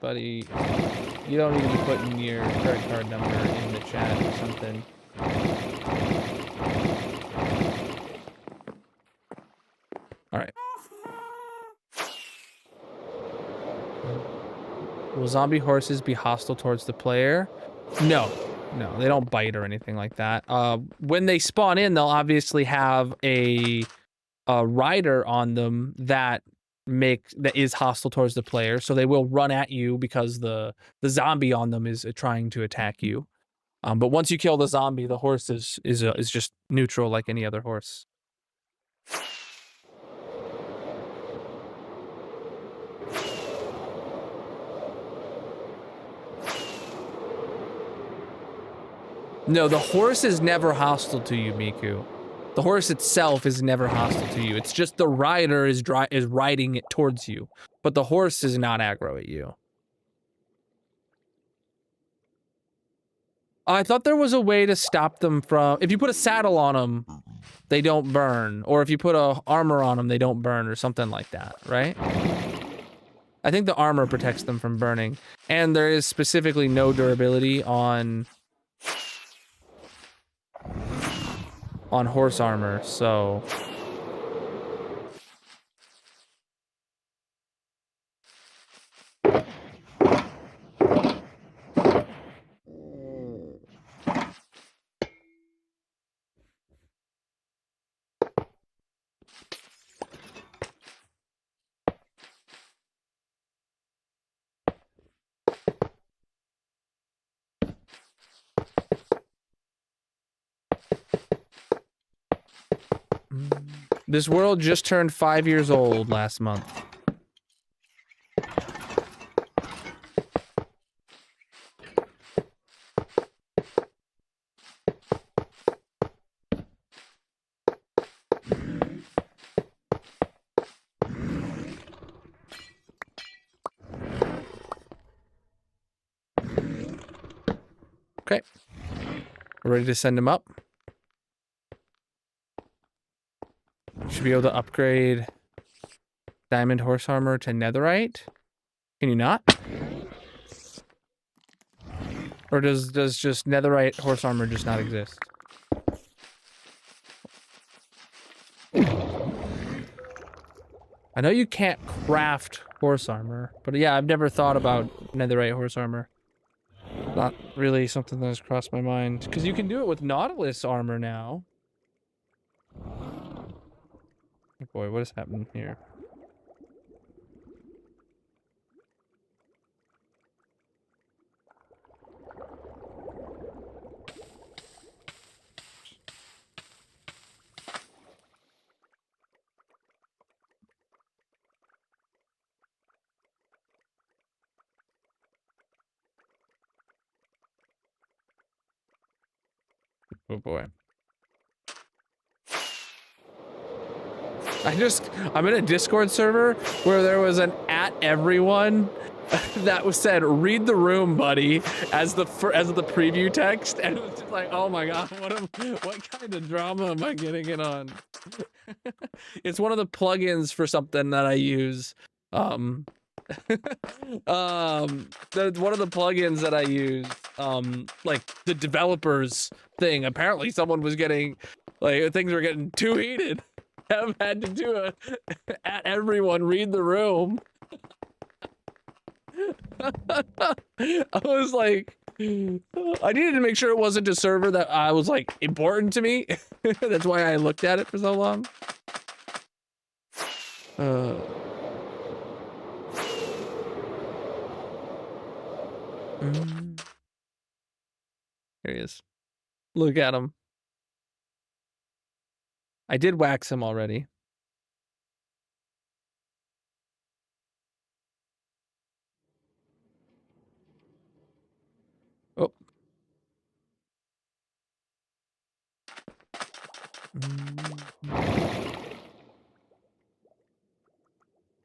[SPEAKER 3] Buddy, you don't need to be putting your credit card number in the chat or something. All right. Will zombie horses be hostile towards the player? No. No, they don't bite or anything like that. When they spawn in, they'll obviously have a rider on them that is hostile towards the player, so they will run at you because the zombie on them is trying to attack you. But once you kill the zombie, the horse is just neutral like any other horse. No, the horse is never hostile to you, Miku. The horse itself is never hostile to you. It's just the rider is riding it towards you, but the horse is not aggro at you. I thought there was a way to stop them from... If you put a saddle on them, they don't burn. Or if you put a armor on them, they don't burn or something like that, right? I think the armor protects them from burning. And there is specifically no durability on horse armor, so... This world just turned 5 years old last month. Okay. We're ready to send him up. Should be able to upgrade diamond horse armor to netherite. Can you not? Or does just netherite horse armor just not exist? I know you can't craft horse armor, but yeah, I've never thought about netherite horse armor. Not really something that has crossed my mind. Because you can do it with Nautilus armor now. Oh boy, what is happening here? Oh boy. I'm in a Discord server where there was an @everyone that was said, "Read the room, buddy," as the preview text, and it was just like, oh my god, what kind of drama am I getting it on? It's one of the plugins for something that I use. One of the plugins that I use, like the developers thing. Apparently, someone was getting, like, things were getting too heated. I've had to do a @everyone read the room. I was like, I needed to make sure it wasn't a server that I was like important to me. That's why I looked at it for so long. Here he is. Look at him. I did wax him already. Oh.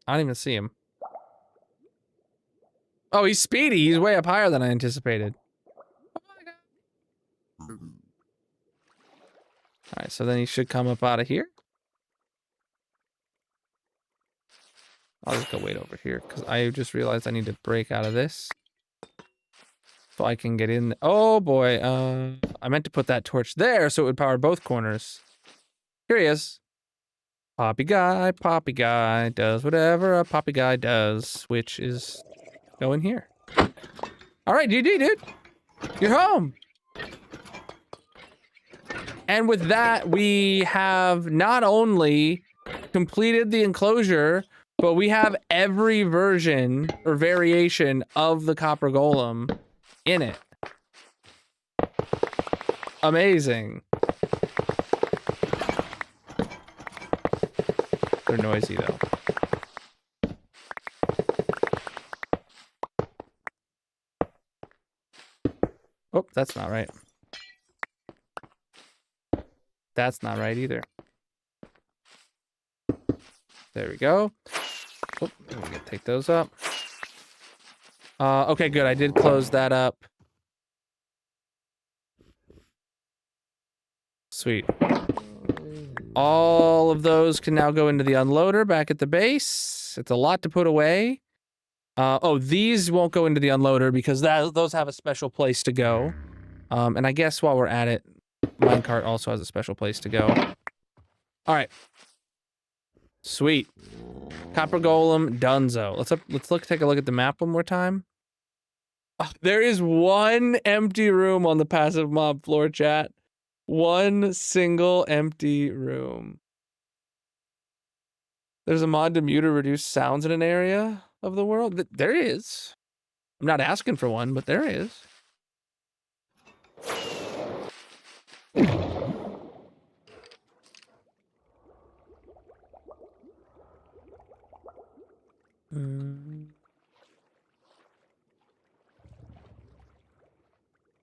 [SPEAKER 3] I don't even see him. Oh, he's speedy. He's way up higher than I anticipated. Oh my god. All right, so then he should come up out of here. I'll just go wait over here because I just realized I need to break out of this so I can get in. Oh boy, I meant to put that torch there so it would power both corners. Here he is. Poppy guy does whatever a poppy guy does, which is go in here. All right, GG, dude. You're home. And with that, we have not only completed the enclosure, but we have every version or variation of the copper golem in it. Amazing. They're noisy though. Oh, that's not right. That's not right either. There we go. Oh, we can take those up. Okay, good. I did close that up. Sweet. All of those can now go into the unloader back at the base. It's a lot to put away. Oh, these won't go into the unloader because those have a special place to go. And I guess while we're at it, minecart also has a special place to go. All right. Sweet. Copper golem, donezo. Let's take a look at the map one more time. Oh, there is one empty room on the passive mob floor, chat. One single empty room. There's a mod to mute or reduce sounds in an area of the world. There is. I'm not asking for one, but there is.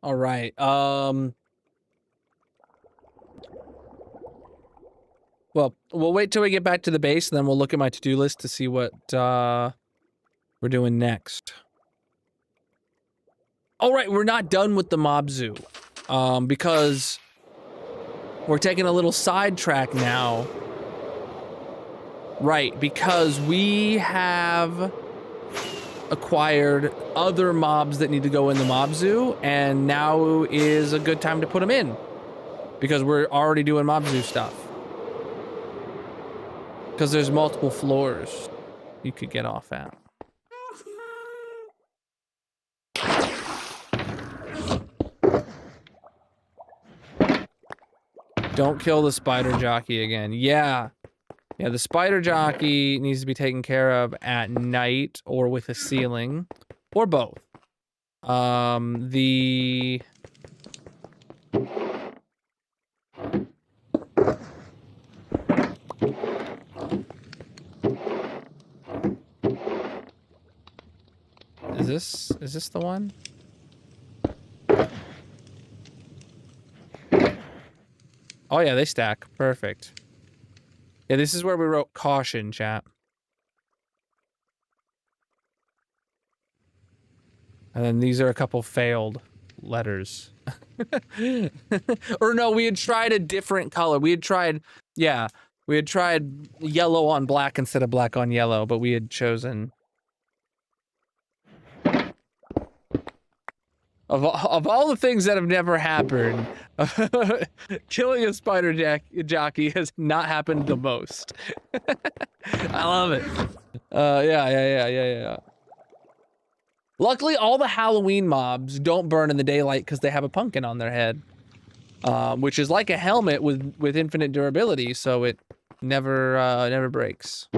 [SPEAKER 3] All right. Well, we'll wait till we get back to the base, and then we'll look at my to-do list to see what we're doing next. All right, we're not done with the mob zoo, because we're taking a little sidetrack now. Right, because we have acquired other mobs that need to go in the mob zoo, and now is a good time to put them in, because we're already doing mob zoo stuff. Because there's multiple floors you could get off at. Don't kill the spider jockey again. Yeah. Yeah, the spider jockey needs to be taken care of at night or with a ceiling. Or both. Is this the one? Oh yeah, they stack. Perfect. Yeah, this is where we wrote caution, chat. And then these are a couple failed letters. Or no, we had tried a different color. We had tried yellow on black instead of black on yellow, but we had chosen... Of all the things that have never happened, killing a spider jockey has not happened the most. I love it. Yeah. Luckily, all the Halloween mobs don't burn in the daylight because they have a pumpkin on their head, which is like a helmet with infinite durability, so it never breaks.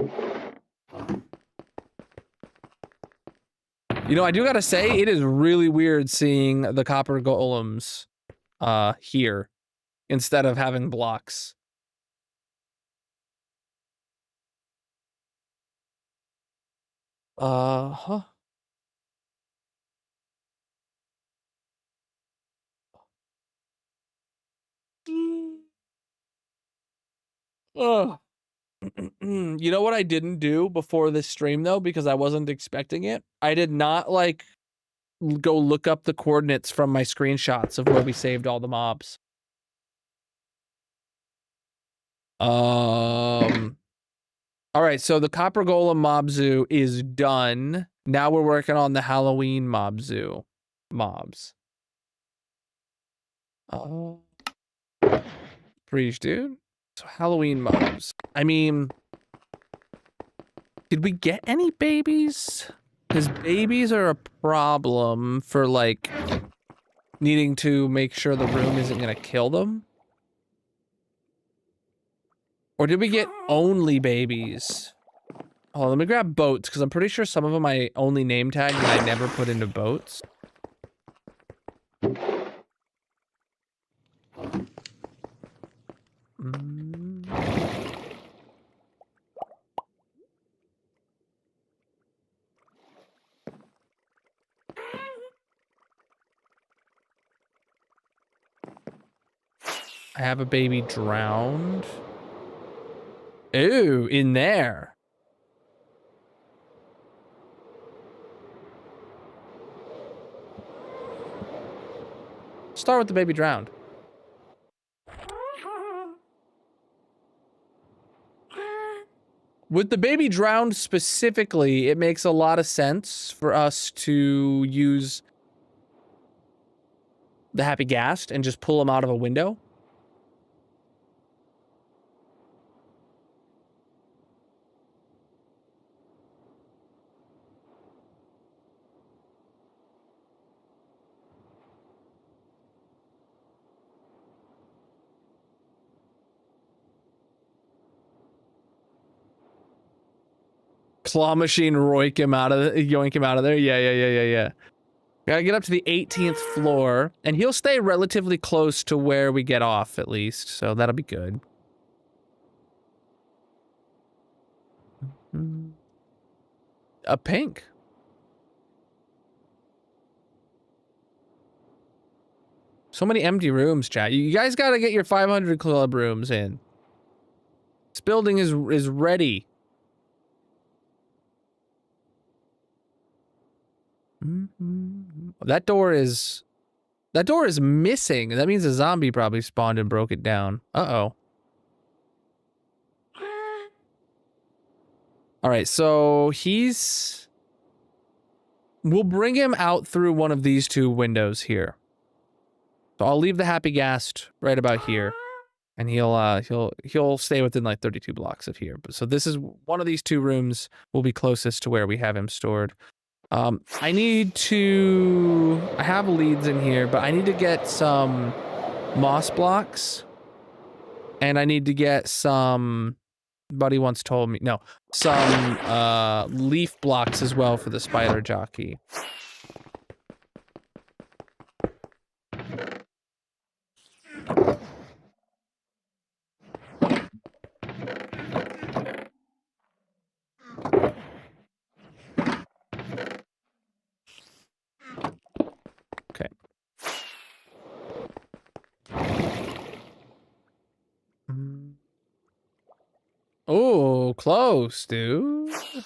[SPEAKER 3] You know, I do gotta say, it is really weird seeing the copper golems here instead of having blocks. Huh. Oh. You know what I didn't do before this stream though, because I wasn't expecting it? I did not like go look up the coordinates from my screenshots of where we saved all the mobs. All right, so the Copper Golem Mob Zoo is done. Now we're working on the Halloween Mob Zoo mobs. Preach, dude. So Halloween mobs. I mean, did we get any babies? Because babies are a problem for, like, needing to make sure the room isn't going to kill them. Or did we get only babies? Oh, let me grab boats, because I'm pretty sure some of them I only name tagged and I never put into boats. I have a baby drowned. Ooh, in there. Start with the baby drowned. With the baby drowned specifically, it makes a lot of sense for us to use the happy ghast and just pull him out of a window. Claw machine yoink him out of there. Yeah. Gotta get up to the 18th floor, and he'll stay relatively close to where we get off, at least, so that'll be good. A pink. So many empty rooms, chat. You guys gotta get your 500 club rooms in. This building is ready. That door is missing. That means a zombie probably spawned and broke it down. Uh-oh. All right, so we'll bring him out through one of these two windows here. So I'll leave the happy ghast right about here, and he'll stay within like 32 blocks of here. But so this is one of these two rooms will be closest to where we have him stored. I have leads in here, but I need to get some moss blocks, and I need to get some, buddy once told me, no, some leaf blocks as well for the spider jockey. Oh, close, dude. I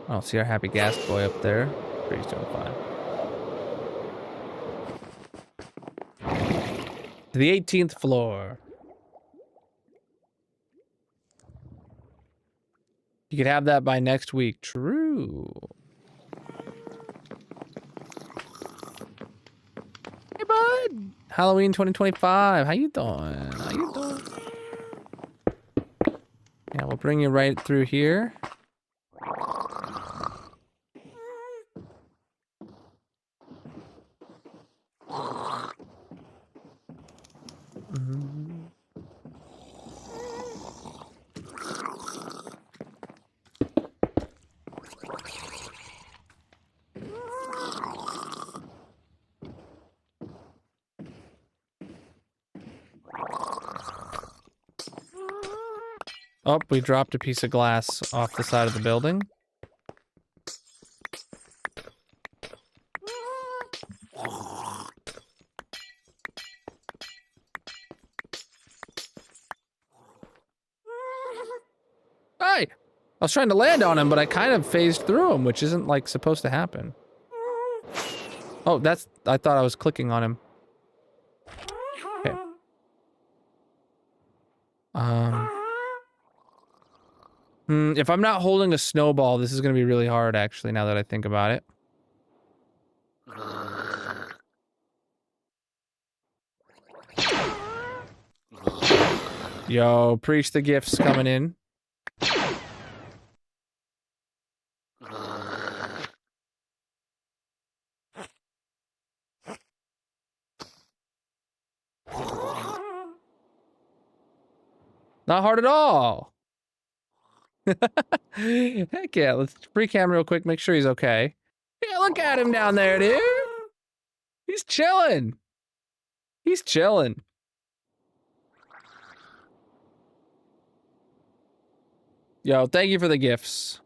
[SPEAKER 3] don't see our happy ghast boy up there. But he's doing fine. To the 18th floor. You could have that by next week. True. Hey, bud. Halloween 2025. How you doing? Yeah, we'll bring you right through here. Oh, we dropped a piece of glass off the side of the building. Hey! I was trying to land on him, but I kind of phased through him, which isn't, like, supposed to happen. Oh, I thought I was clicking on him. Okay. If I'm not holding a snowball, this is gonna be really hard, actually, now that I think about it. Yo, preach the gifts coming in. Not hard at all. Heck yeah, let's pre-cam real quick, make sure he's okay. Yeah, look at him down there, dude. He's chilling. He's chilling. Yo, thank you for the gifts.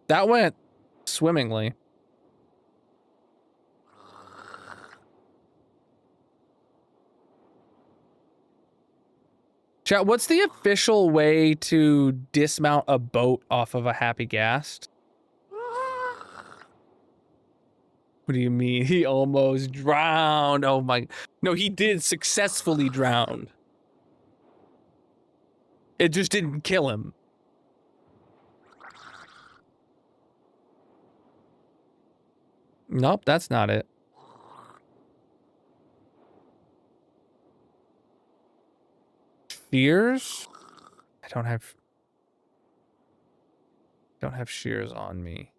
[SPEAKER 3] That went swimmingly. Chat, what's the official way to dismount a boat off of a happy ghast? What do you mean? He almost drowned. Oh my. No, he did successfully drown. It just didn't kill him. Nope, that's not it. Shears? I don't have shears on me.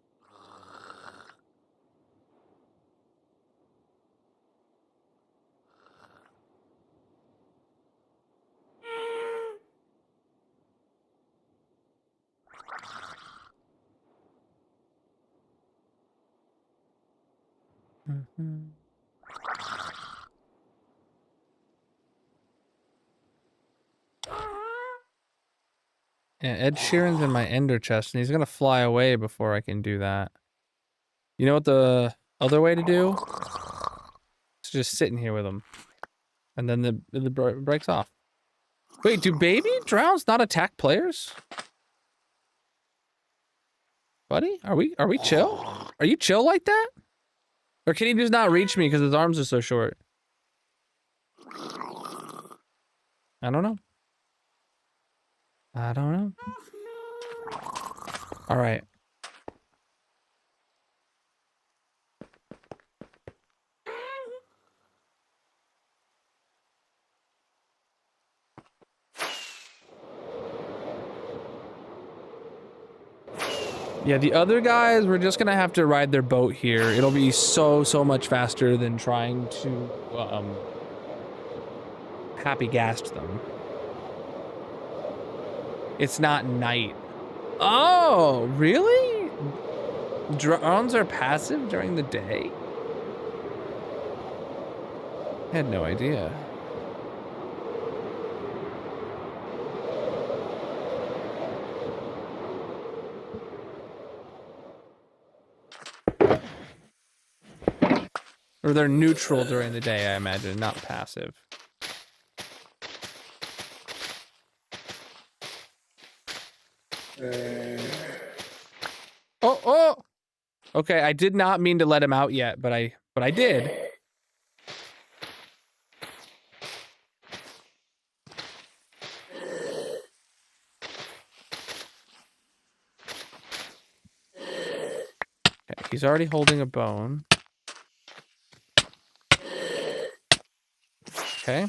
[SPEAKER 3] Yeah, Ed Sheeran's in my ender chest, and he's gonna fly away before I can do that. You know what the other way to do? It's just sitting here with him, and then the breaks off. Wait, do baby drowns not attack players? Buddy, are we chill? Are you chill like that? Or can he just not reach me because his arms are so short? I don't know. I don't know. All right. Yeah, the other guys, we're just gonna have to ride their boat here. It'll be so much faster than trying to happy ghast them. It's not night. Oh, really? Drones are passive during the day? I had no idea. Or they're neutral during the day, I imagine, not passive. Oh! Okay, I did not mean to let him out yet, but I did. Okay, he's already holding a bone. Okay.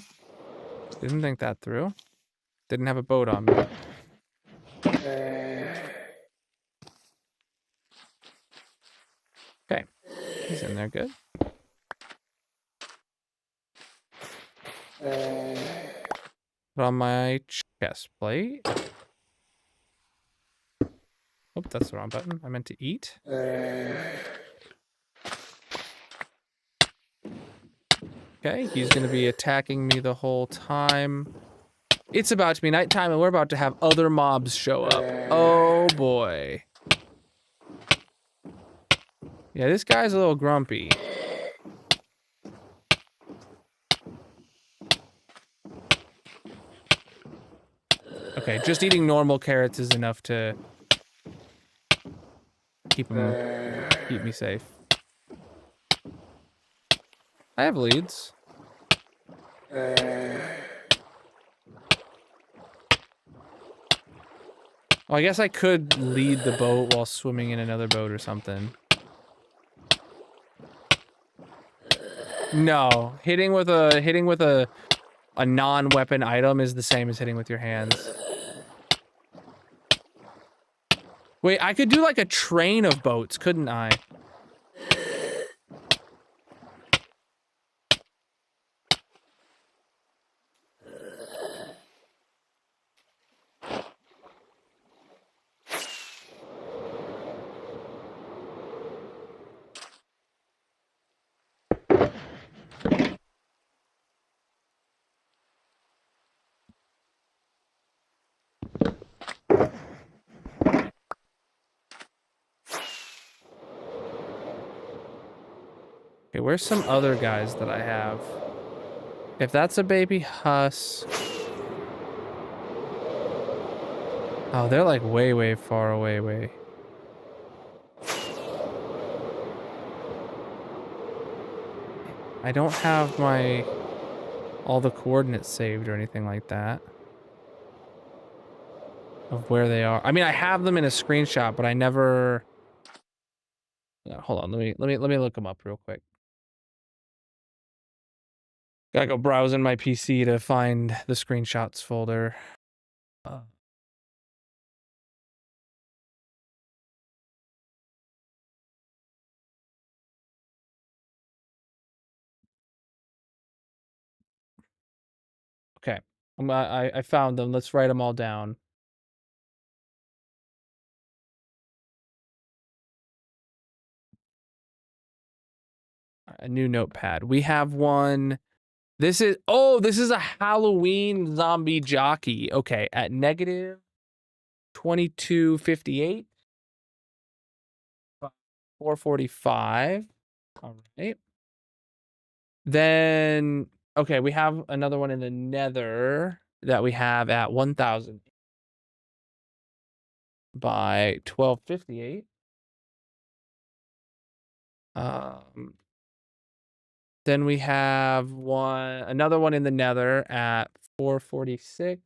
[SPEAKER 3] Didn't think that through. Didn't have a boat on me. Okay. He's in there good. Put on my chest plate. Oh, that's the wrong button. I meant to eat. Okay, he's gonna be attacking me the whole time. It's about to be nighttime and we're about to have other mobs show up. Oh boy. Yeah, this guy's a little grumpy. Okay, just eating normal carrots is enough to keep me safe. I have leads. Well, I guess I could lead the boat while swimming in another boat or something. No, hitting with a non-weapon item is the same as hitting with your hands. Wait, I could do like a train of boats, couldn't I? Okay, where's some other guys that I have? If that's a baby husk. Oh, they're like way, way far away, way. I don't have all the coordinates saved or anything like that. Of where they are. I mean, I have them in a screenshot, but I never... Hold on, let me look them up real quick. Gotta go browse in my PC to find the screenshots folder. Okay, I found them. Let's write them all down. A new notepad. We have one. This is a Halloween zombie jockey. Okay, at negative 2258. 445. All right. Then, okay, we have another one in the nether that we have at 1000 by 1258. Then we have another one in the nether at 446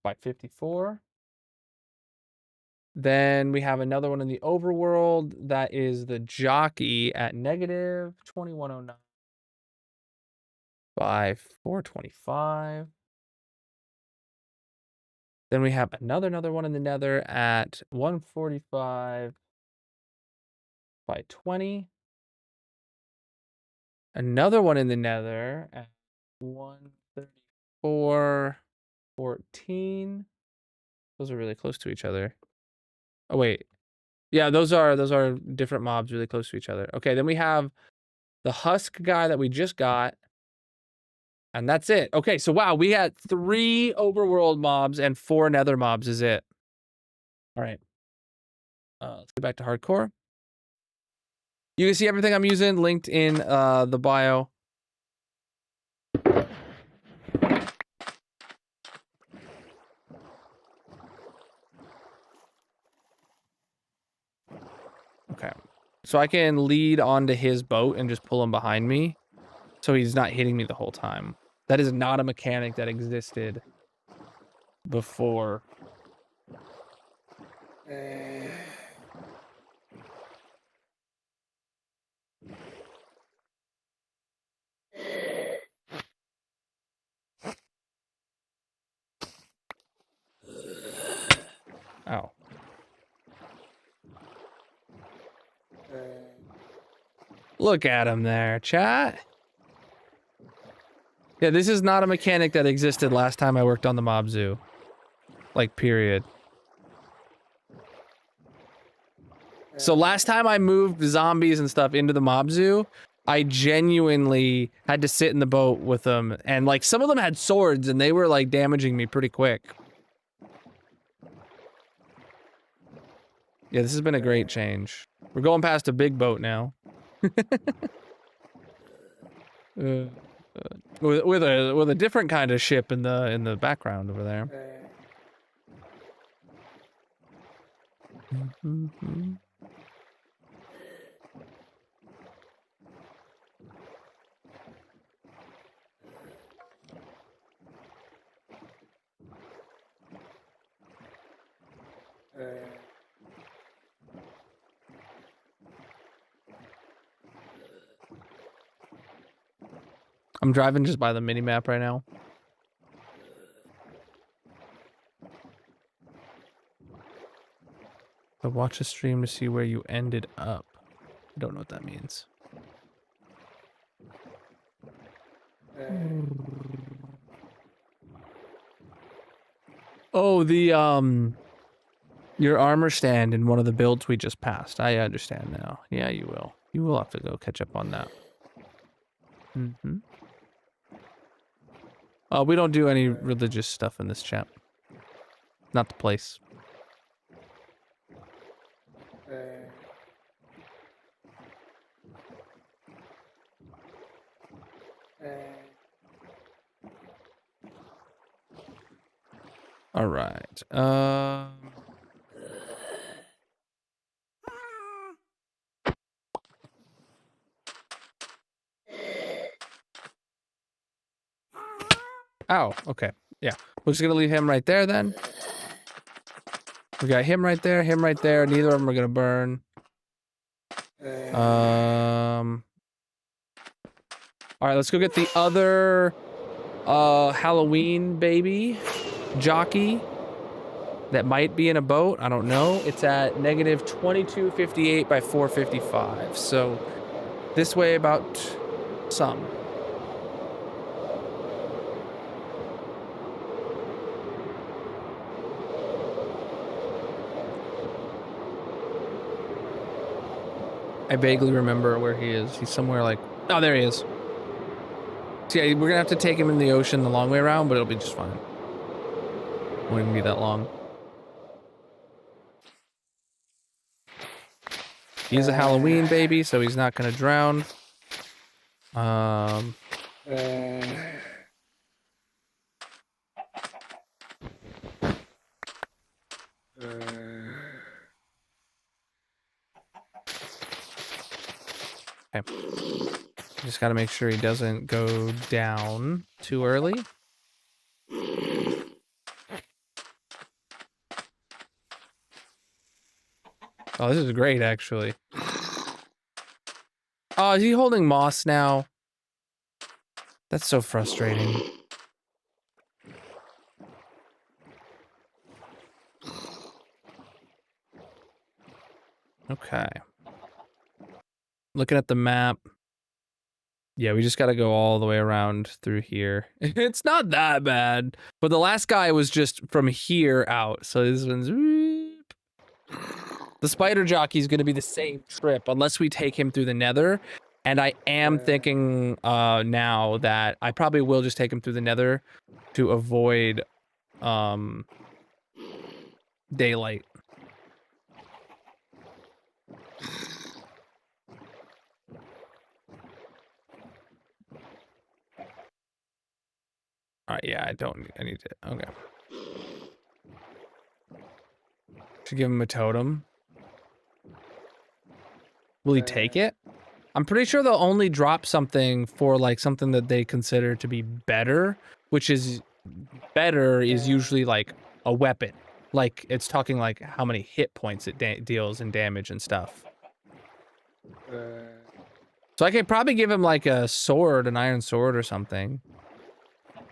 [SPEAKER 3] by 54. Then we have another one in the overworld that is the jockey at negative 2109 by 425. Then we have another one in the nether at 145 by 20. Another one in the nether at 134.14. Those are really close to each other. Oh wait. Yeah, those are different mobs really close to each other. Okay, then we have the husk guy that we just got. And that's it. Okay, so wow, we had 3 overworld mobs and 4 nether mobs is it. All right. Let's get back to hardcore. You can see everything I'm using linked in the bio. Okay. So I can lead onto his boat and just pull him behind me. So he's not hitting me the whole time. That is not a mechanic that existed before. Oh. Look at him there, chat. Yeah, this is not a mechanic that existed last time I worked on the mob zoo. Like, period. So last time I moved zombies and stuff into the mob zoo, I genuinely had to sit in the boat with them. And, like, some of them had swords and they were, like, damaging me pretty quick. Yeah, this has been a great change. We're going past a big boat now. With a different kind of ship in the background over there. I'm driving just by the mini map right now. But watch a stream to see where you ended up. I don't know what that means. Oh, your armor stand in one of the builds we just passed. I understand now. Yeah, you will. You will have to go catch up on that. Mm-hmm. We don't do any religious stuff in this chat. Not the place. All right. Oh, okay. Yeah. We're just gonna leave him right there then. We got him right there, him right there. Neither of them are gonna burn. All right, let's go get the other Halloween baby jockey that might be in a boat. I don't know. It's at negative 2258 by 455. So this way about some. I vaguely remember where he is. He's somewhere like, oh, there he is. So yeah, we're gonna have to take him in the ocean the long way around, but it'll be just fine. Won't even be that long. He's a Halloween baby, so he's not gonna drown. Okay. Just gotta make sure he doesn't go down too early. Oh, this is great, actually. Oh, is he holding moss now? That's so frustrating. Okay. Looking at the map. Yeah, we just gotta go all the way around through here. It's not that bad. But the last guy was just from here out. So this one's... The spider jockey's gonna be the same trip unless we take him through the nether. And I am thinking now that I probably will just take him through the nether to avoid daylight. All right, yeah, I need to, okay. Should give him a totem. Will he take it? I'm pretty sure they'll only drop something for like something that they consider to be better, which is better is usually like a weapon. Like it's talking like how many hit points it deals in damage and stuff. So I could probably give him like a sword, an iron sword or something.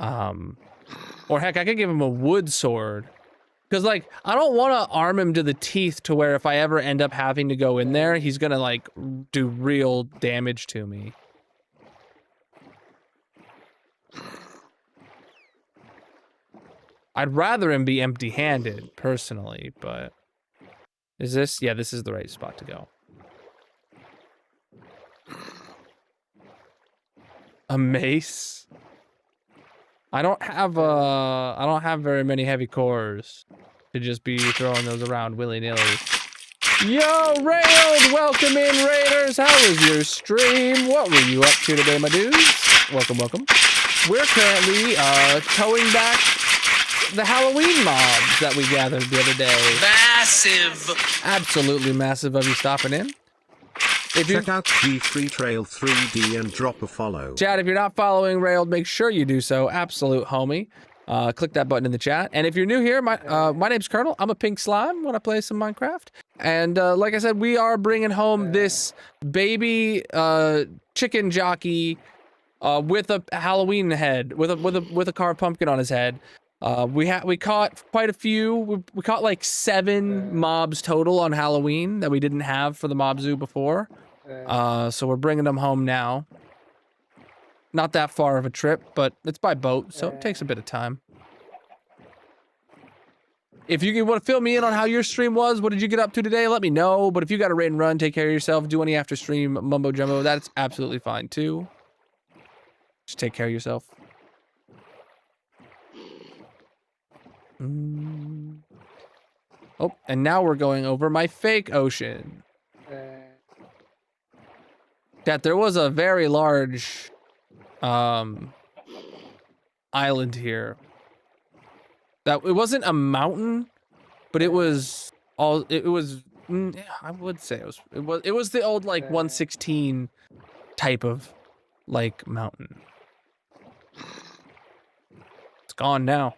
[SPEAKER 3] Or heck, I could give him a wood sword. Because, like, I don't want to arm him to the teeth to where if I ever end up having to go in there, he's gonna, like, do real damage to me. I'd rather him be empty-handed, personally, but... Is this? Yeah, this is the right spot to go. A mace? I don't have very many heavy cores to just be throwing those around willy-nilly. Yo, Railed! Welcome in, Raiders! How was your stream? What were you up to today, my dudes? Welcome, welcome. We're currently towing back the Halloween mobs that we gathered the other day.
[SPEAKER 1] Massive!
[SPEAKER 3] Absolutely massive of you stopping in. If you
[SPEAKER 2] check out G3 Trail 3D and drop a follow.
[SPEAKER 3] Chat, if you're not following Railed, make sure you do so. Absolute homie. Click that button in the chat. And if you're new here, my name's Colonel. I'm a pink slime when I play some Minecraft. And like I said, we are bringing home this baby chicken jockey with a Halloween head, with a carved pumpkin on his head. We caught quite a few. We caught like 7 mobs total on Halloween that we didn't have for the mob zoo before. So we're bringing them home now. Not that far of a trip, but it's by boat, so it takes a bit of time. If you want to fill me in on how your stream was, what did you get up to today? Let me know. But if you got a raid and run, take care of yourself. Do any after stream mumbo jumbo. That's absolutely fine too. Just take care of yourself. Oh, and now we're going over my fake ocean. That there was a very large island here. That it wasn't a mountain, but it was all it was. I would say it was the old like 116 type of like mountain. It's gone now.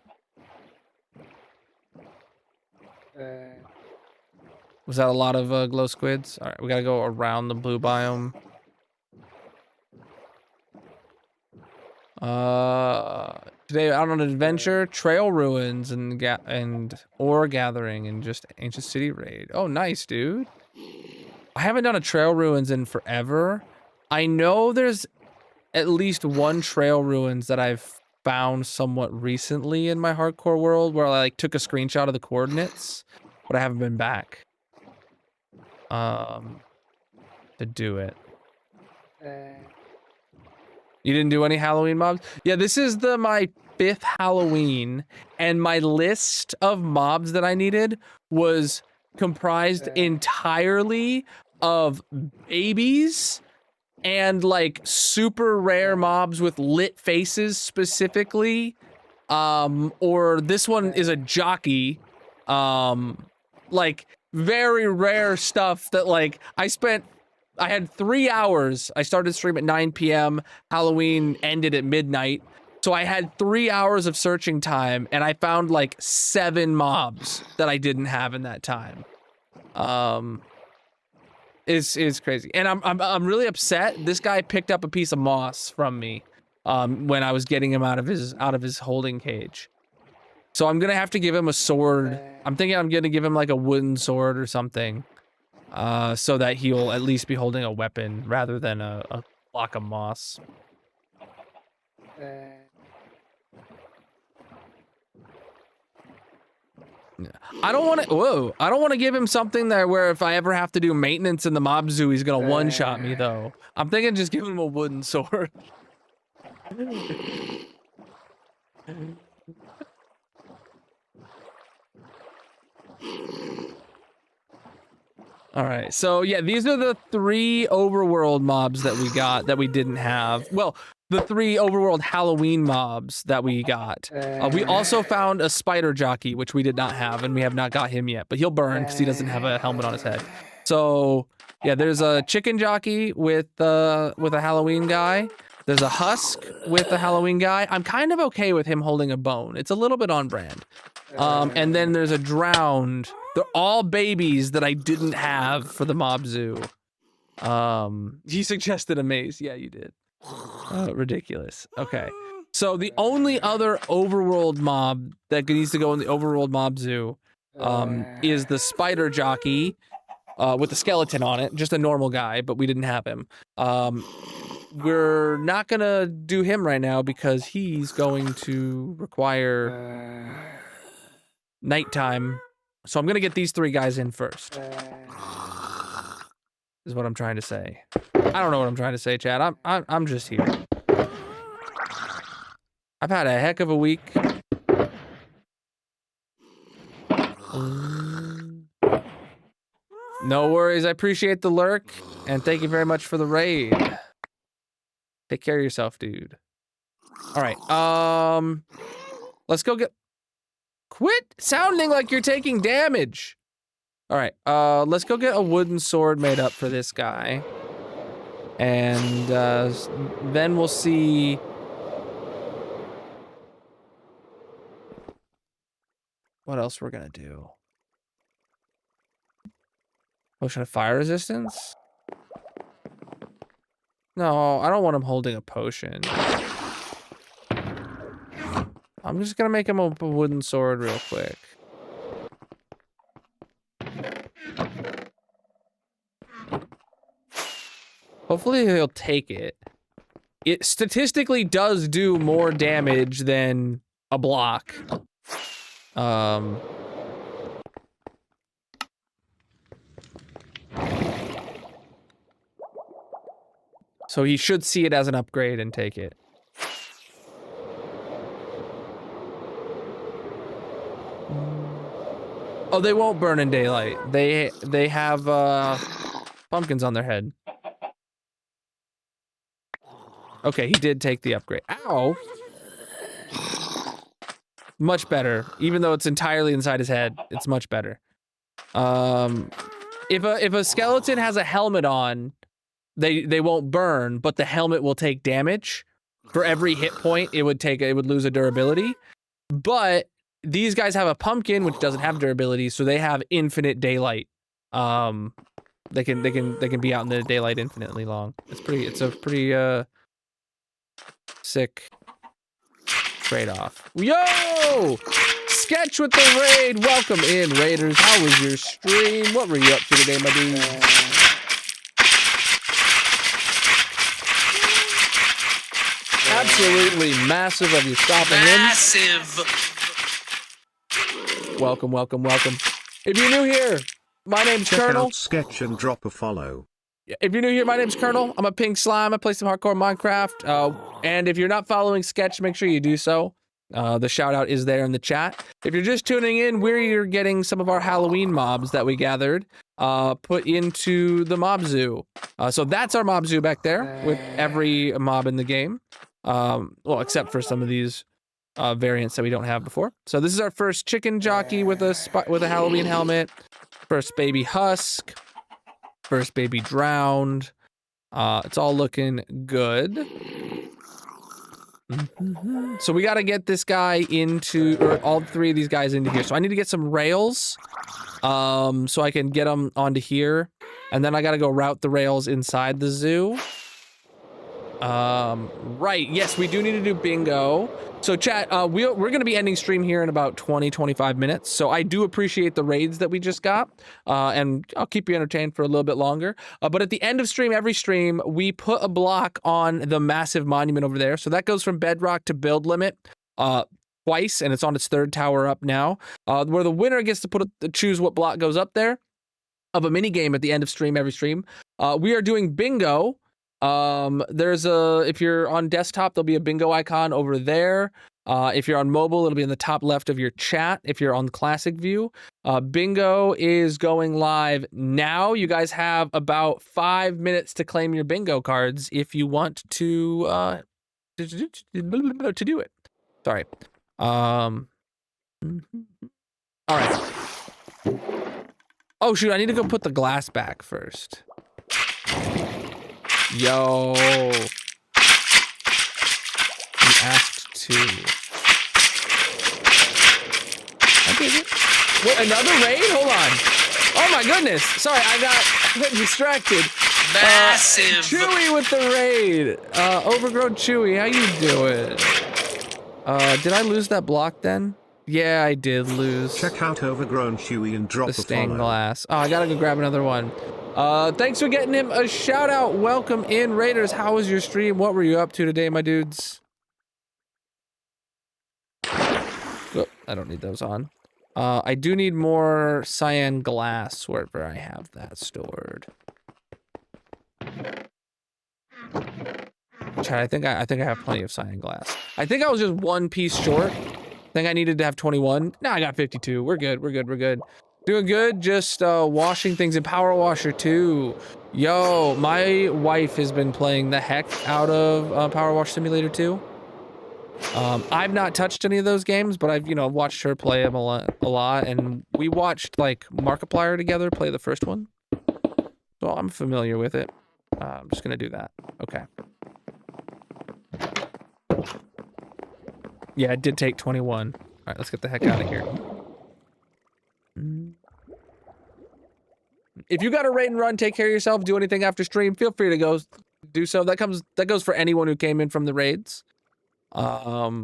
[SPEAKER 3] Was that a lot of glow squids? All right, we gotta go around the blue biome. Today out on an adventure, trail ruins and ore gathering and just ancient city raid. Oh, nice, dude. I haven't done a trail ruins in forever. I know there's at least one trail ruins that I've found somewhat recently in my hardcore world where I like took a screenshot of the coordinates, but I haven't been back to do it. You didn't do any Halloween mobs? Yeah, this is my 5th Halloween, and my list of mobs that I needed was comprised entirely of babies and like super rare mobs with lit faces specifically. Or this one is a jockey. Like very rare stuff that like I had 3 hours. I started stream at 9 p.m. Halloween ended at midnight. So I had 3 hours of searching time and I found like 7 mobs that I didn't have in that time. Is crazy. And I'm really upset. This guy picked up a piece of moss from me when I was getting him out of his holding cage. So I'm going to have to give him a sword. I'm thinking I'm going to give him like a wooden sword or something. So that he'll at least be holding a weapon rather than a block of moss. I don't want to. Whoa! I don't want to give him something that where if I ever have to do maintenance in the mob zoo, he's gonna one-shot me though. I'm thinking just give him a wooden sword. All right, so yeah, these are the 3 overworld mobs that we got that we didn't have. Well, the 3 overworld Halloween mobs that we got. We also found a spider jockey, which we did not have, and we have not got him yet, but he'll burn because he doesn't have a helmet on his head. So yeah, there's a chicken jockey with a Halloween guy. There's a husk with a Halloween guy. I'm kind of okay with him holding a bone. It's a little bit on brand. And then there's a drowned. They're all babies that I didn't have for the mob zoo. He suggested a maze. Yeah, you did. Ridiculous. Okay. So the only other overworld mob that needs to go in the overworld mob zoo is the spider jockey with the skeleton on it. Just a normal guy, but we didn't have him. We're not gonna do him right now because he's going to require nighttime. So I'm gonna get these 3 guys in first. Is what I'm trying to say. I don't know what I'm trying to say, Chad. I'm just here. I've had a heck of a week. No worries. I appreciate the lurk, and thank you very much for the raid. Take care of yourself, dude. All right. Let's go get. Quit sounding like you're taking damage. All right. Let's go get a wooden sword made up for this guy, and then we'll see. What else we're gonna do? Potion of fire resistance? No, I don't want him holding a potion. I'm just gonna make him a wooden sword real quick. Hopefully he'll take it. It statistically does do more damage than a block. So he should see it as an upgrade and take it. Oh, they won't burn in daylight. They have pumpkins on their head. Okay, he did take the upgrade. Ow! Much better. Even though it's entirely inside his head, it's much better. If a skeleton has a helmet on, they won't burn, but the helmet will take damage. For every hit point, it would lose a durability. But these guys have a pumpkin, which doesn't have durability, so they have infinite daylight. They can be out in the daylight infinitely long. It's a pretty sick trade-off. Yo! Sketch with the raid. Welcome in, Raiders. How was your stream? What were you up to today, my dude? Absolutely massive of you stopping in.
[SPEAKER 1] Massive.
[SPEAKER 3] Welcome, welcome, welcome. If you're new here, my name's
[SPEAKER 2] Check
[SPEAKER 3] Colonel.
[SPEAKER 2] out Sketch and drop a follow.
[SPEAKER 3] If you're new here, my name's Colonel. I'm a pink slime. I play some hardcore Minecraft. And if you're not following Sketch, make sure you do so. The shout out is there in the chat. If you're just tuning in, we're getting some of our Halloween mobs that we gathered put into the mob zoo. So that's our mob zoo back there with every mob in the game. Well, except for some of these variants that we don't have before. So this is our first chicken jockey with a Halloween helmet. First baby husk. First baby drowned. It's all looking good. So we got to get this guy or all three of these guys into here. So I need to get some rails, so I can get them onto here, and then I got to go route the rails inside the zoo. Right. Yes, we do need to do bingo. So chat, we're going to be ending stream here in about 20-25 minutes. So I do appreciate the raids that we just got. And I'll keep you entertained for a little bit longer. But at the end of every stream, we put a block on the massive monument over there. So that goes from bedrock to build limit, twice, and it's on its third tower up now. Where the winner gets to choose what block goes up there of a mini game at the end of every stream. We are doing bingo. If you're on desktop, there'll be a bingo icon over there. If you're on mobile, it'll be in the top left of your chat. If you're on classic view, bingo is going live now. You guys have about 5 minutes to claim your bingo cards if you want to do it. Sorry. All right. Oh shoot, I need to go put the glass back first. Yo. He asked to. I did it. What, another raid? Hold on. Oh my goodness. Sorry, I got distracted.
[SPEAKER 1] Massive.
[SPEAKER 3] Chewy with the raid. Overgrown Chewy, how you doing? Did I lose that block then? Yeah, I did lose.
[SPEAKER 2] Check out Overgrown Chewy and drop
[SPEAKER 3] The
[SPEAKER 2] a
[SPEAKER 3] stained
[SPEAKER 2] follow.
[SPEAKER 3] glass. Oh, I gotta go grab another one. Thanks for getting him a shout out. Welcome in, Raiders. How was your stream? What were you up to today, my dudes? Oh, I don't need those on. I do need more cyan glass wherever I have that stored. Chat, I think I have plenty of cyan glass. I think I was just one piece short. I think I needed to have 21. Now I got 52. We're good. We're good. We're good. Doing good. Just washing things in Power Washer 2. Yo, my wife has been playing the heck out of Power Wash Simulator 2. I've not touched any of those games, but I've watched her play them a lot, and we watched like Markiplier together play the first one, so I'm familiar with it. I'm just gonna do that. Okay. Yeah, it did take 21. All right, let's get the heck out of here. If you got a raid and run, take care of yourself. Do anything after stream, feel free to go do so. That goes for anyone who came in from the raids. Yeah,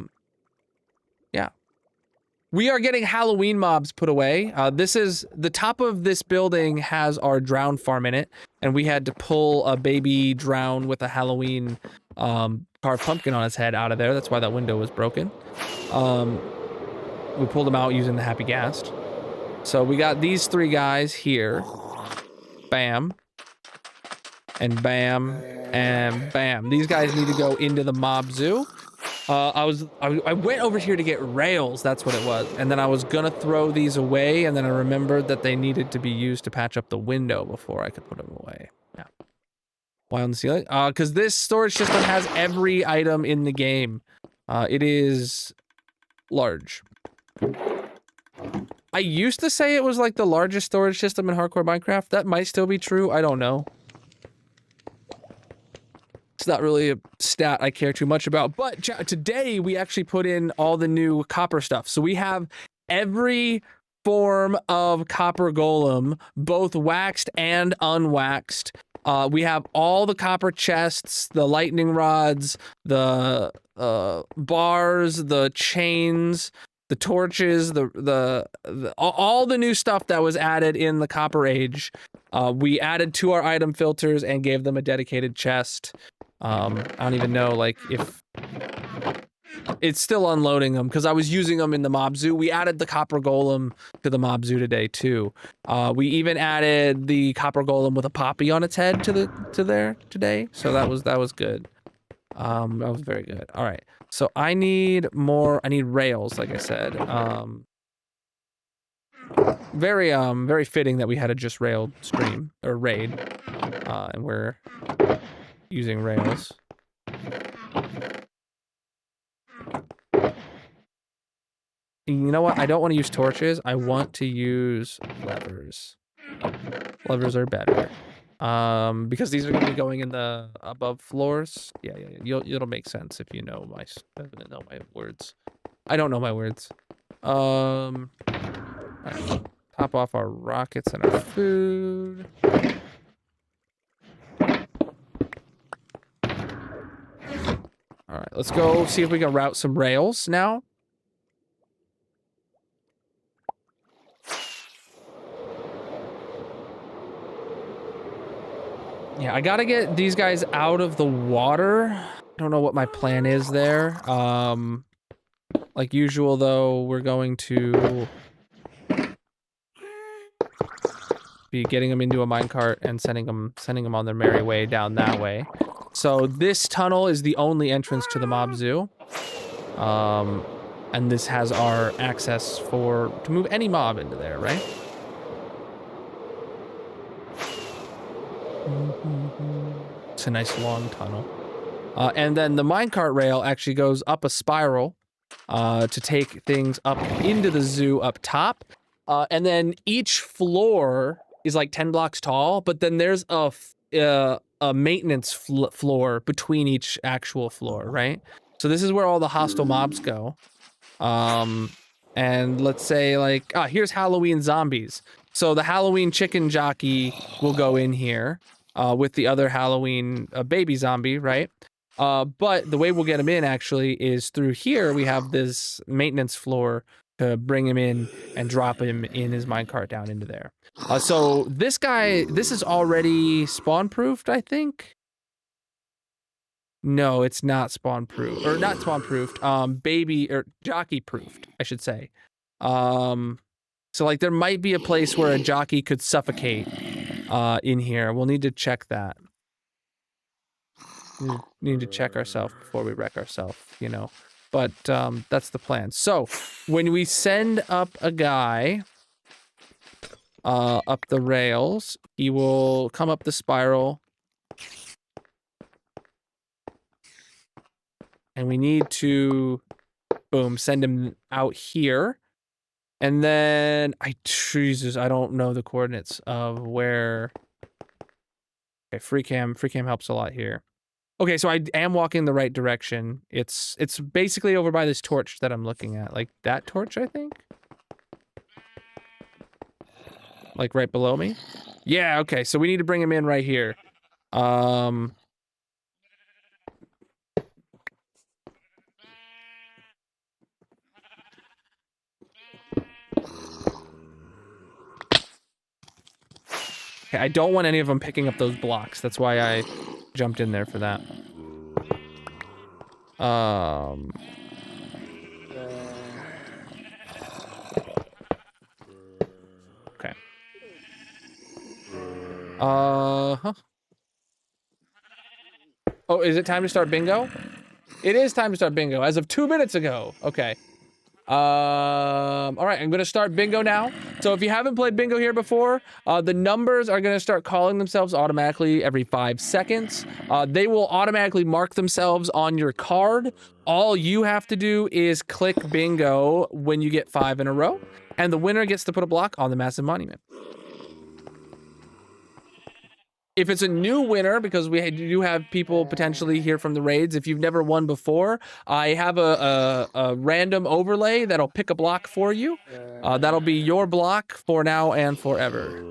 [SPEAKER 3] We are getting Halloween mobs put away. This is the top of this building has our drown farm in it, and we had to pull a baby drown with a Halloween carved pumpkin on his head out of there. That's why that window was broken. We pulled him out using the happy ghast. So we got these 3 guys here. Bam. And bam. And bam. These guys need to go into the mob zoo. I went over here to get rails, that's what it was. And then I was gonna throw these away, and then I remembered that they needed to be used to patch up the window before I could put them away. Yeah. Why on the ceiling? Because this storage system has every item in the game. It is large. I used to say it was like the largest storage system in hardcore Minecraft. That might still be true, I don't know. It's not really a stat I care too much about, but today we actually put in all the new copper stuff. So we have every form of copper golem, both waxed and unwaxed. We have all the copper chests, the lightning rods, the bars, the chains, the torches, all the new stuff that was added in the Copper Age. We added to our item filters and gave them a dedicated chest. I don't even know, like, if it's still unloading them because I was using them in the mob zoo. We added the copper golem to the mob zoo today too. We even added the copper golem with a poppy on its head to there today. So that was good. That was very good. All right. So I need rails, like I said. Very fitting that we had a just railed stream or raid. And we're using rails. You know what? I don't want to use torches. I want to use levers. Levers are better. Because these are going to be going in the above floors. Yeah. It'll make sense if you know my words. I don't know my words. Right. Top off our rockets and our food. All right, let's go see if we can route some rails now. Yeah, I gotta get these guys out of the water. I don't know what my plan is there. Like usual though, we're going to be getting them into a minecart and sending them on their merry way down that way. So this tunnel is the only entrance to the mob zoo. And this has our access to move any mob into there, right? It's a nice long tunnel. And then the minecart rail actually goes up a spiral to take things up into the zoo up top. And then each floor is like 10 blocks tall, but then there's a maintenance floor between each actual floor, right? So this is where all the hostile mobs go. And let's say like, here's Halloween zombies. So the Halloween chicken jockey will go in here with the other Halloween baby zombie, right? But the way we'll get him in actually is through here. We have this maintenance floor to bring him in and drop him in his minecart down into there. So this is already spawn-proofed, I think. No, it's not spawn-proofed, or not spawn-proofed. Baby or jockey-proofed, I should say. So like there might be a place where a jockey could suffocate in here. We'll need to check that. We need to check ourselves before we wreck ourselves, you know. But that's the plan. So when we send up a guy up the rails, he will come up the spiral. And we need to, boom, send him out here. And then, Jesus, I don't know the coordinates of where. Okay, free cam helps a lot here. Okay, so I am walking the right direction. It's basically over by this torch that I'm looking at. Like that torch, I think? Like right below me? Yeah, okay, so we need to bring him in right here. Okay, I don't want any of them picking up those blocks. That's why I jumped in there for that. Okay. Huh. Oh, is it time to start bingo? It is time to start bingo as of 2 minutes ago. Okay. All right, I'm gonna start bingo now. So if you haven't played bingo here before, the numbers are gonna start calling themselves automatically every 5 seconds. They will automatically mark themselves on your card. All you have to do is click bingo when you get 5 in a row, and the winner gets to put a block on the massive monument. If it's a new winner, because we do have people potentially here from the raids, if you've never won before, I have a random overlay that'll pick a block for you. That'll be your block for now and forever.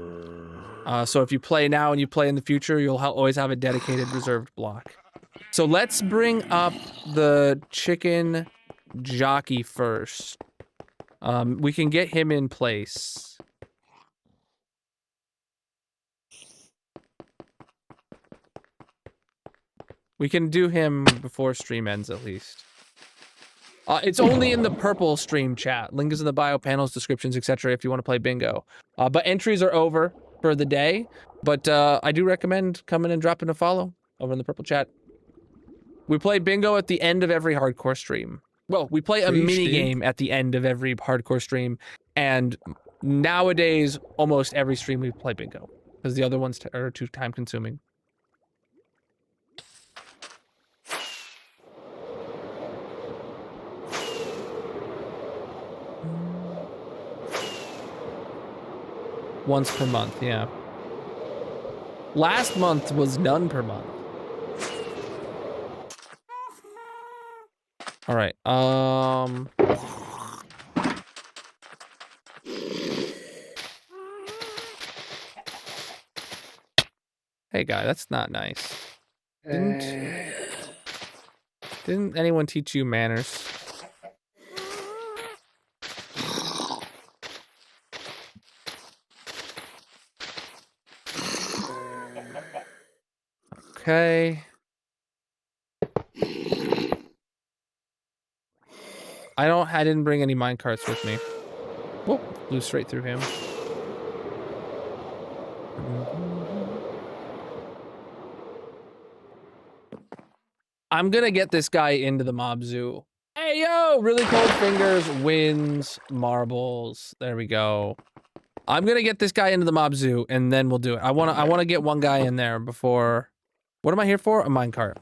[SPEAKER 3] So if you play now and you play in the future, you'll always have a dedicated reserved block. So let's bring up the chicken jockey first. We can get him in place. We can do him before stream ends, at least. It's only in the purple stream chat. Link is in the bio, panels, descriptions, etc. if you want to play bingo. But entries are over for the day. But I do recommend coming and dropping a follow over in the purple chat. We play bingo at the end of every hardcore stream. Well, we play a mini game at the end of every hardcore stream. And nowadays, almost every stream we play bingo. Because the other ones are too time consuming. Once per month, yeah. Last month was none per month. All right. Hey, guy, that's not nice. Didn't anyone teach you manners? Okay. I didn't bring any minecarts with me. Whoop, flew straight through him. I'm gonna get this guy into the mob zoo. Hey, yo, really cold fingers wins marbles. There we go. I'm gonna get this guy into the mob zoo, and then we'll do it. I wanna get one guy in there before. What am I here for? A minecart.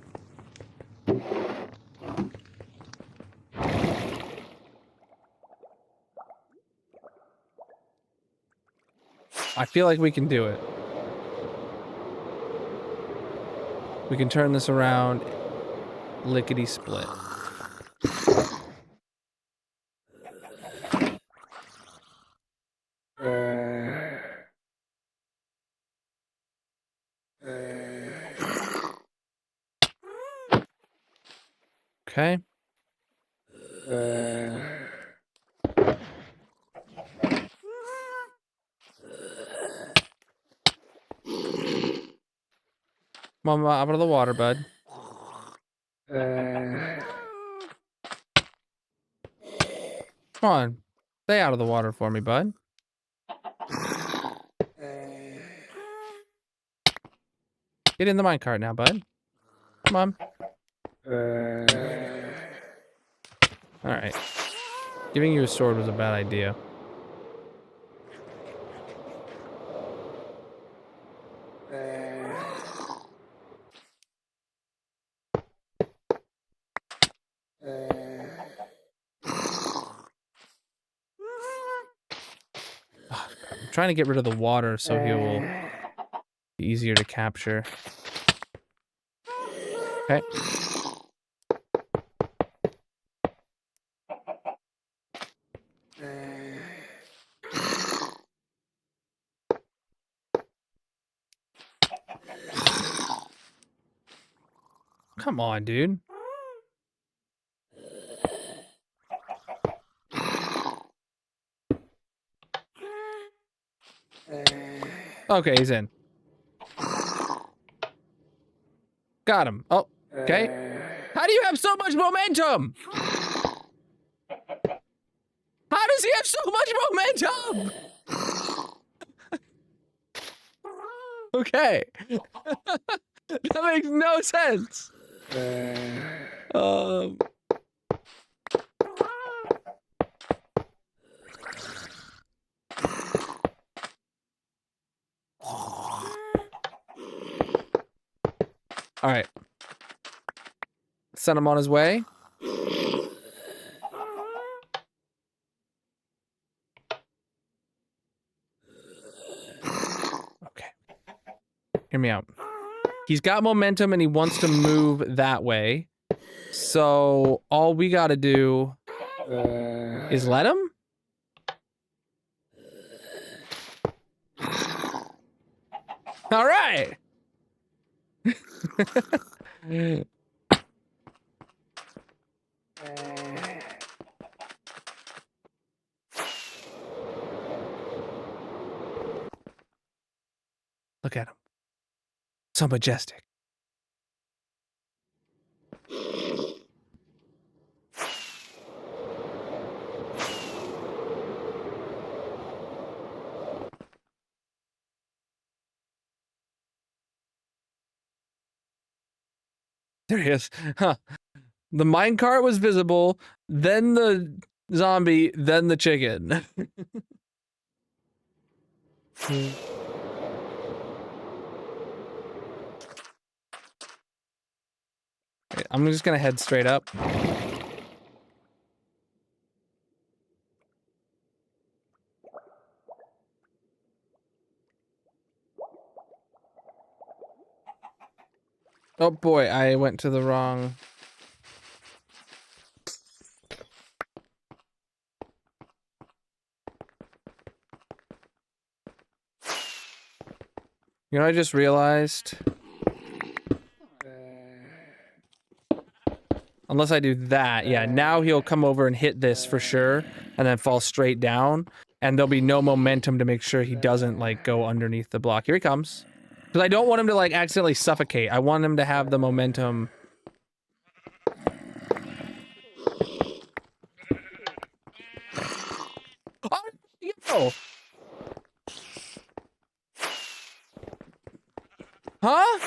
[SPEAKER 3] I feel like we can do it. We can turn this around. Lickety split. Okay. Come on, out of the water, bud. Come on. Stay out of the water for me, bud. Get in the minecart now, bud. Come on. Alright. Giving you a sword was a bad idea. I'm trying to get rid of the water so he will be easier to capture. Okay. Come on, dude. Okay, he's in. Got him. Oh, okay. How do you have so much momentum? How does he have so much momentum? Okay. That makes no sense. All right. Send him on his way. Okay. Hear me out. He's got momentum and he wants to move that way. So all we got to do is let him. All right. Look at him. So majestic. There he is. Huh. The minecart was visible, then the zombie, then the chicken. I'm just gonna head straight up. Oh boy, I went to the wrong... You know what I just realized? Unless I do that, yeah, now he'll come over and hit this for sure, and then fall straight down, and there'll be no momentum to make sure he doesn't, like, go underneath the block. Here he comes. Because I don't want him to, like, accidentally suffocate. I want him to have the momentum. Oh, yo! Huh?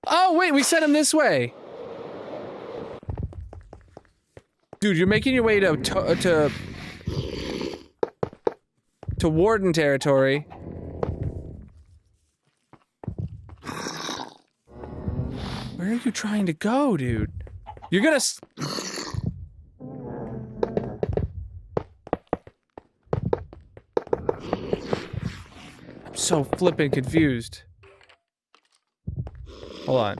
[SPEAKER 3] Oh, wait, we sent him this way. Dude, you're making your way to Warden territory. Where are you trying to go, dude? You're gonna I'm so flippin' confused. Hold on.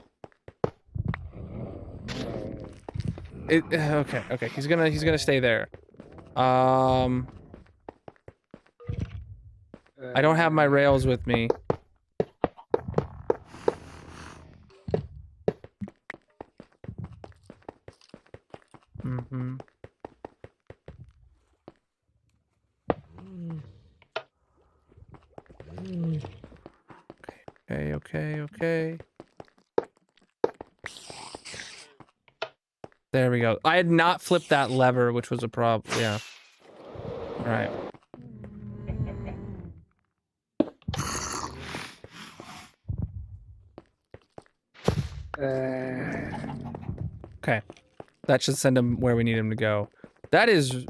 [SPEAKER 3] Okay, he's gonna stay there. I don't have my rails with me. Mm-hmm. Okay. There we go. I had not flipped that lever, which was a problem. Yeah. All right. Okay. That should send him where we need him to go. That is...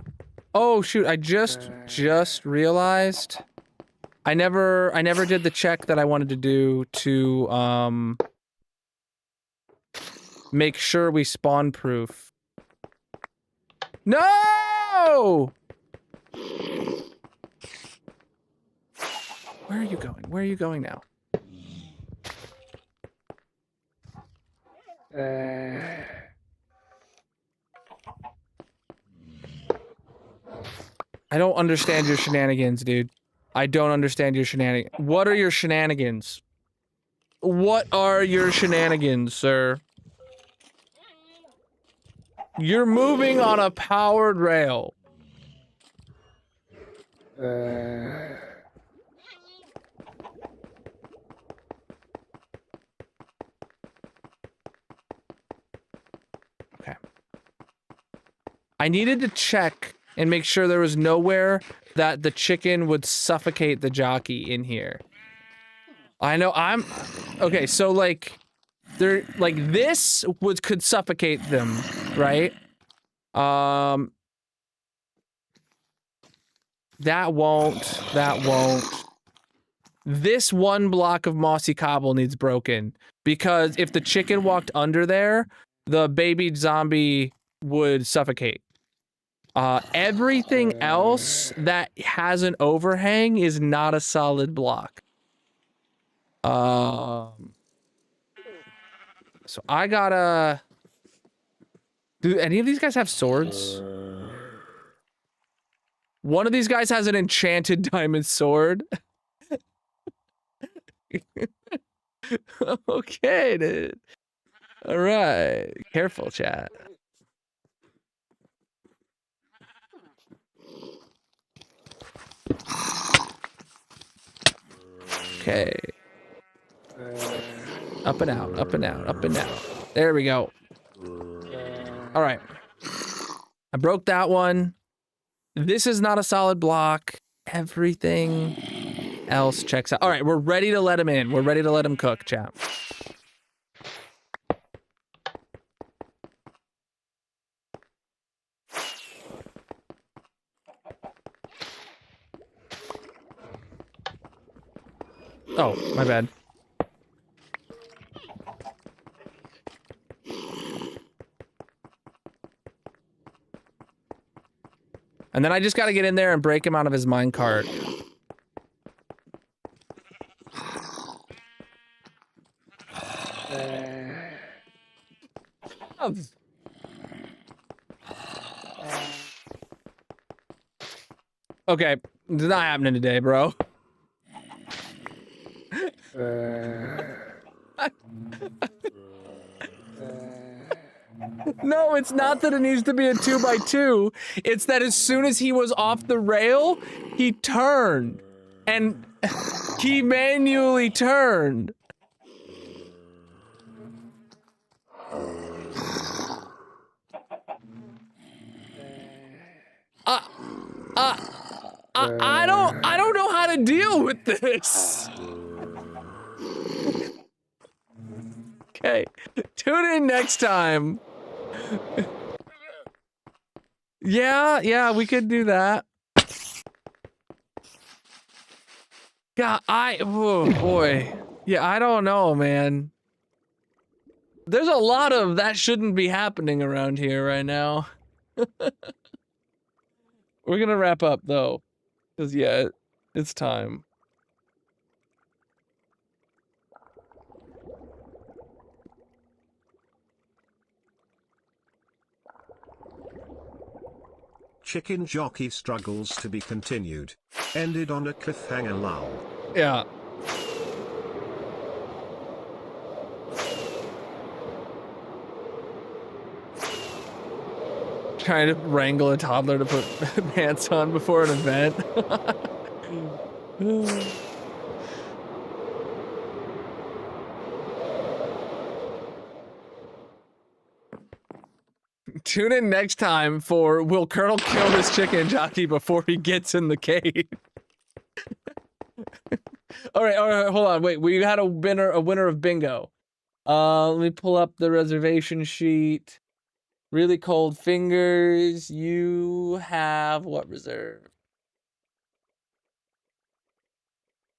[SPEAKER 3] Oh, shoot. I just realized... I never did the check that I wanted to do to, make sure we spawn proof. No! Where are you going? Where are you going now? I don't understand your shenanigans, dude. I don't understand your shenanigans. What are your shenanigans? What are your shenanigans, sir? You're moving on a powered rail. I needed to check and make sure there was nowhere that the chicken would suffocate the jockey in here. I know okay, so like this could suffocate them, right? That won't. This one block of mossy cobble needs broken because if the chicken walked under there, the baby zombie would suffocate. Everything else that has an overhang is not a solid block. So I gotta... Do any of these guys have swords? One of these guys has an enchanted diamond sword. Okay, dude. All right. Careful, chat. Okay. Up and out, up and out, up and out. There we go. All right. I broke that one. This is not a solid block. Everything else checks out. All right, we're ready to let him in. We're ready to let him cook, chat. Oh, my bad. And then I just got to get in there and break him out of his minecart. Okay, it's not happening today, bro. No, it's not that it needs to be a 2x2. It's that as soon as he was off the rail, he turned. And he manually turned. I don't know how to deal with this. Okay, tune in next time. Yeah, we could do that. God, oh boy. Yeah, I don't know, man. There's a lot of that shouldn't be happening around here right now. We're gonna wrap up though, because yeah, it's time.
[SPEAKER 2] Chicken jockey struggles to be continued. Ended on a cliffhanger lull.
[SPEAKER 3] Yeah. Trying to wrangle a toddler to put pants on before an event. Tune in next time for will Colonel kill this chicken jockey before he gets in the cave? all right, hold on. Wait, we had a winner of bingo. Let me pull up the reservation sheet. Really cold fingers. You have what reserve?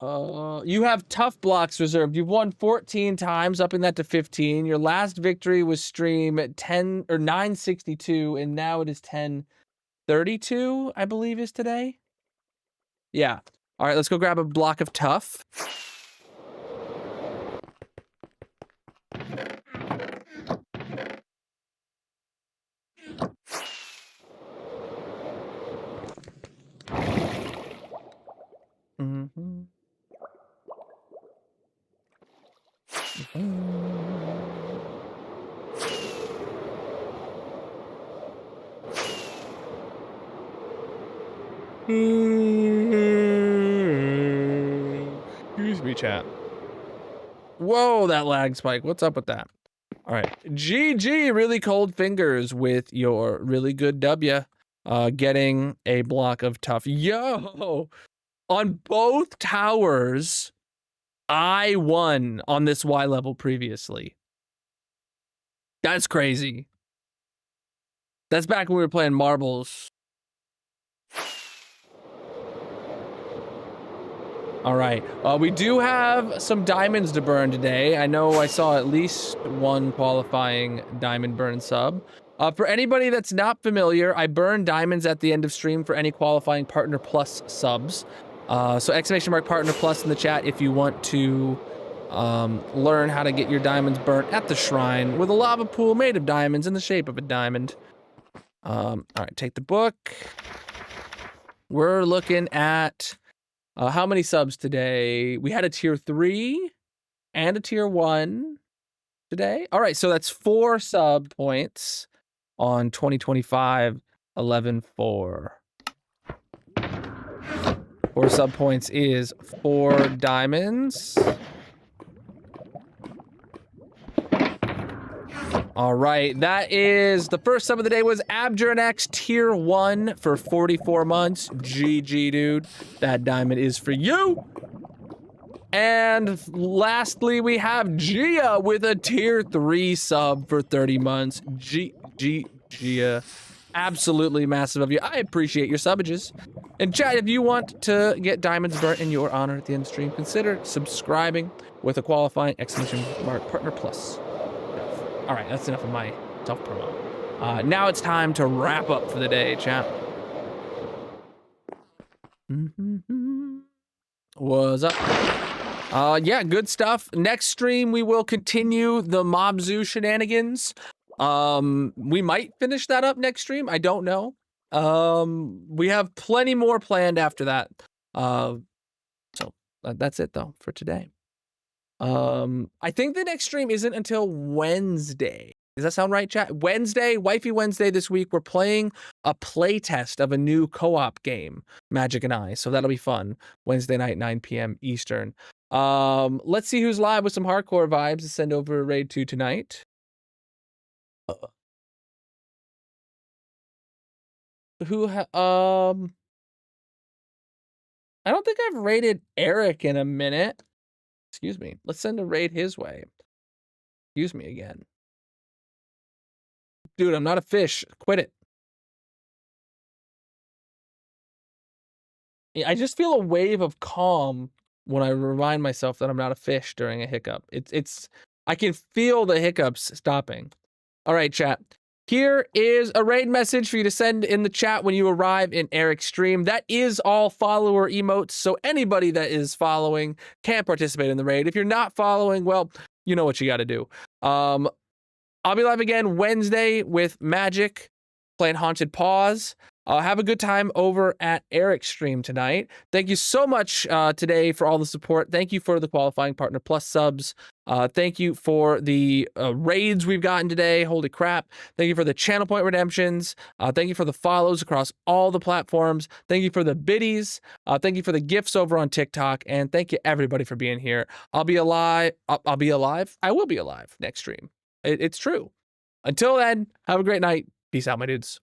[SPEAKER 3] You have tough blocks reserved. You've won 14 times, upping that to 15. Your last victory was stream at 10 or 962, and now it is 1032, I believe is today. Yeah. All right, let's go grab a block of tough. Mm-hmm. Excuse me, chat. Whoa, that lag spike. What's up with that? All right. GG, really cold fingers with your really good W. Getting a block of tough. Yo! On both towers, I won on this Y level previously. That's crazy. That's back when we were playing marbles. All right. We do have some diamonds to burn today. I know I saw at least one qualifying diamond burn sub. For anybody that's not familiar, I burn diamonds at the end of stream for any qualifying Partner Plus subs. So !+ Partner Plus in the chat if you want to learn how to get your diamonds burnt at the shrine with a lava pool made of diamonds in the shape of a diamond. All right, take the book. We're looking at how many subs today? We had a tier 3 and a tier 1 today. All right, so that's 4 sub points on 2025 11-4. 4 sub points is 4 diamonds. All right, that is the first sub of the day was Abjuranex tier 1 for 44 months. GG, dude. That diamond is for you. And lastly, we have Gia with a tier 3 sub for 30 months. Gia. Absolutely massive of you. I appreciate your subages. And chat, if you want to get diamonds burnt in your honor at the end of the stream, consider subscribing with a qualifying ! Partner Plus. All right, that's enough of my self-promo. Now it's time to wrap up for the day, chat. What's up? Yeah, good stuff. Next stream, we will continue the Mob Zoo shenanigans. We might finish that up next stream. I don't know. We have plenty more planned after that. So that's it though for today. I think the next stream isn't until Wednesday. Does that sound right, chat? Wednesday, Wifey Wednesday this week, we're playing a play test of a new co-op game, Magic and I. So that'll be fun. Wednesday night, 9 p.m. Eastern. Let's see who's live with some hardcore vibes to send over a raid to tonight. I don't think I've raided Eric in a minute. Excuse me. Let's send a raid his way. Excuse me again. Dude, I'm not a fish. Quit it. I just feel a wave of calm when I remind myself that I'm not a fish during a hiccup. I can feel the hiccups stopping. All right, chat. Here is a raid message for you to send in the chat when you arrive in Eric's stream. That is all follower emotes, so anybody that is following can participate in the raid. If you're not following, well, you know what you got to do. I'll be live again Wednesday with Magic, playing Haunted Paws. Have a good time over at Eric's stream tonight. Thank you so much today for all the support. Thank you for the qualifying Partner Plus subs. Thank you for the raids we've gotten today. Holy crap. Thank you for the channel point redemptions. Thank you for the follows across all the platforms. Thank you for the biddies. Thank you for the gifts over on TikTok. And thank you everybody for being here. I'll be alive. I'll be alive. I will be alive next stream. It's true. Until then, have a great night. Peace out, my dudes.